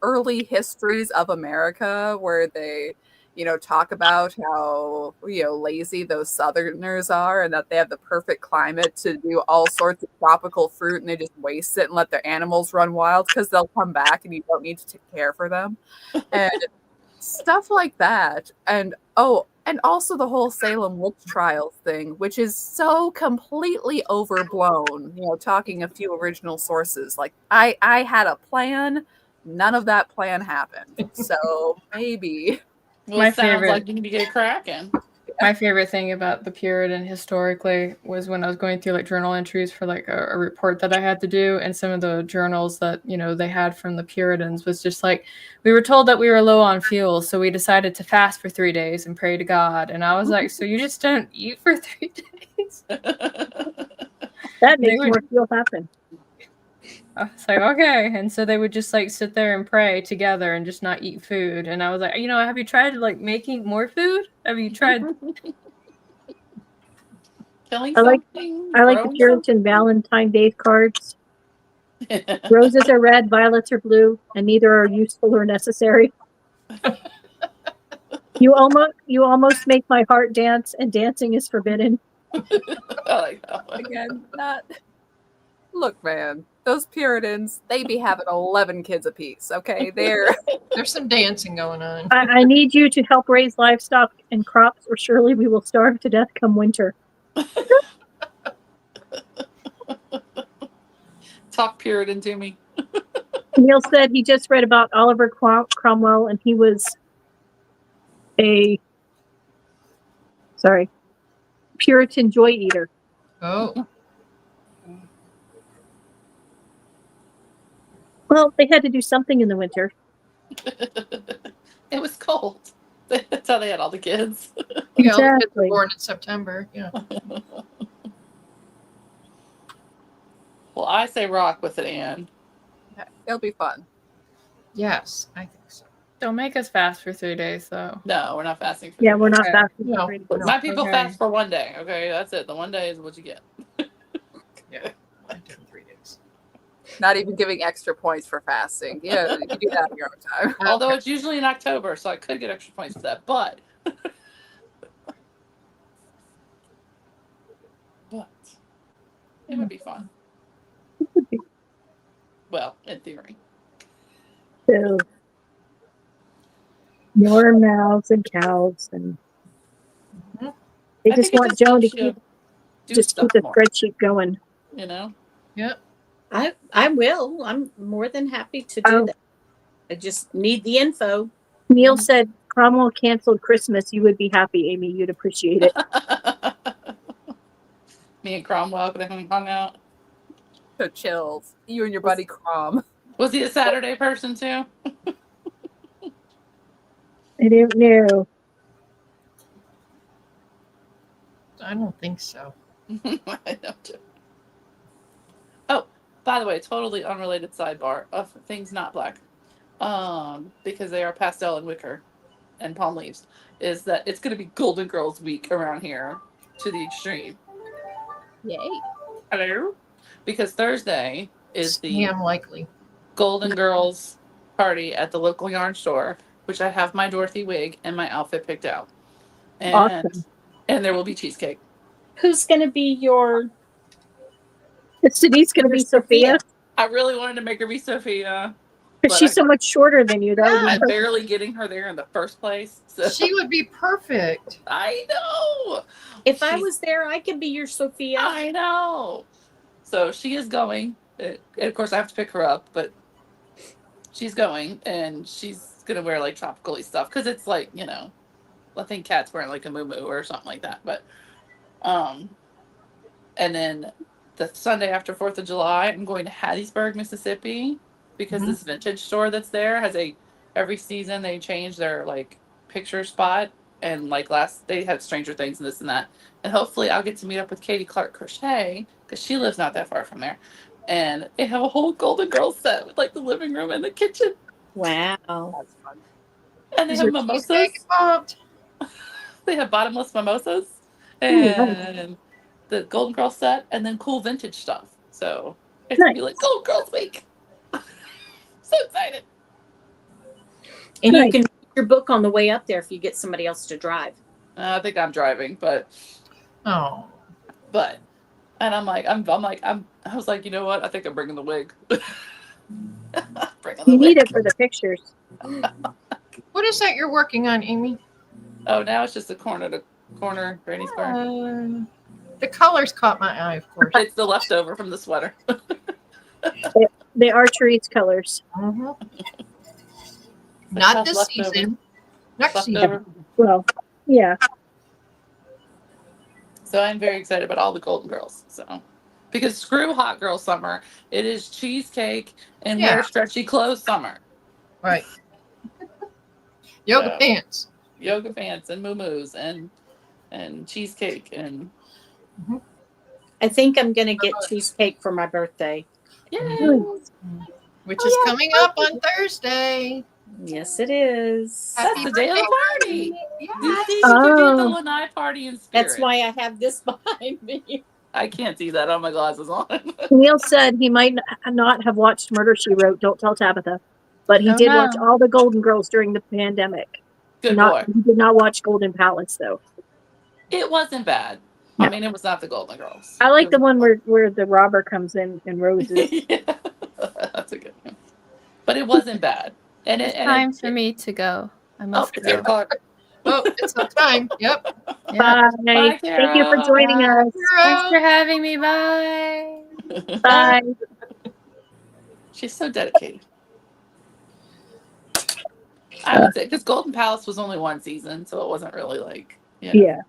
early histories of America where they, talk about how, lazy those Southerners are and that they have the perfect climate to do all sorts of tropical fruit and they just waste it and let their animals run wild because they'll come back and you don't need to take care for them. And stuff like that. And also the whole Salem witch trials thing, which is so completely overblown, talking a few original sources. Like, I had a plan, none of that plan happened. So maybe. Well, it sounds like you need to get cracking. My favorite thing about the Puritan historically was when I was going through, like, journal entries for, like, a report that I had to do, and some of the journals that, they had from the Puritans was just like, we were told that we were low on fuel, so we decided to fast for 3 days and pray to God. And I was like, so you just don't eat for 3 days? That makes more fuel happen. I was like, okay. And so they would just, like, sit there and pray together and just not eat food. And I was like, have you tried, like, making more food? Have you tried killing something? I like the Puritan Valentine Day cards. Roses are red, violets are blue, and neither are useful or necessary. You almost make my heart dance, and dancing is forbidden. I like that one. Again, look, man, those Puritans, they be having 11 kids apiece, okay? There's some dancing going on. I need you to help raise livestock and crops, or surely we will starve to death come winter. Talk Puritan to me. Neil said he just read about Oliver Cromwell, and he was Puritan joy eater. Oh. Well, they had to do something in the winter. It was cold. That's how they had all the kids. Yeah, all the kids were born in September. Yeah. Well, I say rock with it, Anne. It'll be fun. Yes, I think so. Don't make us fast for 3 days, though. No, we're not fasting for 3 days. We're not fasting for 3 days. My people fast for 1 day. Okay, that's it. The 1 day is what you get. Yeah, I did 3 days. Not even giving extra points for fasting. Yeah, you can do that in your own time. Although it's usually in October, so I could get extra points for that. But it would be fun. Well, in theory. So, your mouths and cows, and they just want Joan to keep the spreadsheet going. Yep. I will. I'm more than happy to do that. I just need the info. Neil said Cromwell canceled Christmas. You would be happy, Amy. You'd appreciate it. Me and Cromwell could have hung out. So chills. You and your buddy Crom. Was he a Saturday person too? I don't know. I don't think so. I know too. Oh, by the way, totally unrelated sidebar of things not black, because they are pastel and wicker and palm leaves, is that it's going to be Golden Girls week around here to the extreme. Yay. Hello? Because Thursday is the likely Golden Girls party at the local yarn store, which I have my Dorothy wig and my outfit picked out. And, awesome. And there will be cheesecake. Who's going to be your... Denise going to be Sophia? I really wanted to make her be Sophia. Because she's so much shorter than you. I'm barely getting her there in the first place. So. She would be perfect. I know. If I was there, I could be your Sophia. I know. So she is going. And of course, I have to pick her up, but she's going, and she's gonna wear like tropically stuff because it's like, you know, I think Kat's wearing like a muumuu or something like that. But and then the Sunday after 4th of July, I'm going to Hattiesburg, Mississippi, because this vintage store that's there has every season they change their like picture spot, and like they had Stranger Things and this and that, and hopefully I'll get to meet up with Katie Clark Crochet because she lives not that far from there, and they have a whole Golden Girls set with like the living room and the kitchen. Wow. That's fun. And they Is have there mimosas. cheesecake involved? They have bottomless mimosas Ooh, and the Golden Girls set, and then cool vintage stuff. So it's gonna be nice. like Golden Girls week. So excited. And you Nice. can read your book on the way up there if you get somebody else to drive. I think I'm driving, but Oh, and I was like, you know what? I think I'm bringing the wig. Bringing the You need wig. it for the pictures. what is that you're working on, Amy? Oh, now it's just a corner to corner granny square. The colors caught my eye, of course. It's the leftover from the sweater. They are Therese colors. Mhm. It's Not this leftover. season. Next Leftover. season. Well, yeah. So I'm very excited about all the Golden Girls. So, because screw hot girl summer, it is cheesecake and Yeah. wear stretchy clothes summer. Right. Yoga So, pants. yoga pants and muumuus and cheesecake and I think I'm going to get cheesecake for my birthday. yay! Which is coming up on Thursday. Yes, it is. That's the day of the party. Yes. You see, you could be at the Oh. Lanai party in spirit. That's why I have this behind me. I can't see that on my glasses on. Neil said he might not have watched Murder, She Wrote, Don't Tell Tabitha, but he Oh, did no. watch all the Golden Girls during the pandemic. Good boy. He did not watch Golden Palace, though. It wasn't bad. No. I mean, it was not the Golden Girls. I like the one where the robber comes in and roses. Yeah, that's a good one. But it wasn't bad. And It's time for me to go. I Oh, must it's 8 go. o'clock. Oh, it's the time. Yep. Yeah. Bye. Thank you for Kara. joining us. Thanks for having me. Bye. Bye. She's so dedicated. I would say because Golden Palace was only one season, so it wasn't really like, you know. Yeah.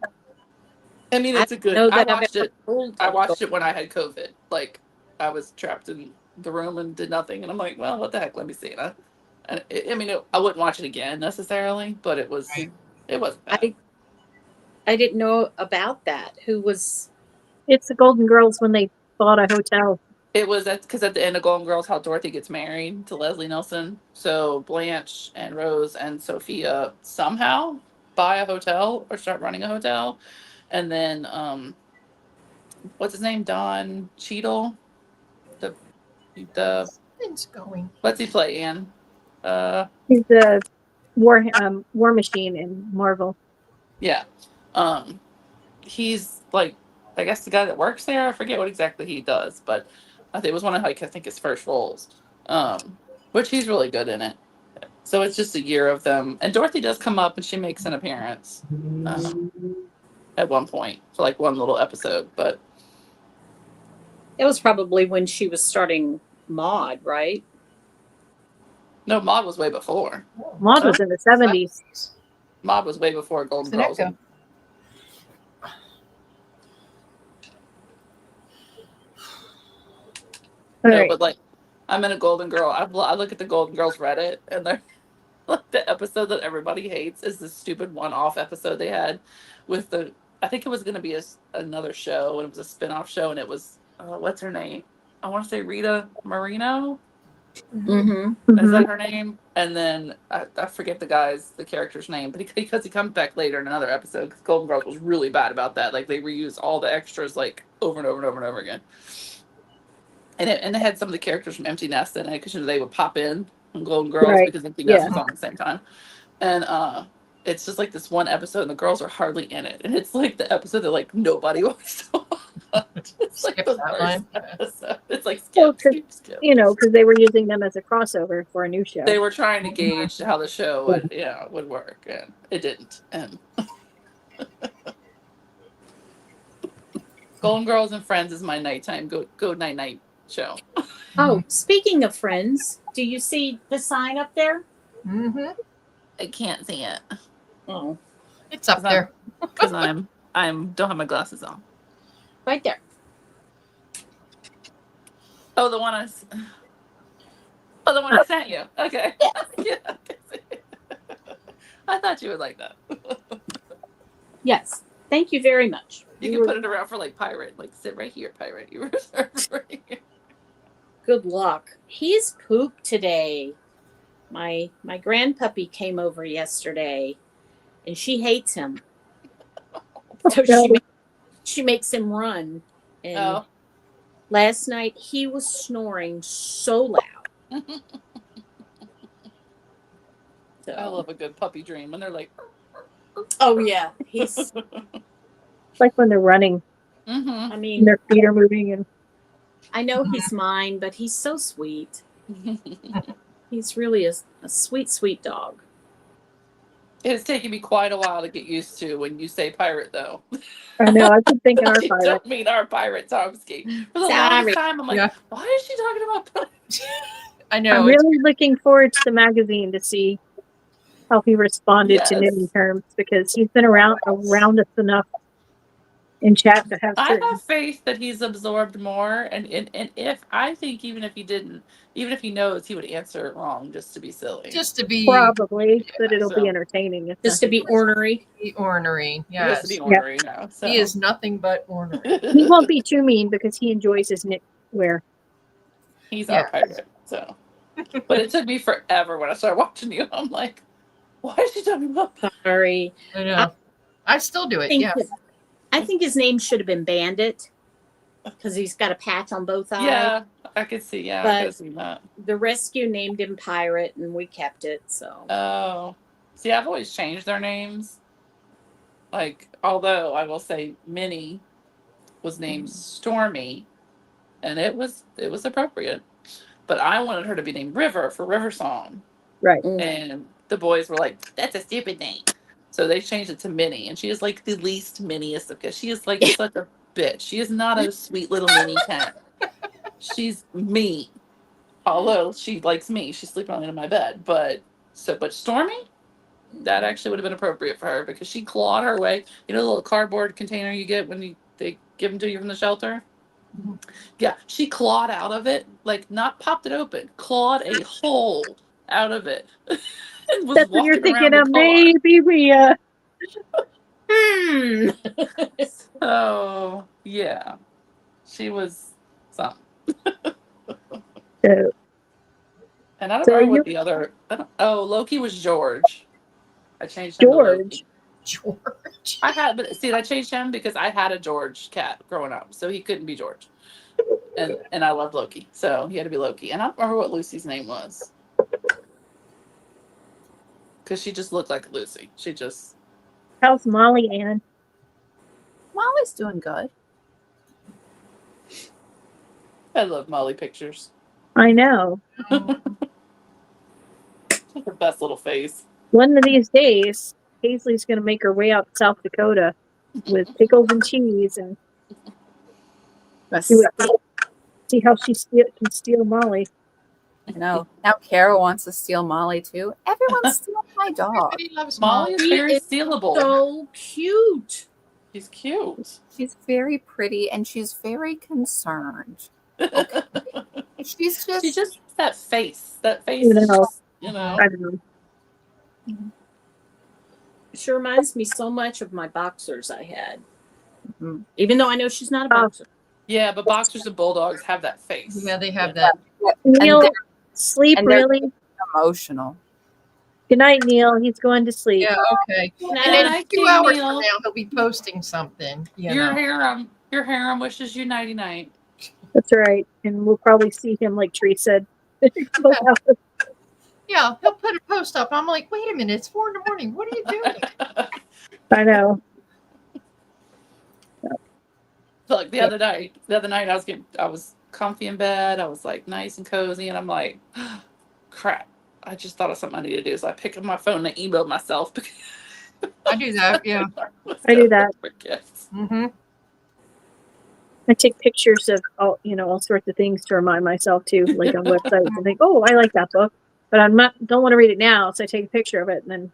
I mean, it's a good. know I that I've watched ever it. told I of watched it when I had COVID. Like I was trapped in the room and did nothing, and I'm like, well, what the heck? Let me see it. I wouldn't watch it again necessarily, but it was. Right. It wasn't bad. I didn't know about that. Who was? It's the Golden Girls when they bought a hotel. It was because at the end of Golden Girls, how Dorothy gets married to Leslie Nielsen. So Blanche and Rose and Sophia somehow buy a hotel or start running a hotel, and then what's his name? Don Cheadle. The It's going. what's he play in? He's the war machine in Marvel. Yeah. He's like, I guess the guy that works there. I forget what exactly he does, but I think it was one of I think his first roles. Which he's really good in it. So it's just a year of them. And Dorothy does come up and she makes an appearance at one point for like one little episode. But It was probably when she was starting Maude, right? no, Maude was way before. Maude was in the 70s. Maude was way before Golden It's an Girls. echo. All No, right. but like, I'm in a Golden Girl. I look at the Golden Girls Reddit, and they're like the episode that everybody hates is the stupid one-off episode they had with the. I think it was going to be another show, and it was a spin-off show, and it was what's her name? I want to say Rita Moreno. Mm-hmm. Is that her name? And then I forget the character's name, but because he comes back later in another episode, because Golden Girls was really bad about that. Like they reused all the extras like over and over and over and over again. And they had some of the characters from Empty Nest in it because they would pop in on Golden Girls Right. because Empty Nest Yeah. was on at the same time. And it's just like this one episode and the girls are hardly in it. And it's like the episode that like nobody wants to watch. It's like Skip the that worst one. episode. It's like Well, skip. You know, because they were using them as a crossover for a new show. They were trying to gauge how the show would work, and it didn't. And Golden Girls and Friends is my nighttime go night night show. Oh, speaking of Friends, do you see the sign up there? Mm-hmm. I can't see it Oh, It's up there. because I'm don't have my glasses on. right there. Oh, the one I sent you. Okay. Yeah. I thought you would like that. Yes. Thank you very much. You can put it around for like pirate, like sit right here, pirate. You reserved right here. Good luck. He's pooped today. My grandpuppy came over yesterday, and she hates him. So she makes him run. And last night he was snoring so loud. So. I love a good puppy dream when they're like. Oh yeah, he's like when they're running. Mm-hmm. I mean, Their feet are moving, and I know he's mine, but he's so sweet. He's really a sweet, sweet dog. It's taken me quite a while to get used to when you say pirate, though. I know I've been thinking our I pirate. don't mean our pirate Tomsky. For the Sorry. longest time, I'm like, why is she talking about pirate? I know. I'm really looking forward to the magazine to see how he responded to naming terms, because he's been around us enough in chat to have I certain. have faith that he's absorbed more, and if I think even if he knows, he would answer it wrong just to be silly. Just to be Probably, but it'll be entertaining. Just to be ornery. Ornery, yes. Just to be ornery now. So. He is nothing but ornery. He won't be too mean because he enjoys his knitwear. He's our pirate, so. But it took me forever when I started watching you. I'm like, why is she talking about? Sorry. I know. I still do it. Yeah. I think his name should have been Bandit because he's got a patch on both eyes. Yeah, I could see. Yeah, I could see that. The rescue named him Pirate, and we kept it. So. Oh, see, I've always changed their names. Like, although I will say, Minnie was named Stormy, and it was appropriate. But I wanted her to be named River for River Song. Right. And the boys were like, "That's a stupid name." So they changed it to Minnie, and she is like the least miniest of kids. She is like such a bitch. She is not a sweet little mini cat. She's mean. Although she likes me. She's sleeping on in my bed. But Stormy, that actually would have been appropriate for her because she clawed her way. You know the little cardboard container you get when they give them to you from the shelter? Mm-hmm. Yeah, she clawed out of it, like not popped it open, clawed a hole out of it. That's what you're thinking of, maybe we So yeah, she was something. So, and I don't remember what the other. Loki was George. I changed him to Loki. George. I changed him because I had a George cat growing up, so he couldn't be George. And I loved Loki, so he had to be Loki. And I don't remember what Lucy's name was. Because she just looked like Lucy. How's Molly, Ann? Molly's doing good. I love Molly pictures. I know. Her best little face. One of these days, Paisley's going to make her way out to South Dakota with pickles and cheese, and see how she can steal Molly. I know. Now Kara wants to steal Molly too. Everyone's stealing my dog. Molly is very stealable. So cute. She's cute. She's very pretty and she's very concerned. Okay. She just that face. That face. You know. I don't know. She reminds me so much of my boxers I had. Mm-hmm. Even though I know she's not a boxer. Yeah, but boxers and bulldogs have that face. Yeah, they have that. Neil, sleep really emotional. Good night, Neil. He's going to sleep. Yeah, okay. And then a few hours from now, he'll be posting something. Your harem wishes you nighty night. That's right. And we'll probably see him, like Tree said. Yeah, he'll put a post up. I'm like, wait a minute, it's 4 a.m. What are you doing? I know. Look, the other night I was comfy in bed. I was like nice and cozy, and I'm like, crap. I just thought of something I need to do. So I picked up my phone and I emailed myself. I do that, yeah. I do that. Mm-hmm. I take pictures of all sorts of things to remind myself too, like on websites and think, oh, I like that book, but don't want to read it now, so I take a picture of it and then.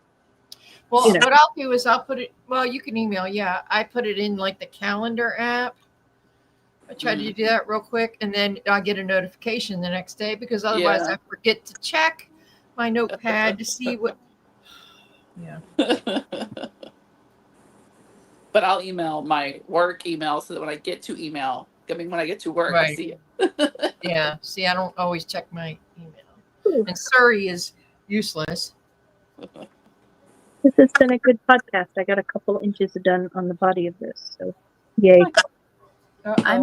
Well, what I'll do is I'll put it. Well, you can email. Yeah, I put it in like the calendar app. I try to do that real quick, and then I get a notification the next day because otherwise I forget to check my notepad to see what. Yeah. But I'll email my work email so that when I get to work, I see it. Yeah. See, I don't always check my email. And Surrey is useless. This has been a good podcast. I got a couple inches done on the body of this, so yay. I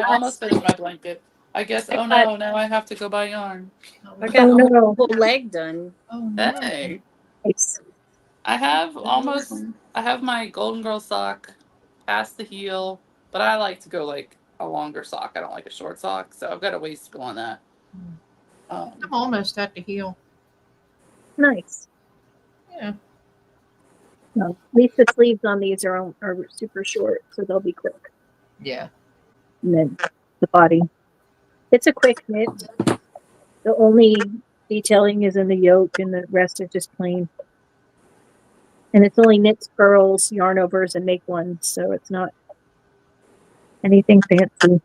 almost finished my blanket. I guess, now I have to go buy yarn. I got a whole leg done. Oh, no. Hey. Nice. I have my Golden Girl sock past the heel, but I like to go like a longer sock. I don't like a short sock, so I've got a ways to go on that. I'm almost at the heel. Nice. Yeah. No, at least the sleeves on these are super short, so they'll be quick. Yeah. And then the body. It's a quick knit. The only detailing is in the yoke, and the rest is just plain. And it's only knits, purls, yarn overs, and make ones, so it's not anything fancy.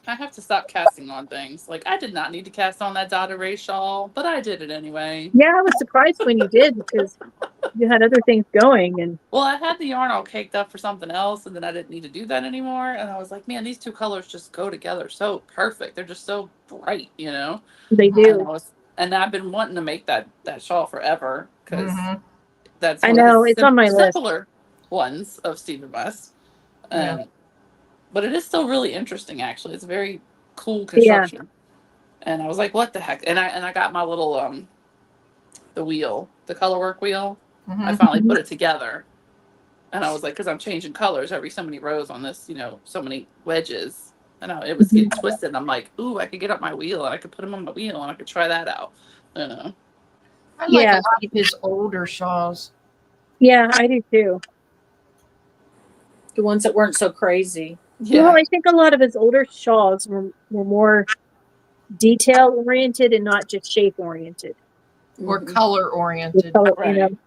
I have to stop casting on things. Like, I did not need to cast on that dotted ray shawl, but I did it anyway. Yeah, I was surprised when you did because you had other things going. And well, I had the yarn all caked up for something else, and then I didn't need to do that anymore. And I was like, man, these two colors just go together so perfect. They're just so bright, They do. And I've been wanting to make that shawl forever because that's I know it's on my list. Simpler ones of Stephen West. But it is still really interesting, actually. It's a very cool construction. Yeah. And I was like, what the heck? And I got my little the wheel, the color work wheel. I finally put it together. And I was like, because I'm changing colors every so many rows on this, so many wedges. And it was getting twisted. And I'm like, ooh, I could get up my wheel and I could put them on my wheel and I could try that out. I like a lot of his older shawls. Yeah, I do too. The ones that weren't so crazy. Yeah. Well, I think a lot of his older shawls were more detail oriented and not just shape oriented. Or color oriented. Right.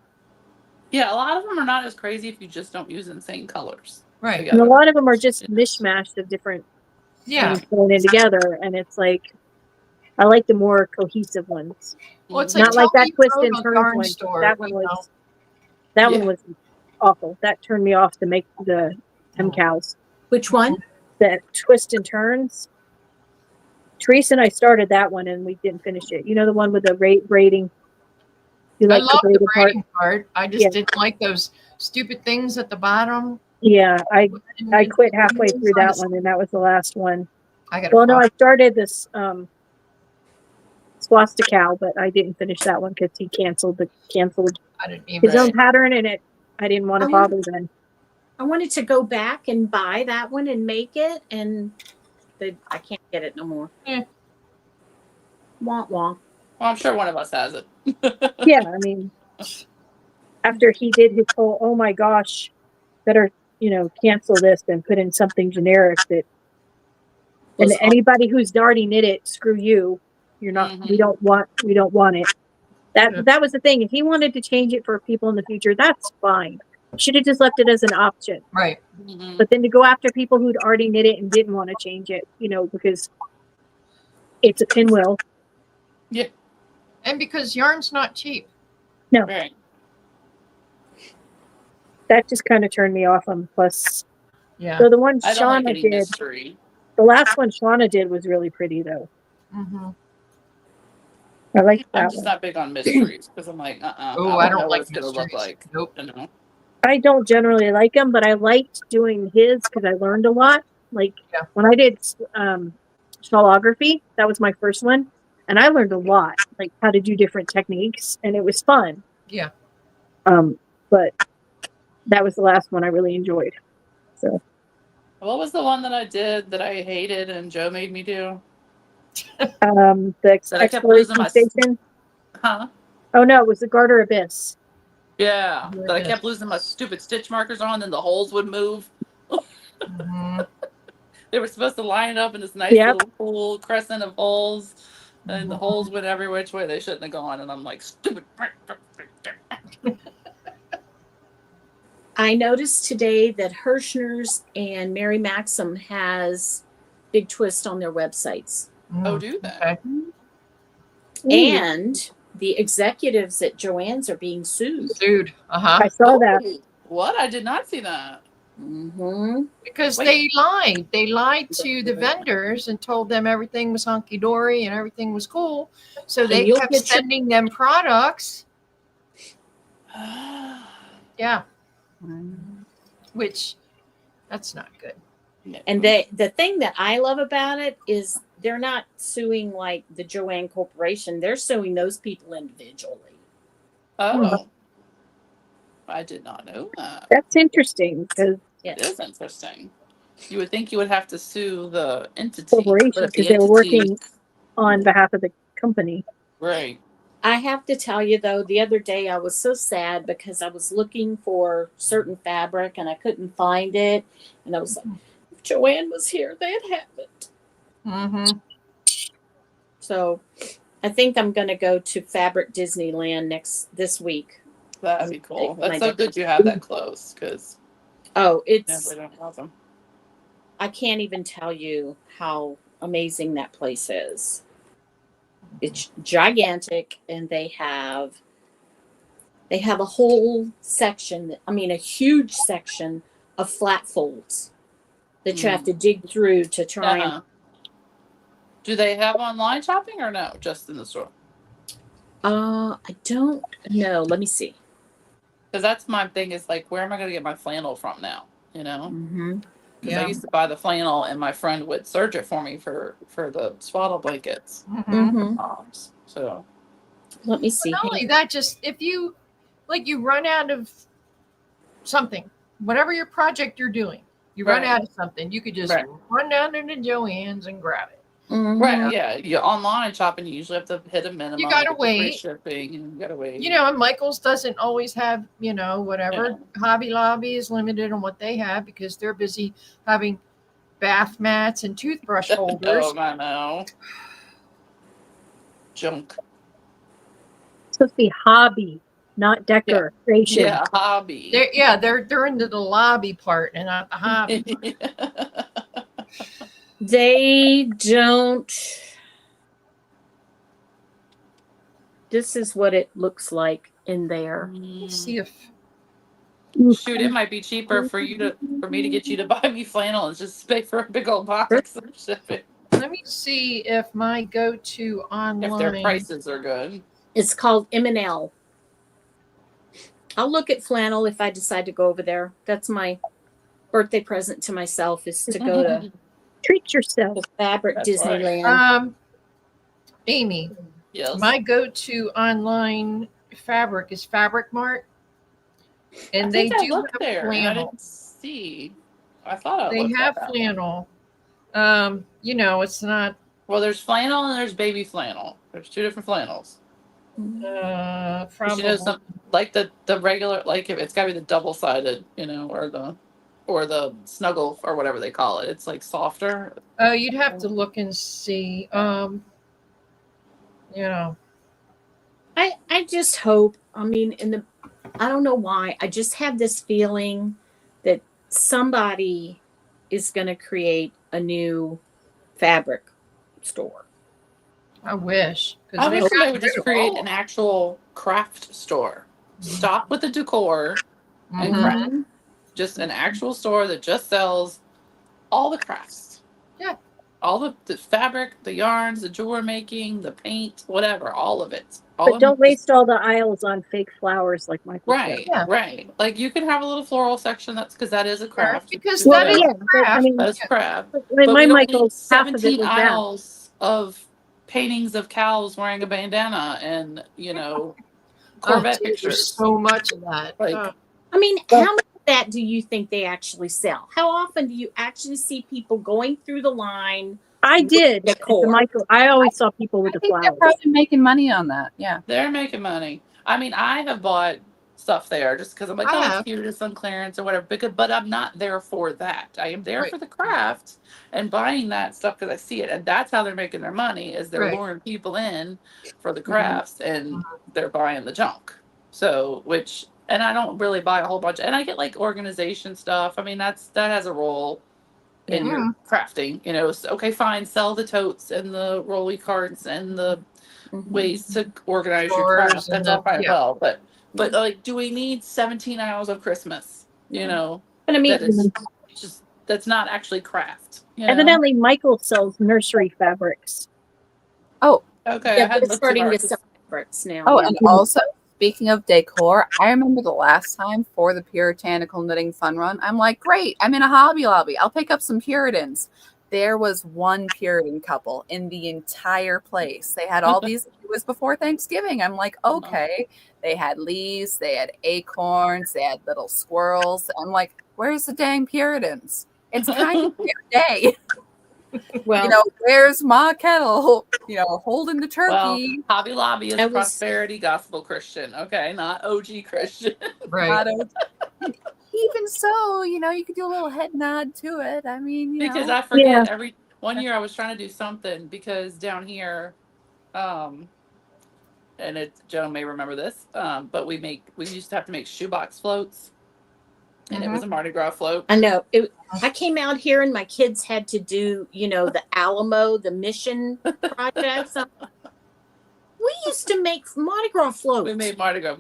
Yeah, a lot of them are not as crazy if you just don't use insane colors. Right. And a lot of them are just mishmashed of different things thrown in together. And it's like, I like the more cohesive ones. Well, it's not like that twist and turn one. Store, that one was awful. That turned me off to make the cows. Which one? That twist and turns. Teresa and I started that one and we didn't finish it. The one with the braiding. I love the braiding part. I just didn't like those stupid things at the bottom. Yeah, I quit halfway through that one, and that was the last one. I started this swastika, but I didn't finish that one because he canceled his own pattern, and I didn't want to bother then. I wanted to go back and buy that one and make it, and I can't get it no more. Yeah. Womp womp. Well, I'm sure one of us has it. Yeah, I mean, after he did his whole, oh my gosh, better, cancel this and put in something generic and anybody who's already knit it, screw you. You're not, we don't want it. That was the thing. If he wanted to change it for people in the future, that's fine. Should have just left it as an option. Right. But then to go after people who'd already knit it and didn't want to change it, because it's a pinwheel. Yeah. And because yarn's not cheap. No. Right. That just kind of turned me off on plus. Yeah. So the one I don't Shauna like any did, mystery. the last one Shauna did was really pretty though. I like that. I'm just not big on mysteries because I'm like, Oh, I don't like what it's gonna look like. Nope. I don't generally like them, but I liked doing his because I learned a lot. Like when I did shawlography, that was my first one, and I learned a lot, like how to do different techniques, and it was fun. Yeah. But that was the last one I really enjoyed. So. What was the one that I did that I hated and Joe made me do? The exploration station. Huh? Oh no, it was the Garter Abyss. Yeah, that I kept losing my stupid stitch markers on, and the holes would move. They were supposed to line up in this nice Yep. little cool crescent of holes, and the holes went every which way they shouldn't have gone. And I'm like, stupid. I noticed today that Hirschner's and Mary Maxim has Big Twist on their websites. Oh, do they? Okay. And the executives at Joann's are being sued. Dude. Uh-huh. I saw that. Oh, what? I did not see that. Mm-hmm. Because Wait. they lied. They lied to the vendors and told them everything was hunky dory and everything was cool. So they you'll kept get your- sending them products. Yeah. Which that's not good. And the thing that I love about it is they're not suing like the Joann Corporation. They're suing those people individually. Oh, I did not know that. That's interesting because It is interesting. You would think you would have to sue the entity. corporation, but if because the they were entity- working on behalf of the company. Right. I have to tell you though, the other day I was so sad because I was looking for certain fabric and I couldn't find it. And I was like, if Joann was here, they'd have it. Mm-hmm. So I think I'm going to go to Fabric Disneyland this week. That'd be cool. When That's I so get- good you have that close, because Oh, it's, we don't have them. I can't even tell you how amazing that place is. It's gigantic and they have a whole section, I mean, a huge section of flat folds that you have to dig through to try and. Do they have online shopping or no? Just in the store? I don't know. Let me see. Because that's my thing is like, where am I going to get my flannel from now? You know? Mm-hmm. Because I used to buy the flannel and my friend would serge it for me for the swaddle blankets. Mm-hmm. So Let me see. Not only that, just if you run out of something, whatever your project you're doing, you run out of something, you could just run down into Joann's and grab it. Mhm. right, yeah, you online shopping, you usually have to hit a minimum. You gotta with the free wait. shipping, and you gotta wait. You know, and Michael's doesn't always have, whatever. Yeah. Hobby Lobby is limited on what they have because they're busy having bath mats and toothbrush holders. Oh, I know. Junk. It's supposed to be hobby, not decoration. Yeah, hobby. They're into the lobby part and not the hobby. They don't. This is what it looks like in there. Let's see if Shoot, it might be cheaper for me to get you to buy me flannel and just pay for a big old box of shipping. let me see if my go-to online. If their prices are good. It's called M&L. I'll look at flannel if I decide to go over there. That's my birthday present to myself, is to go to Treat yourself. the Fabric That's right. Disneyland. Amy, Yes. my go-to online fabric is Fabric Mart, and they do looked have there. And I flannel. didn't see. I thought I They looked have at that. flannel. It's not Well, there's flannel and there's baby flannel. There's two different flannels. probably. Like the regular, like it's got to be the double sided, or the snuggle or whatever they call it. It's like softer. Oh, you'd have to look and see. I just hope, I mean, I don't know why, I just have this feeling that somebody is going to create a new fabric store. I wish. I they've wish they gotten would rid just of create all an actual craft store. Stop with the decor and Mhm. craft. Just an actual store that just sells all the crafts. Yeah. All the fabric, the yarns, the jewelry making, the paint, whatever, all of it. But don't waste all the aisles on fake flowers like Michael Right, said. Yeah. right. Like you can have a little floral section because that is a craft. Because Just that there. is yeah, but, I craft. mean, That is craft. like But my we don't Michael, need half of it 17 was that. aisles of paintings of cows wearing a bandana and Corvette There's pictures. so much of that. Like, I mean, how much of that do you think they actually sell? How often do you actually see people going through the line? I did. at the Michael, I always saw people with I the think they're flowers. probably making money on that. Yeah. they're making money. I mean, I have bought stuff there just because I'm like, I oh, have. it's cute, it's on clearance or whatever. But I'm not there for that. I am there for the craft and buying that stuff because I see it, and that's how they're making their money. Is they're luring people in for the crafts and they're buying the junk. So and I don't really buy a whole bunch, and I get like organization stuff. I mean, that has a role in your crafting. So, okay, fine, sell the totes and the rolly carts and the ways to organize your craft. That's all fine, well, but like, do we need 17 hours of Christmas? But I mean, that is just that's not actually craft. Evidently, Michael sells nursery fabrics. Oh, okay. Yeah, they're starting to sell fabrics now. Oh, and also, speaking of decor, I remember the last time for the Puritanical Knitting Fun Run, I'm like, great, I'm in a Hobby Lobby. I'll pick up some Puritans. There was one Puritan couple in the entire place. They had all these, it was before Thanksgiving. I'm like, okay. They had leaves, they had acorns, they had little squirrels. I'm like, where's the dang Puritans? It's kind of their day. Well, where's Ma Kettle? Holding the turkey. Well, Hobby Lobby is prosperity gospel Christian, okay, not OG Christian. Right. Even so, you could do a little head nod to it. I mean, because I forget one year I was trying to do something because down here, and Joan may remember this, but we used to have to make shoebox floats. And it was a Mardi Gras float. I know. I came out here and my kids had to do, the Alamo, the mission projects. We used to make Mardi Gras floats. We make Mardi Gras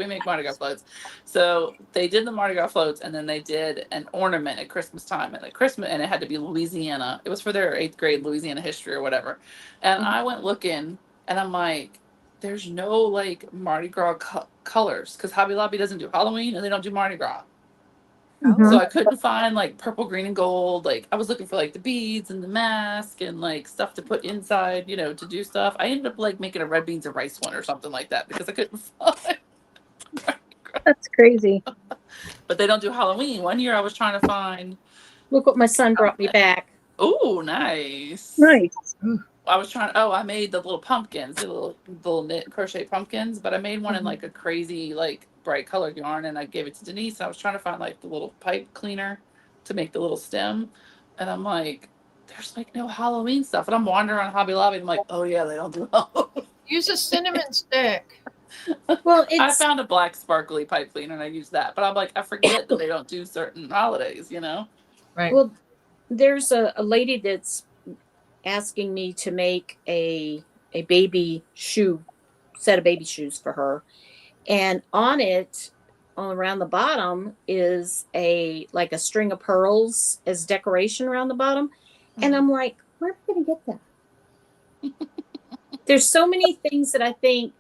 floats. So they did the Mardi Gras floats, and then they did an ornament at Christmas time. And and it had to be Louisiana. It was for their 8th grade Louisiana history or whatever. And I went looking, and I'm like, there's no like Mardi Gras colors because Hobby Lobby doesn't do Halloween and they don't do Mardi Gras. So I couldn't find like purple, green, and gold. Like I was looking for like the beads and the mask and like stuff to put inside, to do stuff. I ended up like making a red beans and rice one or something like that because I couldn't find. That's crazy. But they don't do Halloween. One year I was trying to find. Look what my son brought me back. Oh, nice. Nice. I was trying. Oh, I made the little pumpkins, the little knit crochet pumpkins, but I made one in like a crazy like bright colored yarn, and I gave it to Denise. I was trying to find like the little pipe cleaner to make the little stem, and I'm like, there's like no Halloween stuff, and I'm wandering around Hobby Lobby. And I'm like, oh yeah, they don't do Halloween. Use a cinnamon stick. Well, I found a black sparkly pipe cleaner and I used that, but I'm like, I forget that they don't do certain holidays, Right. Well, there's a lady that's asking me to make a baby set of baby shoes for her, and on it, around the bottom, is a string of pearls as decoration around the bottom, and I'm like, where am I going to get that? There's so many things that I think,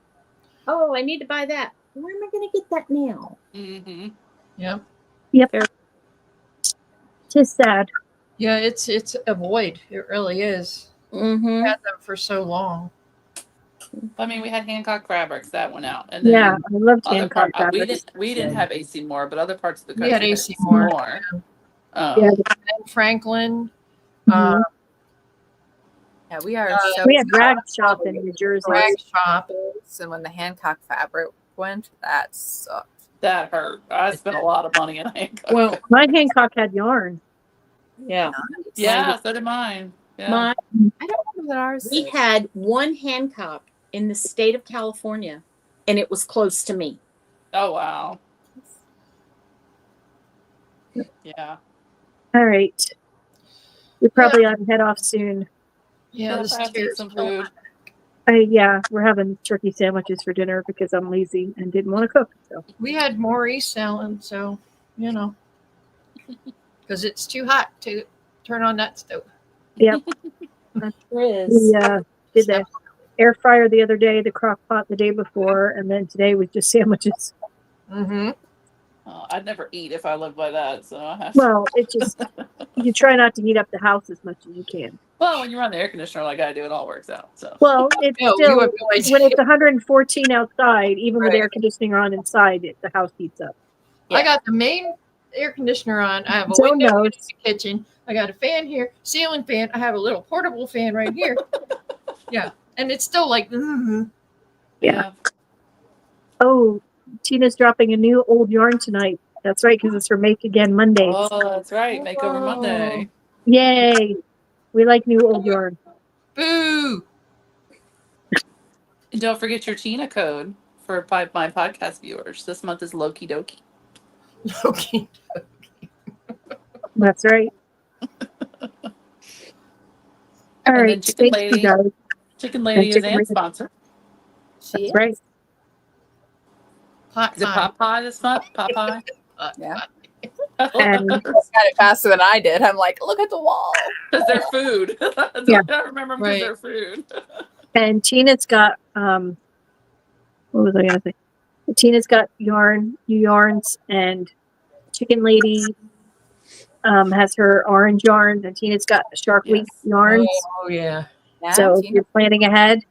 oh, I need to buy that. Where am I going to get that now? Yep. Just sad. Yeah, it's a void. It really is. We had them for so long. I mean, we had Hancock fabrics that went out, and then I loved Hancock fabrics. We didn't have AC Moore, but other parts of the country We had AC Moore. Yeah. And Franklin. Yeah, we are. We had Rag Shop in New Jersey. Rag Shop. And when the Hancock fabric went, that sucked. That hurt. I spent a lot of money in Hancock. Well, My Hancock had yarn. yeah. Yeah, so did mine. Yeah. I don't remember that ours. We had one Hancock in the state of California, and it was close to me. Oh wow. Yeah. All right. We probably ought to head off soon. Yeah, Let's eat some food. We're having turkey sandwiches for dinner because I'm lazy and didn't want to cook. So we had Maurice selling, so because it's too hot to turn on that stove. Yep. We did the air fryer the other day, the crock pot the day before, and then today was just sandwiches. I'd never eat if I lived by that, so I have Well, it's just you try not to heat up the house as much as you can. Well, when you run the air conditioner like I do, it all works out. So well, it's still when it's 114 outside, even with air conditioning on inside, the house heats up. I got the main air conditioner on. I have a window in the kitchen. I got a fan here, ceiling fan. I have a little portable fan right here. Yeah, and it's still like. Yeah. Oh, Tina's dropping a new old yarn tonight. That's right, because it's her Make Again Monday. Oh, that's right. Makeover Monday. Yay! We like new old yarn. Boo! And don't forget your Tina code for my podcast viewers. This month is Loki Doki. Loki. That's right. All And right, then Chicken thank Lady. you guys. Chicken Lady is Chicken Ann's Lady. sponsor. That's right. Pot Is it Pot Pie this month? Pot Pie? Yeah. And Got it faster than I did. I'm like, look at the wall. Because they're food. Yeah. I remember them because Right. they're food. And Tina's got what was I gonna say? Tina's got new yarns, and Chicken Lady has her orange yarns, and Tina's got Shark Week Yes. yarns. Oh, yeah. Yeah, So if Tina. you're planning ahead, she's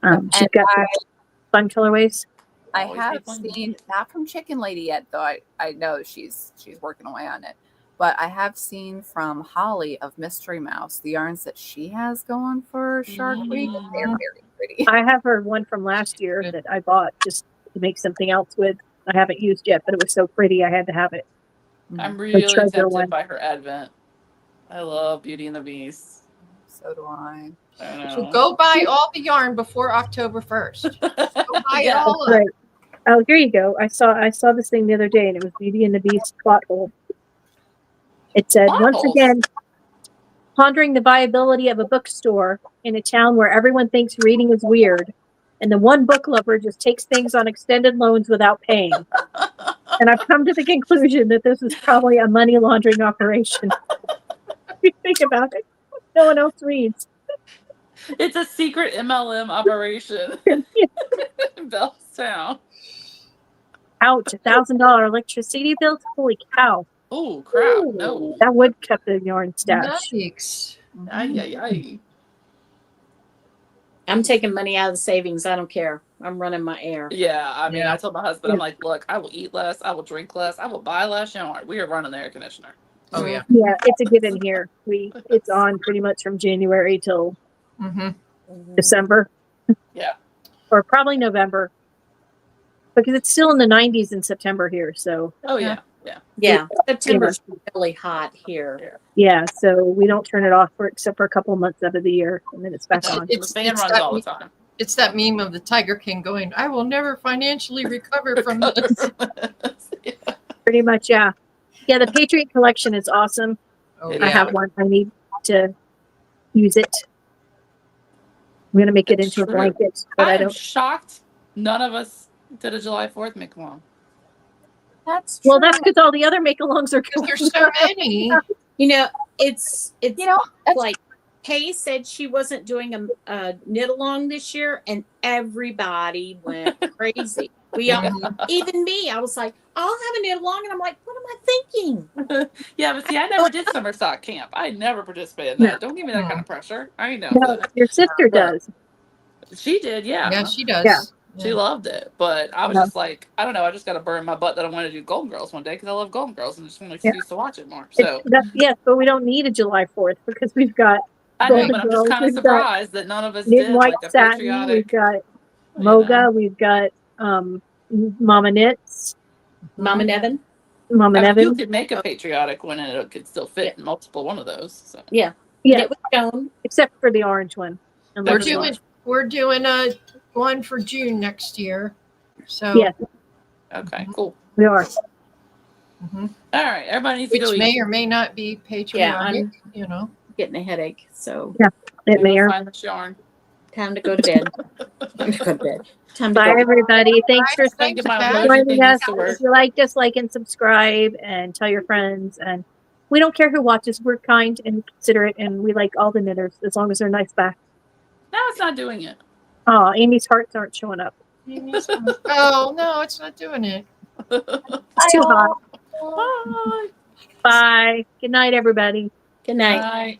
And got some fun colorways. I Always have be fun. seen, not from Chicken Lady yet, though I know she's working away on it. But I have seen from Holly of Mystery Mouse the yarns that she has going for Shark Week. They're very pretty. I have her one from last year that I bought just to make something else with. I haven't used yet, but it was so pretty I had to have it. I'm really treasure tempted one. by her Advent. I love Beauty and the Beast. So do I. I know. So go buy all the yarn before October 1st. Go buy it Yeah. all up. Right. Oh, here you go. I saw this thing the other day, and it was Beauty and the Beast plot hole. It said, Plot once holes? again, pondering the viability of a bookstore in a town where everyone thinks reading is weird, and the one book lover just takes things on extended loans without paying. And I've come to the conclusion that this is probably a money laundering operation. If you think about it, no one else reads. It's a secret MLM operation in Bellstown. Ouch, $1,000 electricity bills? Holy cow. Oh, crap. No. That would cut the yarn stash. Yikes. Ay, ay, ay. I'm taking money out of the savings. I don't care. I'm running my air. Yeah, I mean, Yeah. I told my husband, I'm like, look, I will eat less, I will drink less, I will buy less yarn. We are running the air conditioner. Oh, yeah. Yeah, it's a given here. It's on pretty much from January till Mm-hmm. December. Yeah. Or probably November. Because it's still in the 90s in September here. So, Oh, yeah. Yeah. Yeah, September's really hot here. yeah. So we don't turn it off except for a couple of months out of the year. And then it's back on. The fan runs all the time. It's that meme of the Tiger King going, I will never financially recover from this. Yeah. Pretty much, yeah. Yeah, the Patriot Collection is awesome. Oh, I yeah. have one. I need to use it. I'm going to make it That's into a true. blanket. But I I'm don't. shocked none of us did a July 4th make along. That's true. Well, that's because all the other make-alongs are Because there's so many. You know, it's you know, that's like Kay said she wasn't doing a knit along this year, and everybody went crazy. We all, even me, I was like, I'll have a knit along, and I'm like, what am I thinking? Yeah, but see, I never did summer stock camp. I never participated in that. Don't give me that kind of pressure. I know. No, your sister does. She did, yeah. Yeah, she does. Yeah. She loved it, but I was Yeah. just like, I don't know. I just got to burn my butt that I want to do Golden Girls one day because I love Golden Girls and just want an excuse to watch it more. So Yes, but we don't need a July 4th because we've got I know, Golden but I'm just Girls, kind of we've got surprised that none of us Knit did White like a Satin, patriotic. we've got you Moga, know. we've got Mama Knits, Mama Nevin? Mama I mean, you Nevin. could make a patriotic one and it could still fit in multiple one of those. So. Yeah. Yeah, Knit with Joan. except for the orange one. And We're the doing a one for June next year. So Yes, Okay, cool. we are. Mhm. All right, everybody needs to which go may eat. or may not be patriotic, you know. Getting a headache. So It Go may or. find this yarn. time to go to bed. Time to go to bed. Time to Bye, go. everybody. Thanks for Thank you, my Pat. emoji joining thing us. needs to work. If you liked us, like and subscribe and tell your friends. And we don't care who watches. We're kind and considerate, and we like all the knitters as long as they're nice back. No, it's not doing it. Oh, Amy's hearts aren't showing up. Oh no, it's not doing it. It's too hot. Bye. Bye. Good night, everybody. Good night. Bye.